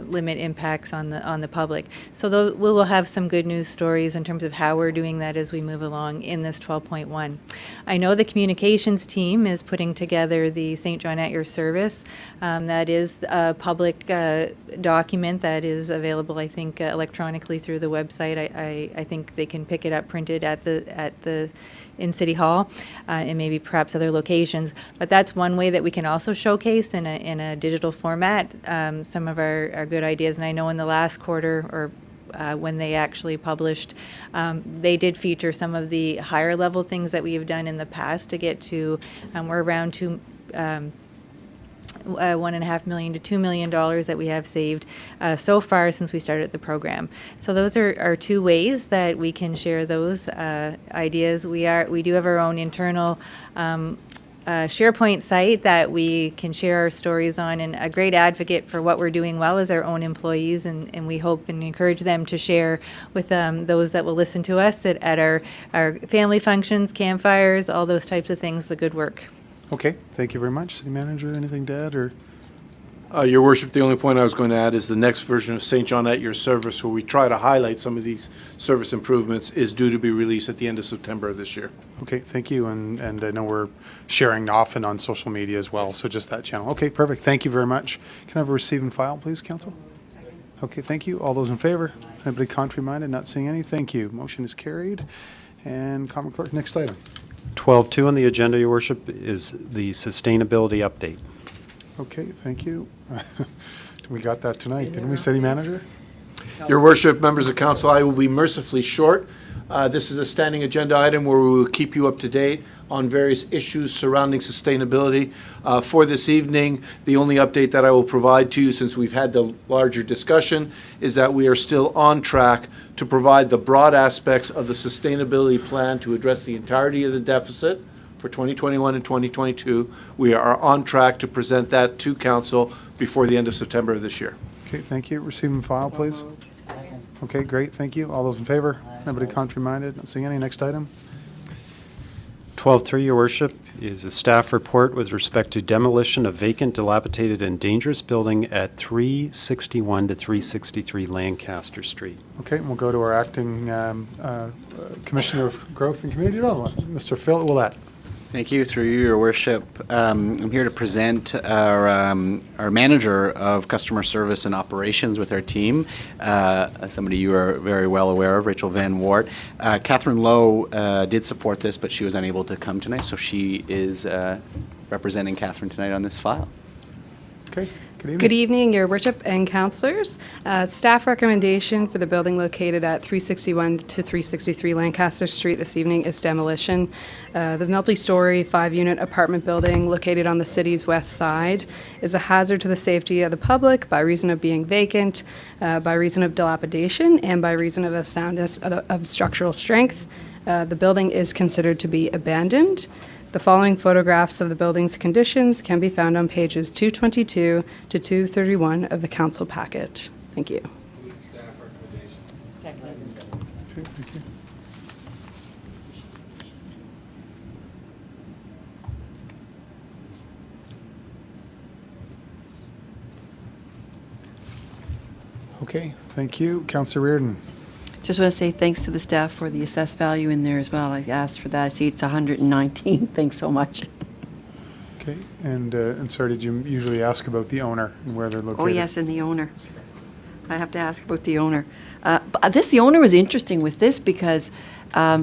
limit impacts on the public. So we will have some good news stories in terms of how we're doing that as we move along in this 12.1. I know the communications team is putting together the St. John at Your Service. That is a public document that is available, I think, electronically through the website. I think they can pick it up printed in City Hall and maybe perhaps other locations. But that's one way that we can also showcase in a digital format some of our good ideas. And I know in the last quarter, or when they actually published, they did feature some of the higher level things that we have done in the past to get to, we're around $1.5 million to $2 million that we have saved so far since we started the program. So those are two ways that we can share those ideas. We do have our own internal SharePoint site that we can share our stories on, and a great advocate for what we're doing well is our own employees, and we hope and encourage them to share with those that will listen to us at our family functions, campfires, all those types of things, the good work. Okay, thank you very much. City Manager, anything to add, or? Your Worship, the only point I was going to add is the next version of St. John at Your Service, where we try to highlight some of these service improvements, is due to be released at the end of September of this year. Okay, thank you, and I know we're sharing often on social media as well, so just that channel. Okay, perfect, thank you very much. Can I have a receive and file, please, Council? Okay, thank you. All those in favor? Anybody contrary-minded? Not seeing any? Thank you. Motion is carried. And Common Clerk, next item. 12.2 on the agenda, Your Worship, is the sustainability update. Okay, thank you. We got that tonight, didn't we, City Manager? Your Worship, members of council, I will be mercifully short. This is a standing agenda item where we will keep you up to date on various issues surrounding sustainability. For this evening, the only update that I will provide to you, since we've had the larger discussion, is that we are still on track to provide the broad aspects of the sustainability plan to address the entirety of the deficit for 2021 and 2022. We are on track to present that to council before the end of September of this year. Okay, thank you. Receive and file, please. Okay, great, thank you. All those in favor? Anybody contrary-minded? Not seeing any. Next item. 12.3, Your Worship, is a staff report with respect to demolition of vacant, dilapidated, and dangerous building at 361 to 363 Lancaster Street. Okay, and we'll go to our acting Commissioner of Growth and Community Development, Mr. Phil Willett. Thank you. Through you, Your Worship, I'm here to present our manager of customer service and operations with our team, somebody you are very well aware of, Rachel Van Wart. Catherine Lowe did support this, but she was unable to come tonight, so she is representing Catherine tonight on this file. Okay, good evening. Good evening, Your Worship and councillors. Staff recommendation for the building located at 361 to 363 Lancaster Street this evening is demolition. The multi-story, 5-unit apartment building located on the city's west side is a hazard to the safety of the public by reason of being vacant, by reason of dilapidation, and by reason of soundness of structural strength. The building is considered to be abandoned. The following photographs of the building's conditions can be found on pages 222 to 231 of the council packet. Thank you. Okay, thank you. Okay, thank you. Councillor Reardon. Just want to say thanks to the staff for the assessed value in there as well. I asked for that. I see it's 119. Thanks so much. Okay, and sorry, did you usually ask about the owner and where they're located? Oh, yes, and the owner. I have to ask about the owner. But the owner was interesting with this because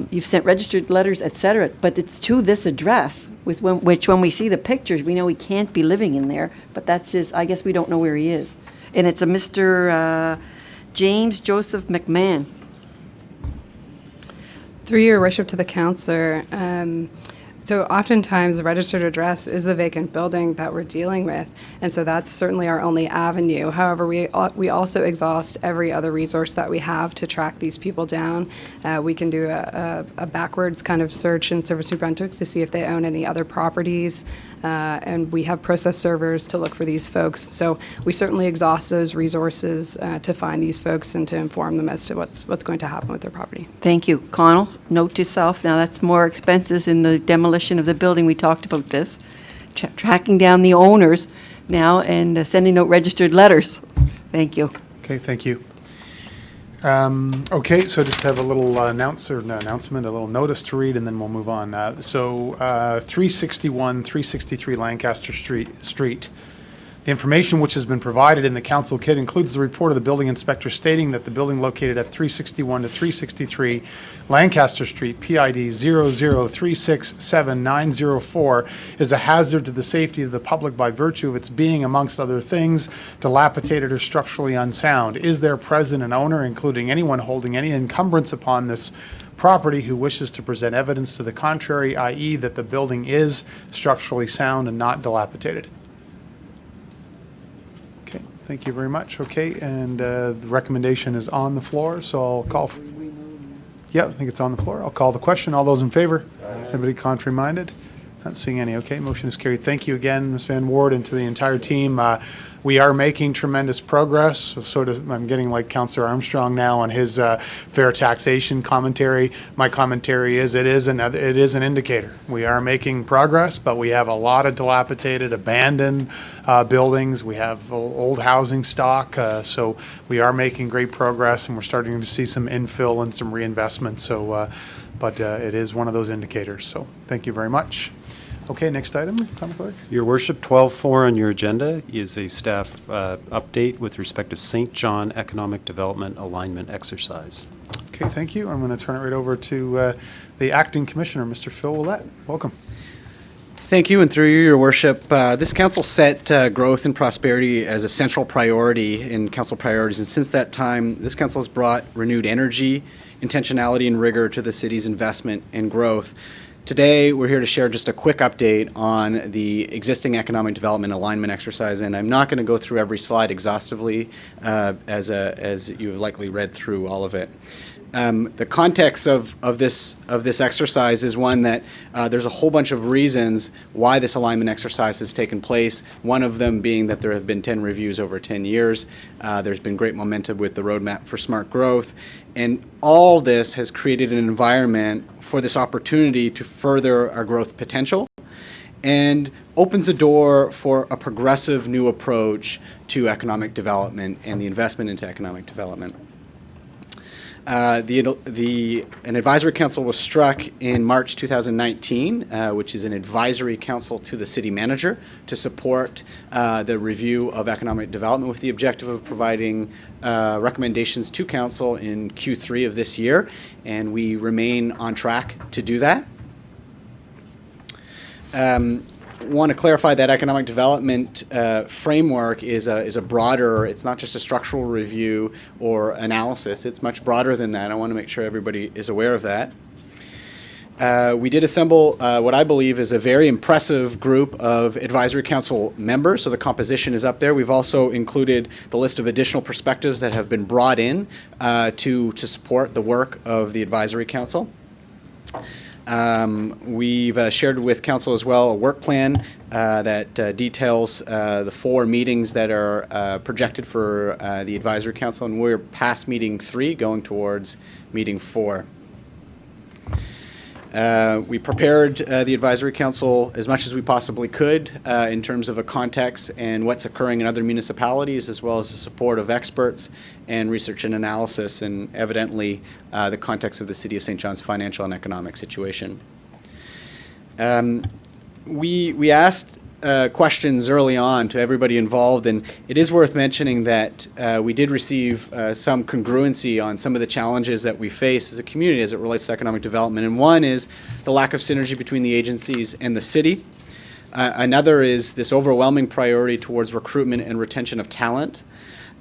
you've sent registered letters, et cetera, but it's to this address, which when we see the pictures, we know he can't be living in there, but that's his, I guess we don't know where he is. And it's a Mr. James Joseph McMahon. Through your worship to the councillor, so oftentimes the registered address is the vacant building that we're dealing with, and so that's certainly our only avenue. However, we also exhaust every other resource that we have to track these people down. We can do a backwards kind of search in Service New Brunswick to see if they own any other properties, and we have process servers to look for these folks. So we certainly exhaust those resources to find these folks and to inform them as to what's going to happen with their property. Thank you. Connell, note to self, now that's more expenses in the demolition of the building. We talked about this. Tracking down the owners now and sending out registered letters. Thank you. Okay, thank you. Okay, so just have a little announcement, a little notice to read, and then we'll move on. 361, 363 Lancaster Street. The information which has been provided in the council kit includes the report of the building inspector stating that the building located at 361 to 363 Lancaster Street, PID 00367904, is a hazard to the safety of the public by virtue of its being, amongst other things, dilapidated or structurally unsound. Is there present an owner, including anyone holding any encumbrance upon this property, who wishes to present evidence to the contrary, i.e. that the building is structurally sound and not dilapidated? Okay, thank you very much. Okay, and the recommendation is on the floor, so I'll call. Yeah, I think it's on the floor. I'll call the question. All those in favor? Anybody contrary-minded? Not seeing any. Okay, motion is carried. Thank you again, Ms. Van Ward, and to the entire team. We are making tremendous progress. I'm getting like Councillor Armstrong now on his fair taxation commentary. My commentary is it is an indicator. We are making progress, but we have a lot of dilapidated, abandoned buildings. We have old housing stock, so we are making great progress, and we're starting to see some infill and some reinvestment. So, but it is one of those indicators. So, thank you very much. Okay, next item, Tom Clerk. Your Worship, 12.4 on your agenda is a staff update with respect to St. John Economic Development Alignment Exercise. Okay, thank you. I'm going to turn it right over to the Acting Commissioner, Mr. Phil Willett. Welcome. Thank you, and through you, Your Worship, this council set growth and prosperity as a central priority in council priorities, and since that time, this council has brought renewed energy, intentionality, and rigor to the city's investment and growth. Today, we're here to share just a quick update on the existing economic development alignment exercise, and I'm not going to go through every slide exhaustively as you have likely read through all of it. The context of this exercise is one that there's a whole bunch of reasons why this alignment exercise has taken place, one of them being that there have been 10 reviews over 10 years. There's been great momentum with the roadmap for smart growth, and all this has created an environment for this opportunity to further our growth potential and opens the door for a progressive new approach to economic development and the investment into economic development. An advisory council was struck in March 2019, which is an advisory council to the city manager to support the review of economic development with the objective of providing recommendations to council in Q3 of this year, and we remain on track to do that. want to clarify that economic development framework is a broader, it's not just a structural review or analysis, it's much broader than that. I want to make sure everybody is aware of that. We did assemble what I believe is a very impressive group of advisory council members, so the composition is up there. We've also included the list of additional perspectives that have been brought in to support the work of the advisory council. We've shared with council as well a work plan that details the 4 meetings that are projected for the advisory council, and we're past meeting 3, going towards meeting 4. We prepared the advisory council as much as we possibly could in terms of a context and what's occurring in other municipalities, as well as the support of experts and research and analysis, and evidently the context of the City of St. John's financial and economic situation. We asked questions early on to everybody involved, and it is worth mentioning that we did receive some congruency on some of the challenges that we face as a community as it relates to economic development. And one is the lack of synergy between the agencies and the city. Another is this overwhelming priority towards recruitment and retention of talent,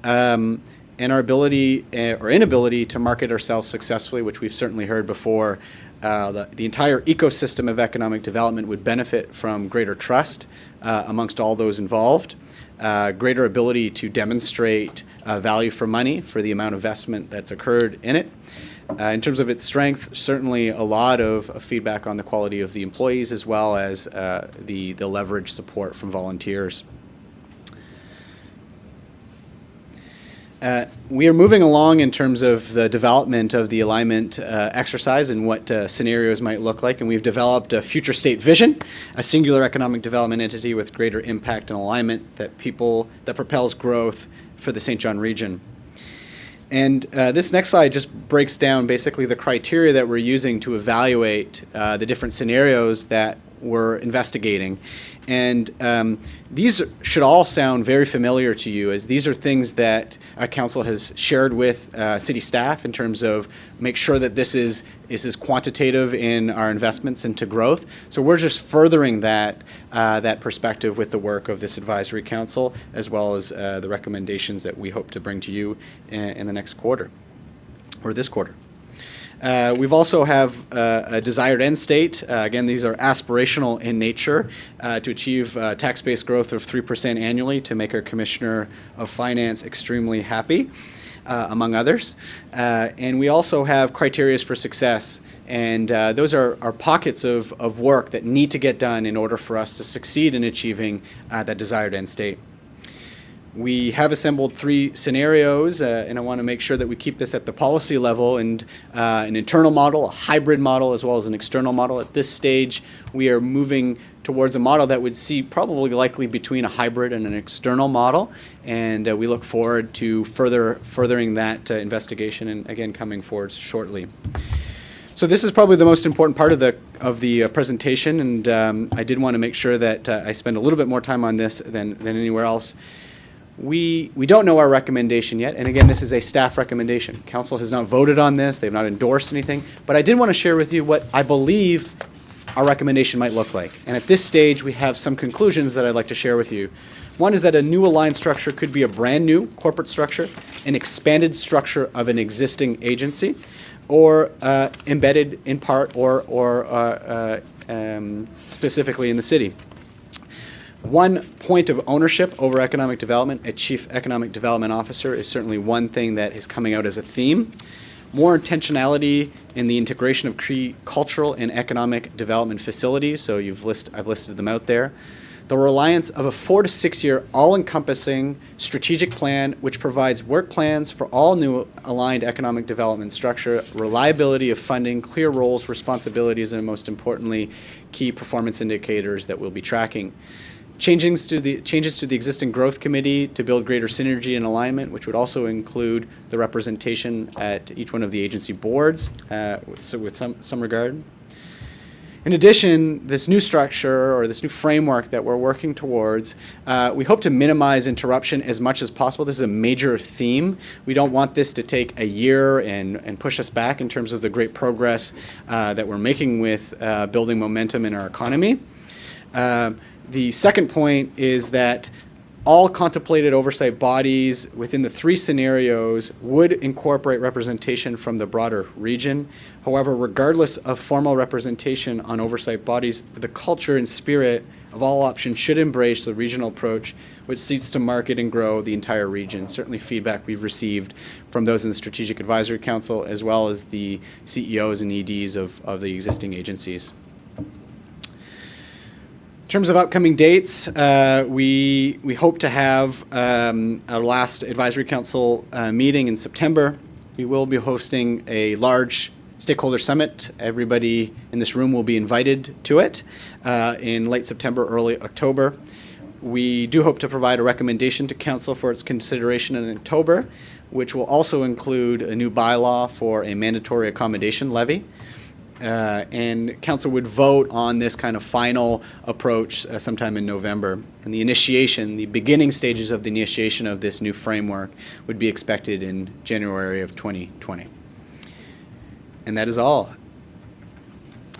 and our ability or inability to market ourselves successfully, which we've certainly heard before. The entire ecosystem of economic development would benefit from greater trust amongst all those involved, greater ability to demonstrate value for money for the amount of investment that's occurred in it. In terms of its strength, certainly a lot of feedback on the quality of the employees, as well as the leverage support from volunteers. We are moving along in terms of the development of the alignment exercise and what scenarios might look like, and we've developed a future state vision, a singular economic development entity with greater impact and alignment that propels growth for the St. John region. And this next slide just breaks down basically the criteria that we're using to evaluate the different scenarios that we're investigating. And these should all sound very familiar to you, as these are things that council has shared with city staff in terms of make sure that this is quantitative in our investments into growth. So we're just furthering that perspective with the work of this advisory council, as well as the recommendations that we hope to bring to you in the next quarter, or this quarter. We've also have a desired end state. Again, these are aspirational in nature, to achieve tax-based growth of 3% annually to make our Commissioner of Finance extremely happy, among others. And we also have criteria for success, and those are pockets of work that need to get done in order for us to succeed in achieving that desired end state. We have assembled 3 scenarios, and I want to make sure that we keep this at the policy level, and an internal model, a hybrid model, as well as an external model. At this stage, we are moving towards a model that would see probably likely between a hybrid and an external model, and we look forward to furthering that investigation, and again, coming forward shortly. So this is probably the most important part of the presentation, and I did want to make sure that I spend a little bit more time on this than anywhere else. We don't know our recommendation yet, and again, this is a staff recommendation. Council has not voted on this, they've not endorsed anything, but I did want to share with you what I believe our recommendation might look like. And at this stage, we have some conclusions that I'd like to share with you. One is that a new aligned structure could be a brand new corporate structure, an expanded structure of an existing agency, or embedded in part or specifically in the city. One point of ownership over economic development, a chief economic development officer, is certainly one thing that is coming out as a theme. More intentionality in the integration of key cultural and economic development facilities, so I've listed them out there. The reliance of a 4 to 6 year all-encompassing strategic plan which provides work plans for all new aligned economic development structure, reliability of funding, clear roles, responsibilities, and most importantly, key performance indicators that we'll be tracking. Changes to the existing growth committee to build greater synergy and alignment, which would also include the representation at each one of the agency boards, so with some regard. In addition, this new structure or this new framework that we're working towards, we hope to minimize interruption as much as possible. This is a major theme. We don't want this to take a year and push us back in terms of the great progress that we're making with building momentum in our economy. The second point is that all contemplated oversight bodies within the 3 scenarios would incorporate representation from the broader region. However, regardless of formal representation on oversight bodies, the culture and spirit of all options should embrace the regional approach, which seeks to market and grow the entire region. Certainly feedback we've received from those in the Strategic Advisory Council, as well as the CEOs and EDs of the existing agencies. In terms of upcoming dates, we hope to have our last Advisory Council meeting in September. We will be hosting a large stakeholder summit. Everybody in this room will be invited to it in late September, early October. We do hope to provide a recommendation to Council for its consideration in October, which will also include a new bylaw for a mandatory accommodation levy. And Council would vote on this kind of final approach sometime in November. And the initiation, the beginning stages of the initiation of this new framework would be expected in January of 2020. And that is all.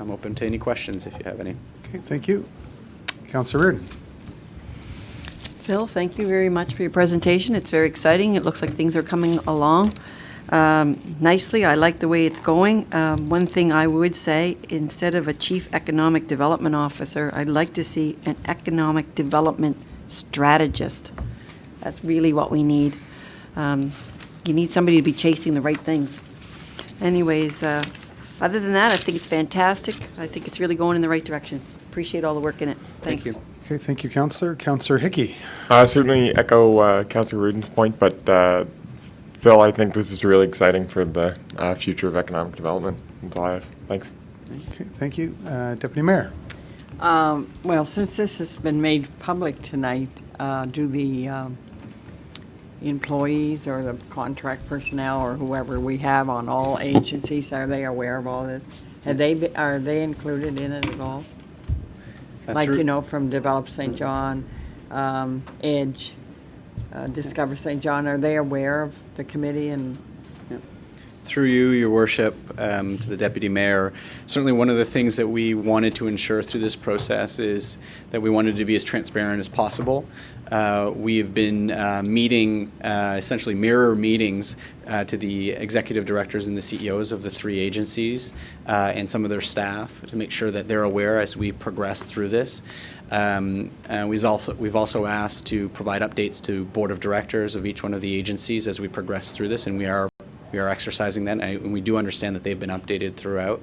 I'm open to any questions if you have any. Okay, thank you. Councillor Reardon. Phil, thank you very much for your presentation. It's very exciting. It looks like things are coming along nicely. I like the way it's going. One thing I would say, instead of a Chief Economic Development Officer, I'd like to see an economic development strategist. That's really what we need. You need somebody to be chasing the right things. Anyways, other than that, I think it's fantastic. I think it's really going in the right direction. Appreciate all the work in it. Thanks. Thank you. Okay, thank you, Councillor. Councillor Hickey. Certainly echo Councillor Reardon's point, but Phil, I think this is really exciting for the future of economic development. That's all I have. Thanks. Okay, thank you. Deputy Mayor. Well, since this has been made public tonight, do the employees or the contract personnel or whoever we have on all agencies, are they aware of all this? Are they included in it at all? Like, you know, from Develop St. John, Edge, Discover St. John, are they aware of the committee? And Through you, Your Worship, to the Deputy Mayor, certainly one of the things that we wanted to ensure through this process is that we wanted to be as transparent as possible. We've been meeting, essentially mirror meetings to the executive directors and the CEOs of the 3 agencies and some of their staff to make sure that they're aware as we progress through this. We've also asked to provide updates to board of directors of each one of the agencies as we progress through this, and we are exercising that, and we do understand that they've been updated throughout.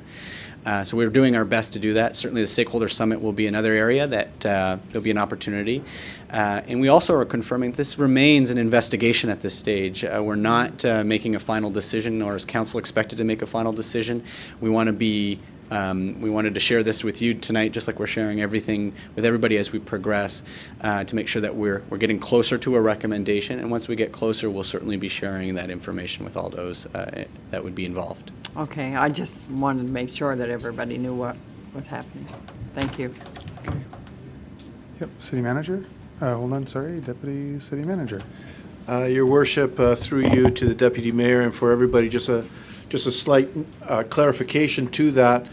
So we're doing our best to do that. Certainly the Stakeholder Summit will be another area that there'll be an opportunity. And we also are confirming this remains an investigation at this stage. We're not making a final decision, nor is Council expected to make a final decision. We want to be we wanted to share this with you tonight, just like we're sharing everything with everybody as we progress, to make sure that we're getting closer to a recommendation. And once we get closer, we'll certainly be sharing that information with all those that would be involved. okay, I just wanted to make sure that everybody knew what was happening. Thank you. Okay. Yep, City Manager. Hold on, sorry, Deputy City Manager. Your Worship, through you to the Deputy Mayor, and for everybody, just a slight clarification to that.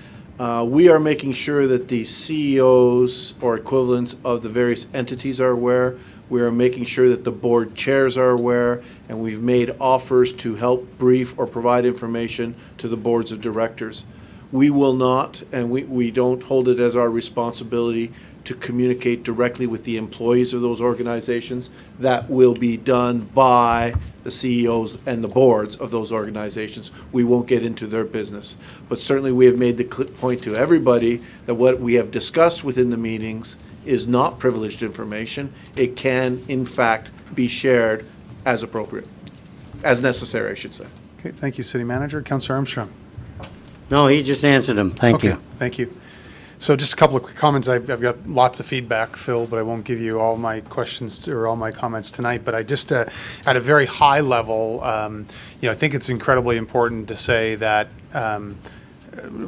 We are making sure that the CEOs or equivalents of the various entities are aware. We are making sure that the board chairs are aware, and we've made offers to help brief or provide information to the boards of directors. We will not, and we don't hold it as our responsibility to communicate directly with the employees of those organizations. That will be done by the CEOs and the boards of those organizations. We won't get into their business. But certainly we have made the point to everybody that what we have discussed within the meetings is not privileged information. It can, in fact, be shared as appropriate, as necessary, I should say. Okay, thank you, City Manager. Councillor Armstrong. No, he just answered them. Thank you. Thank you. So just a couple of quick comments. I've got lots of feedback, Phil, but I won't give you all my questions or all my comments tonight. But I just, at a very high level, I think it's incredibly important to say that,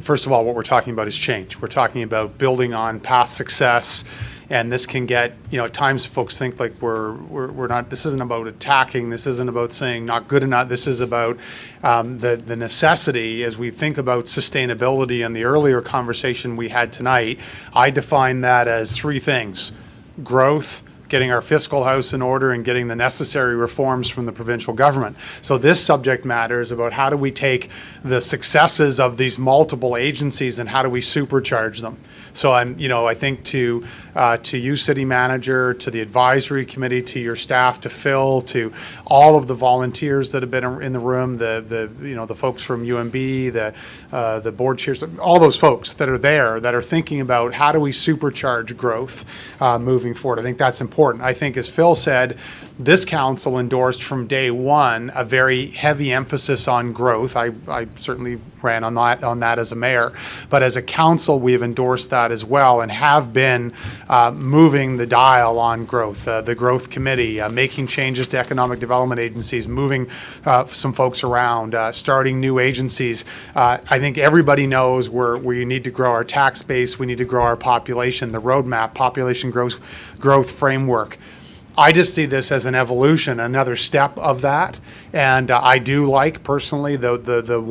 first of all, what we're talking about is change. We're talking about building on past success. And this can get, at times folks think like we're not, this isn't about attacking, this isn't about saying not good enough, this is about the necessity as we think about sustainability. And the earlier conversation we had tonight, I define that as 3 things: growth, getting our fiscal house in order, and getting the necessary reforms from the provincial government. So this subject matter is about how do we take the successes of these multiple agencies and how do we supercharge them. So I think to you, City Manager, to the advisory committee, to your staff, to Phil, to all of the volunteers that have been in the room, the folks from UMB, the board chairs, all those folks that are there that are thinking about how do we supercharge growth moving forward. I think that's important. I think, as Phil said, this council endorsed from day one a very heavy emphasis on growth. I certainly ran on that as a mayor, but as a council, we have endorsed that as well and have been moving the dial on growth. The growth committee, making changes to economic development agencies, moving some folks around, starting new agencies. I think everybody knows we need to grow our tax base, we need to grow our population, the roadmap, population growth framework. I just see this as an evolution, another step of that, and I do like personally the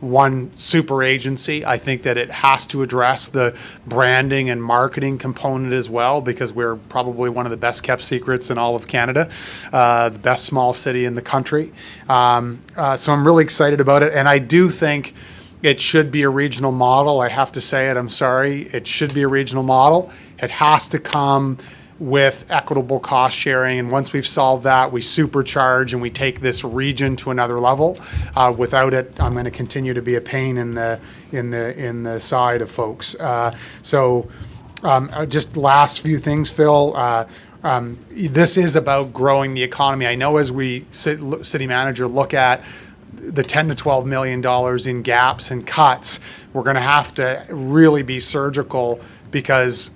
one super agency. I think that it has to address the branding and marketing component as well, because we're probably one of the best kept secrets in all of Canada, the best small city in the country. So I'm really excited about it, and I do think it should be a regional model. I have to say it, I'm sorry. It should be a regional model. It has to come with equitable cost sharing, and once we've solved that, we supercharge and we take this region to another level. Without it, I'm going to continue to be a pain in the side of folks. Just last few things, Phil. This is about growing the economy. I know as we city manager look at the $10 to $12 million in gaps and cuts, we're going to have to really be surgical, because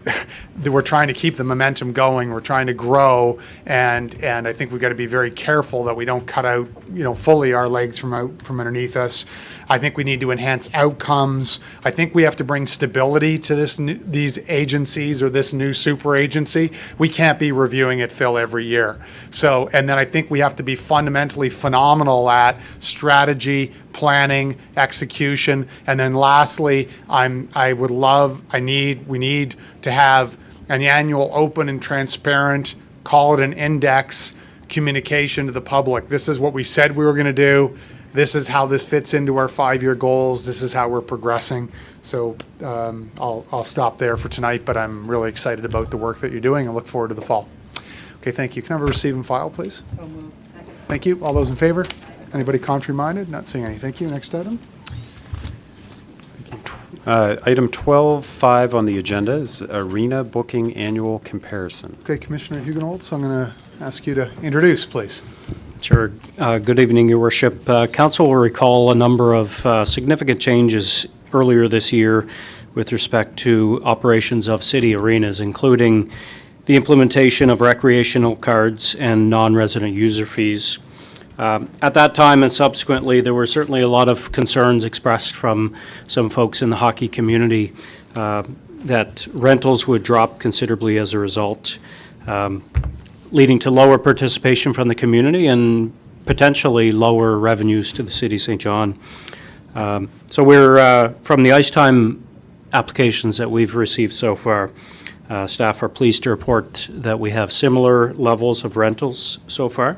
we're trying to keep the momentum going, we're trying to grow, and I think we've got to be very careful that we don't cut out, fully our legs from underneath us. I think we need to enhance outcomes. I think we have to bring stability to these agencies, or this new super agency. We can't be reviewing it, Phil, every year. And then I think we have to be fundamentally phenomenal at strategy, planning, execution, and then lastly, we need to have an annual open and transparent, call it an index, communication to the public. This is what we said we were going to do. This is how this fits into our 5-year goals. This is how we're progressing. So I'll stop there for tonight, but I'm really excited about the work that you're doing and look forward to the fall. Okay, thank you. Can I have a receive and file, please? Thank you. All those in favor? Anybody contrary-minded? Not seeing any. Thank you. Next item. Item 12.5 on the agenda is arena booking annual comparison. Okay, Commissioner Huguenot, so I'm going to ask you to introduce, please. Sure. Good evening, Your Worship. Council will recall a number of significant changes earlier this year with respect to operations of city arenas, including the implementation of recreational cards and non-resident user fees. At that time and subsequently, there were certainly a lot of concerns expressed from some folks in the hockey community that rentals would drop considerably as a result, leading to lower participation from the community and potentially lower revenues to the City of St. John. So we're, from the ice time applications that we've received so far, staff are pleased to report that we have similar levels of rentals so far.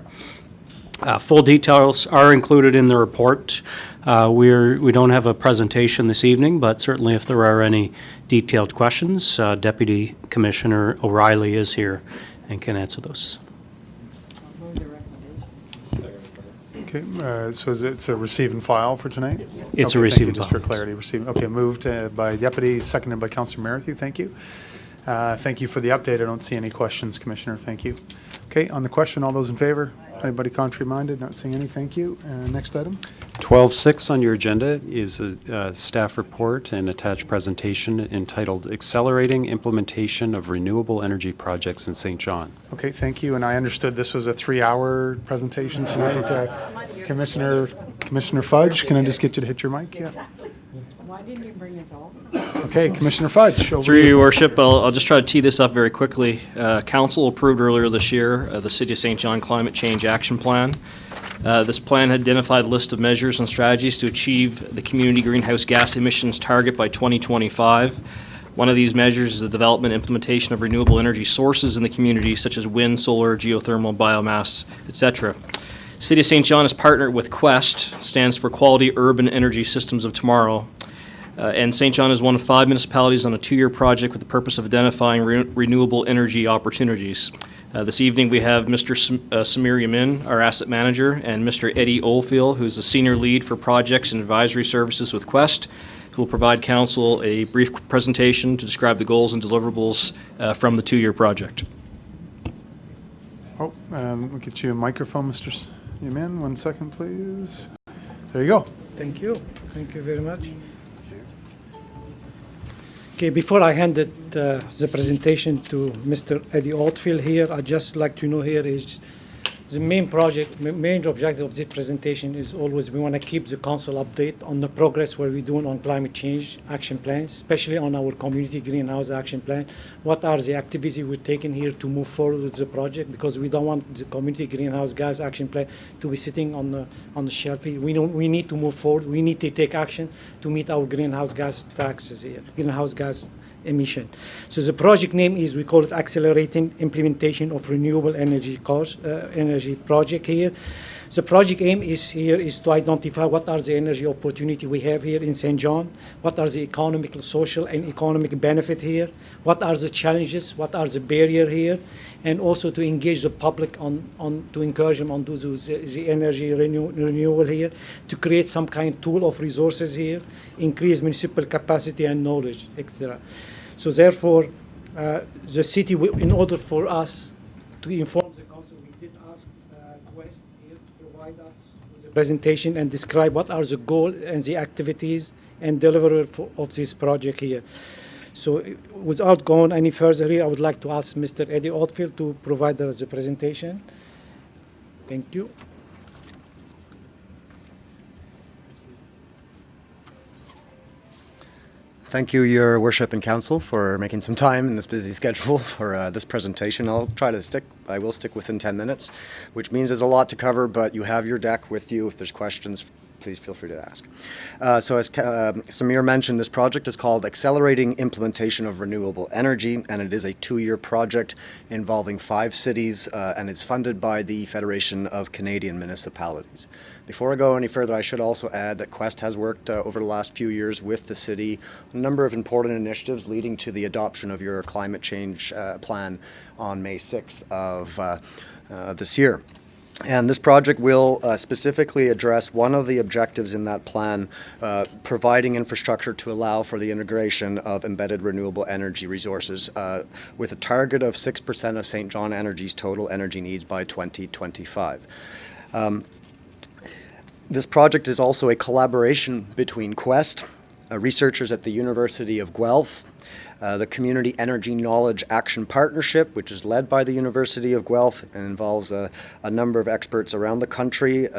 Full details are included in the report. We don't have a presentation this evening, but certainly if there are any detailed questions, Deputy Commissioner O'Reilly is here and can answer those. Okay, so it's a receive and file for tonight? It's okay, a receive and just file. for clarity, receive. Okay, moved by Deputy, seconded by Councillor Merrithew. Thank you. Thank you for the update. I don't see any questions, Commissioner. Thank you. Okay, on the question, all those in favor? Anybody contrary-minded? Not seeing any. Thank you. Next item. 12.6 on your agenda is a staff report and attached presentation entitled Accelerating Implementation of Renewable Energy Projects in St. John. Okay, thank you. And I understood this was a 3-hour presentation tonight. Commissioner Fudge, can I just get you to hit your mic? Yeah. Why didn't you bring us all? Okay, Commissioner Fudge. Through your worship, I'll just try to tee this up very quickly. Council approved earlier this year the City of St. John Climate Change Action Plan. This plan had identified a list of measures and strategies to achieve the community greenhouse gas emissions target by 2025. One of these measures is the development and implementation of renewable energy sources in the community, such as wind, solar, geothermal, biomass, etc. City of St. John has partnered with QUEST, stands for Quality Urban Energy Systems of Tomorrow, and St. John is one of 5 municipalities on a 2-year project with the purpose of identifying renewable energy opportunities. This evening we have Mr. Samir Yamin, our asset manager, and Mr. Eddie Oldfield, who's the senior lead for projects and advisory services with QUEST, who will provide council a brief presentation to describe the goals and deliverables from the 2-year project. Oh, we'll get you a microphone, Mr. Yamin. 1 second, please. There you go. Thank you. Thank you very much. Okay, before I hand the presentation to Mr. Eddie Oldfield here, I'd just like to know here is the main objective of this presentation is always we want to keep the council update on the progress what we're doing on climate change action plans, especially on our community greenhouse action plan. What are the activities we're taking here to move forward with the project? Because we don't want the community greenhouse gas action plan to be sitting on the shelf. We need to move forward. We need to take action to meet our greenhouse gas taxes here, greenhouse gas emission. So the project name is, we call it Accelerating Implementation of Renewable Energy Energy Project here. The project aim is to identify what are the energy opportunity we have here in St. John, what are the economic, social, and economic benefit here, what are the challenges, what are the barrier here, and also to engage the public to encourage them on the energy renewal here, to create some kind of tool of resources here, increase municipal capacity and knowledge, etc. So therefore, the city, in order for us to inform the council, we did ask Quest here to provide us with a presentation and describe what are the goals and the activities and deliverable of this project here. So without going any further here, I would like to ask Mr. Eddie Oldfield to provide us the presentation. Thank you. Thank you, Your Worship and Council, for making some time in this busy schedule for this presentation. I will stick within 10 minutes, which means there's a lot to cover, but you have your deck with you. If there's questions, please feel free to ask. So as Samir mentioned, this project is called Accelerating Implementation of Renewable Energy, and it is a 2-year project involving 5 cities, and it's funded by the Federation of Canadian Municipalities. Before I go any further, I should also add that Quest has worked over the last few years with the city on a number of important initiatives leading to the adoption of your climate change plan on May 6th of this year. And this project will specifically address one of the objectives in that plan, providing infrastructure to allow for the integration of embedded renewable energy resources with a target of 6% of St. John Energy's total energy needs by 2025. This project is also a collaboration between Quest, researchers at the University of Guelph, the Community Energy Knowledge Action Partnership, which is led by the University of Guelph and involves a number of experts around the country,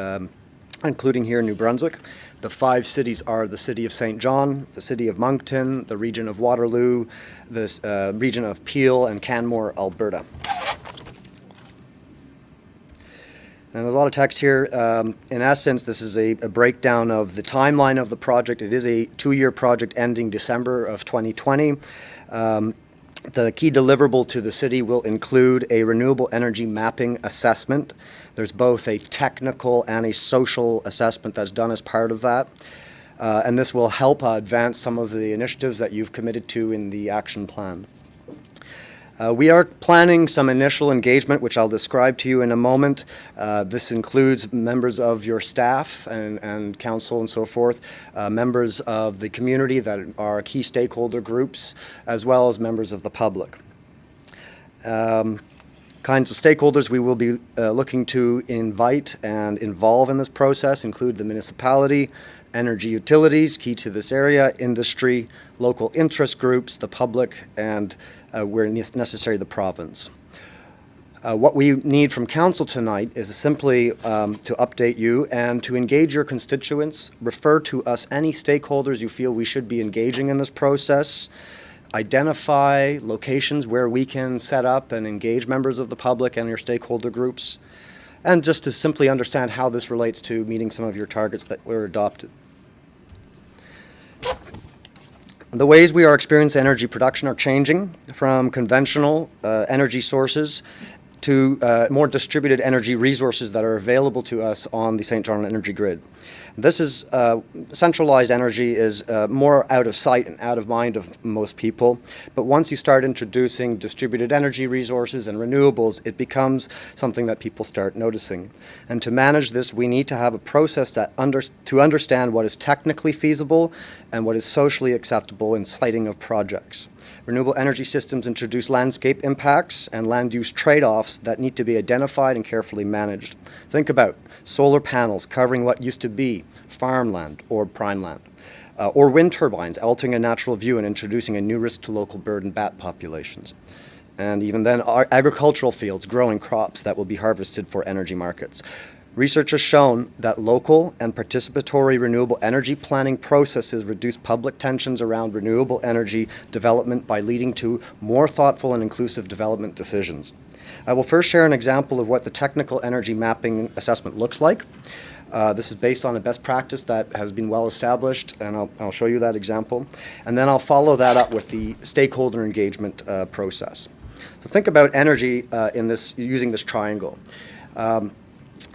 including here in New Brunswick. The 5 cities are the City of St. John, the City of Moncton, the region of Waterloo, the region of Peel, and Canmore, Alberta. And there's a lot of text here. In essence, this is a breakdown of the timeline of the project. It is a 2-year project ending December of 2020. The key deliverable to the city will include a renewable energy mapping assessment. There's both a technical and a social assessment that's done as part of that. And this will help advance some of the initiatives that you've committed to in the action plan. We are planning some initial engagement, which I'll describe to you in a moment. This includes members of your staff and council and so forth, members of the community that are key stakeholder groups, as well as members of the public. Kinds of stakeholders we will be looking to invite and involve in this process include the municipality, energy utilities, key to this area, industry, local interest groups, the public, and where necessary, the province. What we need from council tonight is simply to update you and to engage your constituents, refer to us any stakeholders you feel we should be engaging in this process, identify locations where we can set up and engage members of the public and your stakeholder groups, and just to simply understand how this relates to meeting some of your targets that were adopted. The ways we are experiencing energy production are changing from conventional energy sources to more distributed energy resources that are available to us on the St. John energy grid. This is centralized energy is more out of sight and out of mind of most people, but once you start introducing distributed energy resources and renewables, it becomes something that people start noticing. And to manage this, we need to have a process that to understand what is technically feasible and what is socially acceptable in siting of projects. Renewable energy systems introduce landscape impacts and land use trade-offs that need to be identified and carefully managed. Think about solar panels covering what used to be farmland or prime land, or wind turbines altering a natural view and introducing a new risk to local bird and bat populations. And even then, agricultural fields growing crops that will be harvested for energy markets. Research has shown that local and participatory renewable energy planning processes reduce public tensions around renewable energy development by leading to more thoughtful and inclusive development decisions. I will first share an example of what the technical energy mapping assessment looks like. This is based on a best practice that has been well established, and I'll show you that example. And then I'll follow that up with the stakeholder engagement process. So think about energy using this triangle.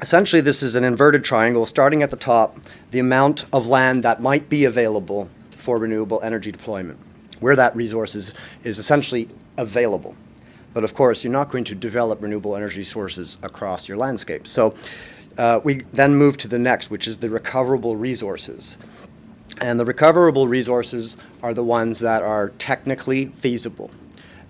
Essentially, this is an inverted triangle. Starting at the top, the amount of land that might be available for renewable energy deployment, where that resource is essentially available. But of course, you're not going to develop renewable energy sources across your landscape. So we then move to the next, which is the recoverable resources. And the recoverable resources are the ones that are technically feasible.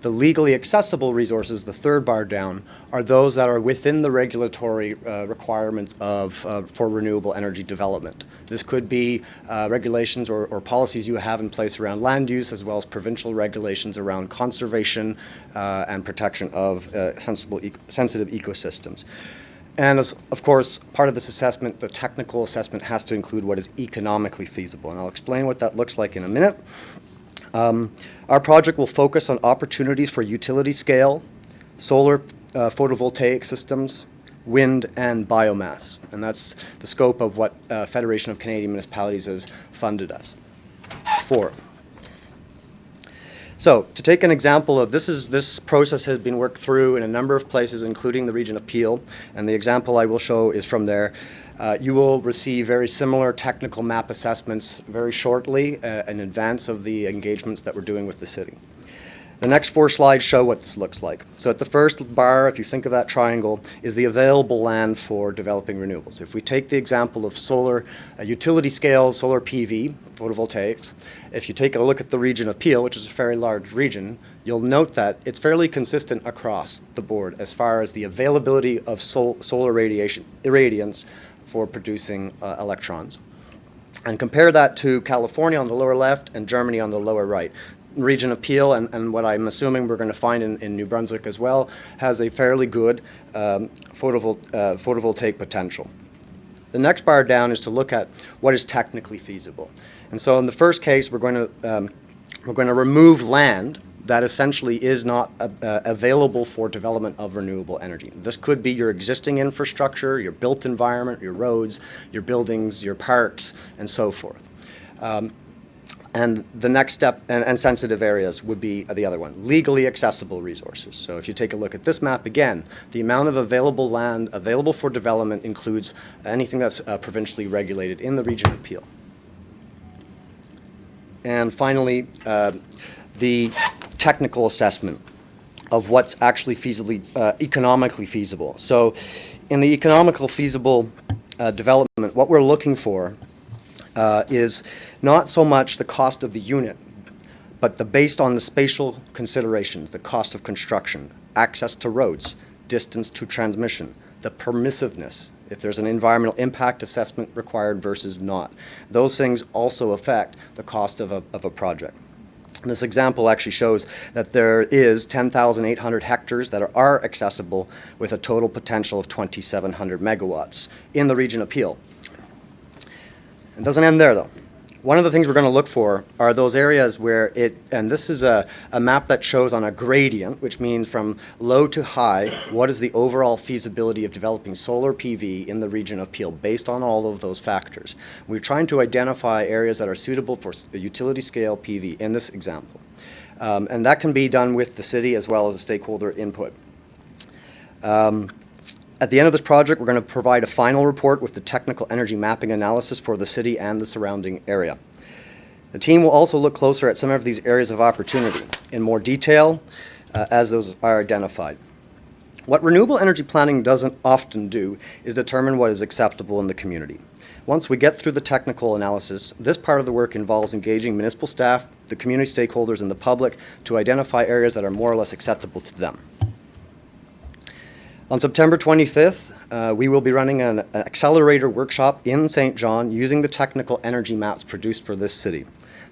The legally accessible resources, the third bar down, are those that are within the regulatory requirements for renewable energy development. This could be regulations or policies you have in place around land use, as well as provincial regulations around conservation and protection of sensitive ecosystems. And of course, part of this assessment, the technical assessment, has to include what is economically feasible. And I'll explain what that looks like in a minute. Our project will focus on opportunities for utility scale, solar photovoltaic systems, wind, and biomass. And that's the scope of what Federation of Canadian Municipalities has funded us for. So to take an example of this process has been worked through in a number of places, including the region of Peel, and the example I will show is from there. You will receive very similar technical map assessments very shortly in advance of the engagements that we're doing with the city. The next 4 slides show what this looks like. So at the first bar, if you think of that triangle, is the available land for developing renewables. If we take the example of solar, utility scale solar PV, photovoltaics, if you take a look at the region of Peel, which is a very large region, you'll note that it's fairly consistent across the board as far as the availability of solar irradiance for producing electrons. And compare that to California on the lower left and Germany on the lower right. The region of Peel, and what I'm assuming we're going to find in New Brunswick as well, has a fairly good photovoltaic potential. The next bar down is to look at what is technically feasible. And so in the first case, we're going to remove land that essentially is not available for development of renewable energy. This could be your existing infrastructure, your built environment, your roads, your buildings, your parks, and so forth. And the next step, and sensitive areas, would be the other one, legally accessible resources. So if you take a look at this map again, the amount of available land available for development includes anything that's provincially regulated in the region of Peel. And finally, the technical assessment of what's actually economically feasible. So in the economical feasible development, what we're looking for is not so much the cost of the unit, but based on the spatial considerations, the cost of construction, access to roads, distance to transmission, the permissiveness, if there's an environmental impact assessment required versus not. Those things also affect the cost of a project. This example actually shows that there is 10,800 hectares that are accessible with a total potential of 2,700 megawatts in the region of Peel. It doesn't end there, though. One of the things we're going to look for are those areas where and this is a map that shows on a gradient, which means from low to high, what is the overall feasibility of developing solar PV in the region of Peel based on all of those factors. We're trying to identify areas that are suitable for utility scale PV in this example. And that can be done with the city as well as stakeholder input. At the end of this project, we're going to provide a final report with the technical energy mapping analysis for the city and the surrounding area. The team will also look closer at some of these areas of opportunity in more detail as those are identified. What renewable energy planning doesn't often do is determine what is acceptable in the community. Once we get through the technical analysis, this part of the work involves engaging municipal staff, the community stakeholders, and the public to identify areas that are more or less acceptable to them. On September 25th, we will be running an accelerator workshop in St. John using the technical energy maps produced for this city.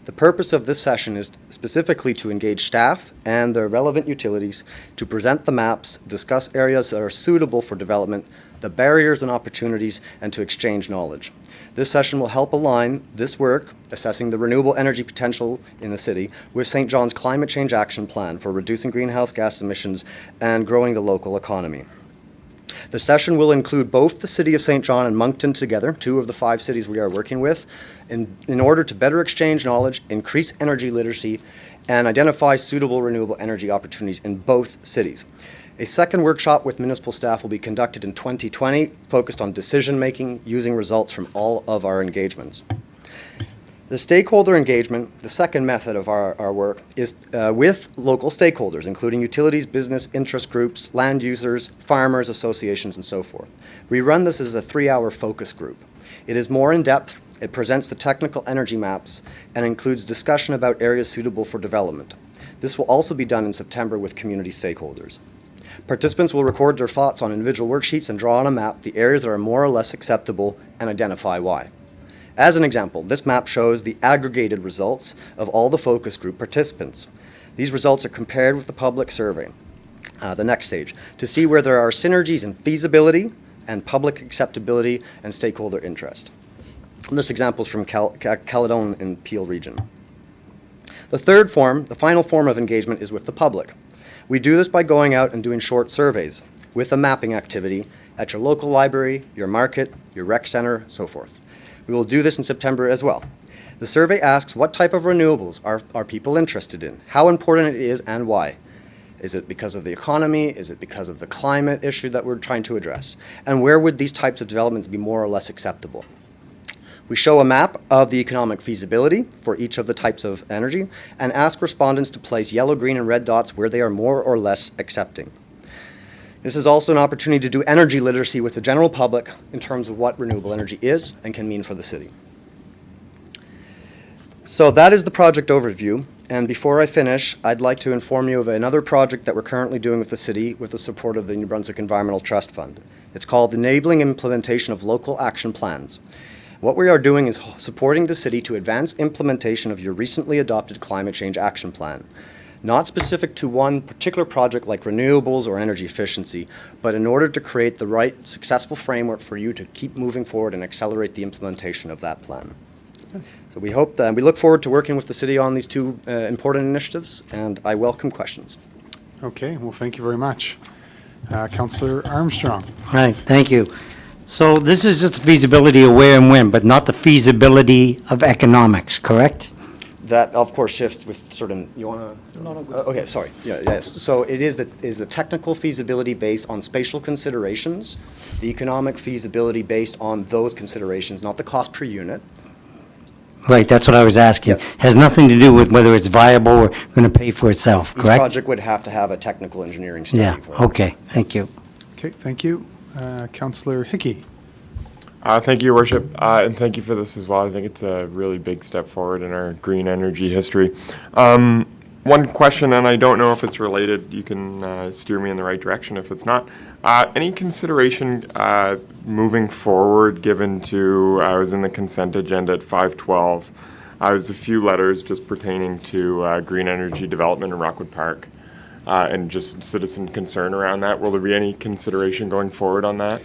The purpose of this session is specifically to engage staff and the relevant utilities to present the maps, discuss areas that are suitable for development, the barriers and opportunities, and to exchange knowledge. This session will help align this work, assessing the renewable energy potential in the city, with St. John's Climate Change Action Plan for reducing greenhouse gas emissions and growing the local economy. The session will include both the City of St. John and Moncton together, 2 of the 5 cities we are working with, in order to better exchange knowledge, increase energy literacy, and identify suitable renewable energy opportunities in both cities. A second workshop with municipal staff will be conducted in 2020, focused on decision-making using results from all of our engagements. The stakeholder engagement, the second method of our work, is with local stakeholders, including utilities, business, interest groups, land users, farmers, associations, and so forth. We run this as a 3-hour focus group. It is more in-depth, it presents the technical energy maps, and includes discussion about areas suitable for development. This will also be done in September with community stakeholders. Participants will record their thoughts on individual worksheets and draw on a map the areas that are more or less acceptable and identify why. As an example, this map shows the aggregated results of all the focus group participants. These results are compared with the public survey, the next stage, to see where there are synergies in feasibility and public acceptability and stakeholder interest. And this example is from Caledon in Peel region. The third form, the final form of engagement, is with the public. We do this by going out and doing short surveys with a mapping activity at your local library, your market, your rec center, so forth. We will do this in September as well. The survey asks what type of renewables are people interested in, how important it is, and why. Is it because of the economy? Is it because of the climate issue that we're trying to address? And where would these types of developments be more or less acceptable? We show a map of the economic feasibility for each of the types of energy and ask respondents to place yellow, green, and red dots where they are more or less accepting. This is also an opportunity to do energy literacy with the general public in terms of what renewable energy is and can mean for the city. So that is the project overview. And before I finish, I'd like to inform you of another project that we're currently doing with the city with the support of the New Brunswick Environmental Trust Fund. It's called Enabling Implementation of Local Action Plans. What we are doing is supporting the city to advance implementation of your recently adopted Climate Change Action Plan. Not specific to one particular project like renewables or energy efficiency, but in order to create the right successful framework for you to keep moving forward and accelerate the implementation of that plan. So we hope that we look forward to working with the city on these 2 important initiatives, and I welcome questions. Okay, well, thank you very much. Councillor Armstrong. Right, thank you. So this is just the feasibility of where and when, but not the feasibility of economics, correct? That, of course, shifts with certain, you want to? No, go okay, sorry. Yeah, yes. So it is the technical feasibility based on spatial considerations, the economic feasibility based on those considerations, not the cost per unit. Right, that's what I was asking. Yes. Has nothing to do with whether it's viable or going to pay for itself, Each correct? project would have to have a technical engineering study Yeah, for it. okay, thank you. Okay, thank you. Councillor Hickey. Thank you, Your Worship, and thank you for this as well. I think it's a really big step forward in our green energy history. One question, and I don't know if it's related, you can steer me in the right direction if it's not. Any consideration moving forward given to, I was in the consent agenda at 512, was a few letters just pertaining to green energy development in Rockwood Park and just citizen concern around that. Will there be any consideration going forward on that?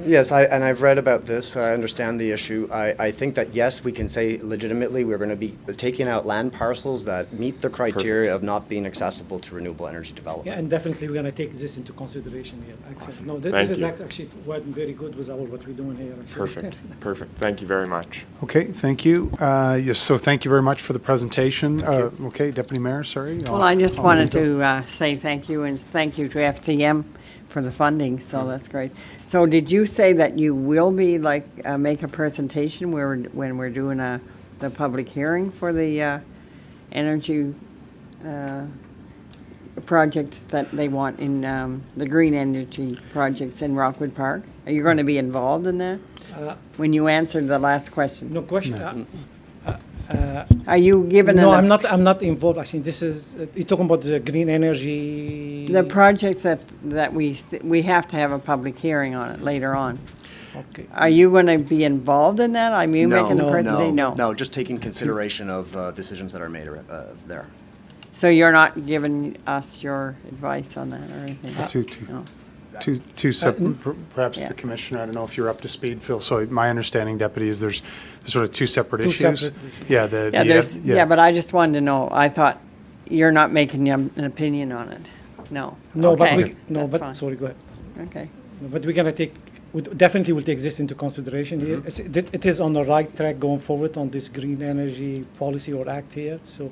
Yes, and I've read about this. I understand the issue. I think that, yes, we can say legitimately we're going to be taking out land parcels that meet the criteria of not being accessible to renewable energy development. Yeah, and definitely we're going to take this into consideration here. Excellent. No, this is actually went very good with what we're doing here. Actually. Perfect, perfect. Thank you very much. Okay, thank you. Yes, so thank you very much for the presentation. Okay, Deputy Mayor, sorry. Well, I just wanted to say thank you, and thank you to FTM for the funding, so that's great. So did you say that you will be, make a presentation when we're doing the public hearing for the energy projects that they want in the green energy projects in Rockwood Park? Are you going to be involved in that? When you answered the last question? No question. Are you given No, an- I'm not involved. Actually, this is, you're talking about the green energy. The projects that we have to have a public hearing on it later on. Okay. Are you going to be involved in that? Are you making the presentation? No, just taking consideration of decisions that are made there. So you're not giving us your advice on that or anything? No. Two separate, perhaps Yeah. the commissioner, I don't know if you're up to speed, Phil. So my understanding, Deputy, is there's sort of two separate Two issues. separate issues. Yeah, Yeah, but I just wanted to know, I thought you're not making an opinion on it. No. No, Okay, but that's fine. sorry, go ahead. Okay. No, but we're gonna definitely will take this into consideration here. It is on the right track going forward on this green energy policy or act here. So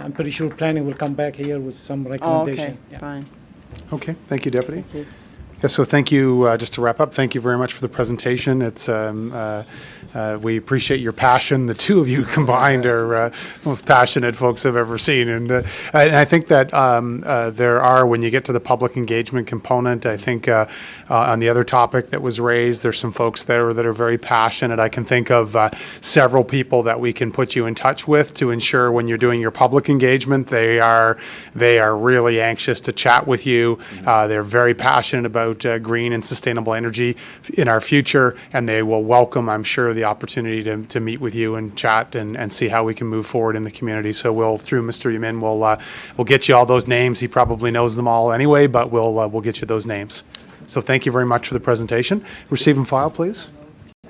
I'm pretty sure planning will come back here with some recommendation. Okay, fine. Okay, thank you, Deputy. Thank you. Yeah, so thank you, just to wrap up, thank you very much for the presentation. It's, we appreciate your passion. The two of you combined are most passionate folks I've ever seen. And I think that there are, when you get to the public engagement component, I think on the other topic that was raised, there's some folks there that are very passionate. I can think of several people that we can put you in touch with to ensure when you're doing your public engagement, they are really anxious to chat with you. They're very passionate about green and sustainable energy in our future, and they will welcome, I'm sure, the opportunity to meet with you and chat and see how we can move forward in the community. So we'll, through Mr. Yamin, we'll get you all those names. He probably knows them all anyway, but we'll get you those names. So thank you very much for the presentation. Receive and file, please.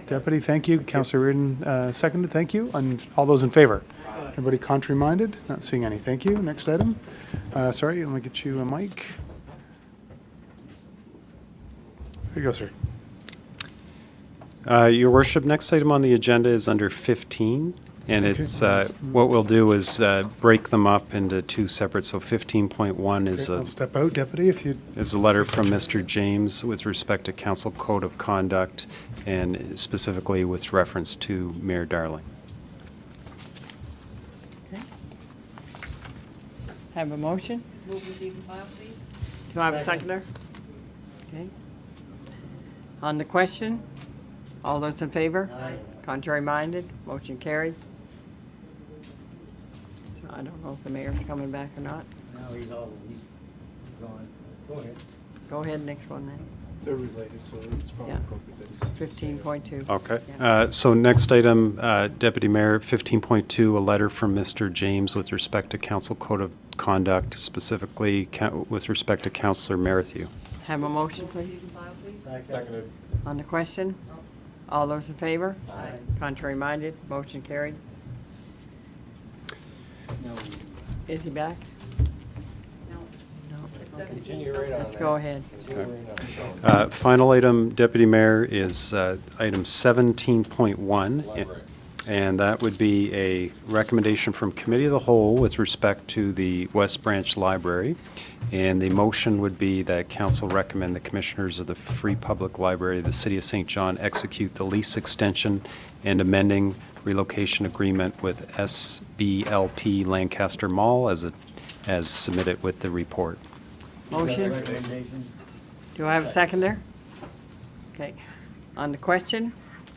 Deputy, thank you. Councillor Reardon, seconded. Thank you. And all those in favor? Everybody contrary-minded? Not seeing any. Thank you. Next item. Sorry, let me get you a mic. Here you go, sir. Your Worship, next item on the agenda is under 15, and Okay. it's, what we'll do is break them up into two separate. So 15.1 is I'll step out, Deputy, if you... is a letter from Mr. James with respect to Council Code of Conduct, and specifically with reference to Mayor Darling. Okay. Have a motion? Move receive and file, please. Do I have a seconder? Okay. On the question, all those in favor? Aye. Contrary minded, motion carried. So I don't know if the mayor's coming back or not. No, he's gone. Go ahead. Go ahead, next one then. They're related, so it's probably Yeah. appropriate that it's... 15.2. Okay. So next item, Deputy Mayor, 15.2, a letter from Mr. James with respect to Council Code of Conduct, specifically with respect to Councillor Merrithew. Have a motion, please. Seconded. On the question, all those in favor? Aye. Contrary minded, motion carried. Is he back? No. No. Okay. Continue right on. Let's go ahead. Final item, Deputy Mayor, is item 17.1, and that would be a recommendation from Committee of the Whole with respect to the West Branch Library. And the motion would be that Council recommend the Commissioners of the Free Public Library of the City of St. John execute the lease extension and amending relocation agreement with SBLP Lancaster Mall as submitted with the report. Motion? Do I have a seconder? Okay. On the question,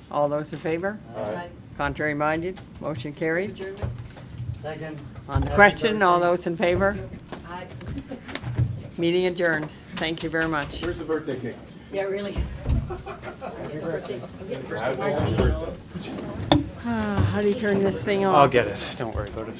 all those in favor? Aye. Contrary minded, motion carried. Adjournment? Second. On the question, all those in favor? Aye. Meeting adjourned. Thank you very much. Where's the birthday cake? Yeah, really. Happy birthday. Martine. How do you turn this thing off? I'll get it. Don't worry about it.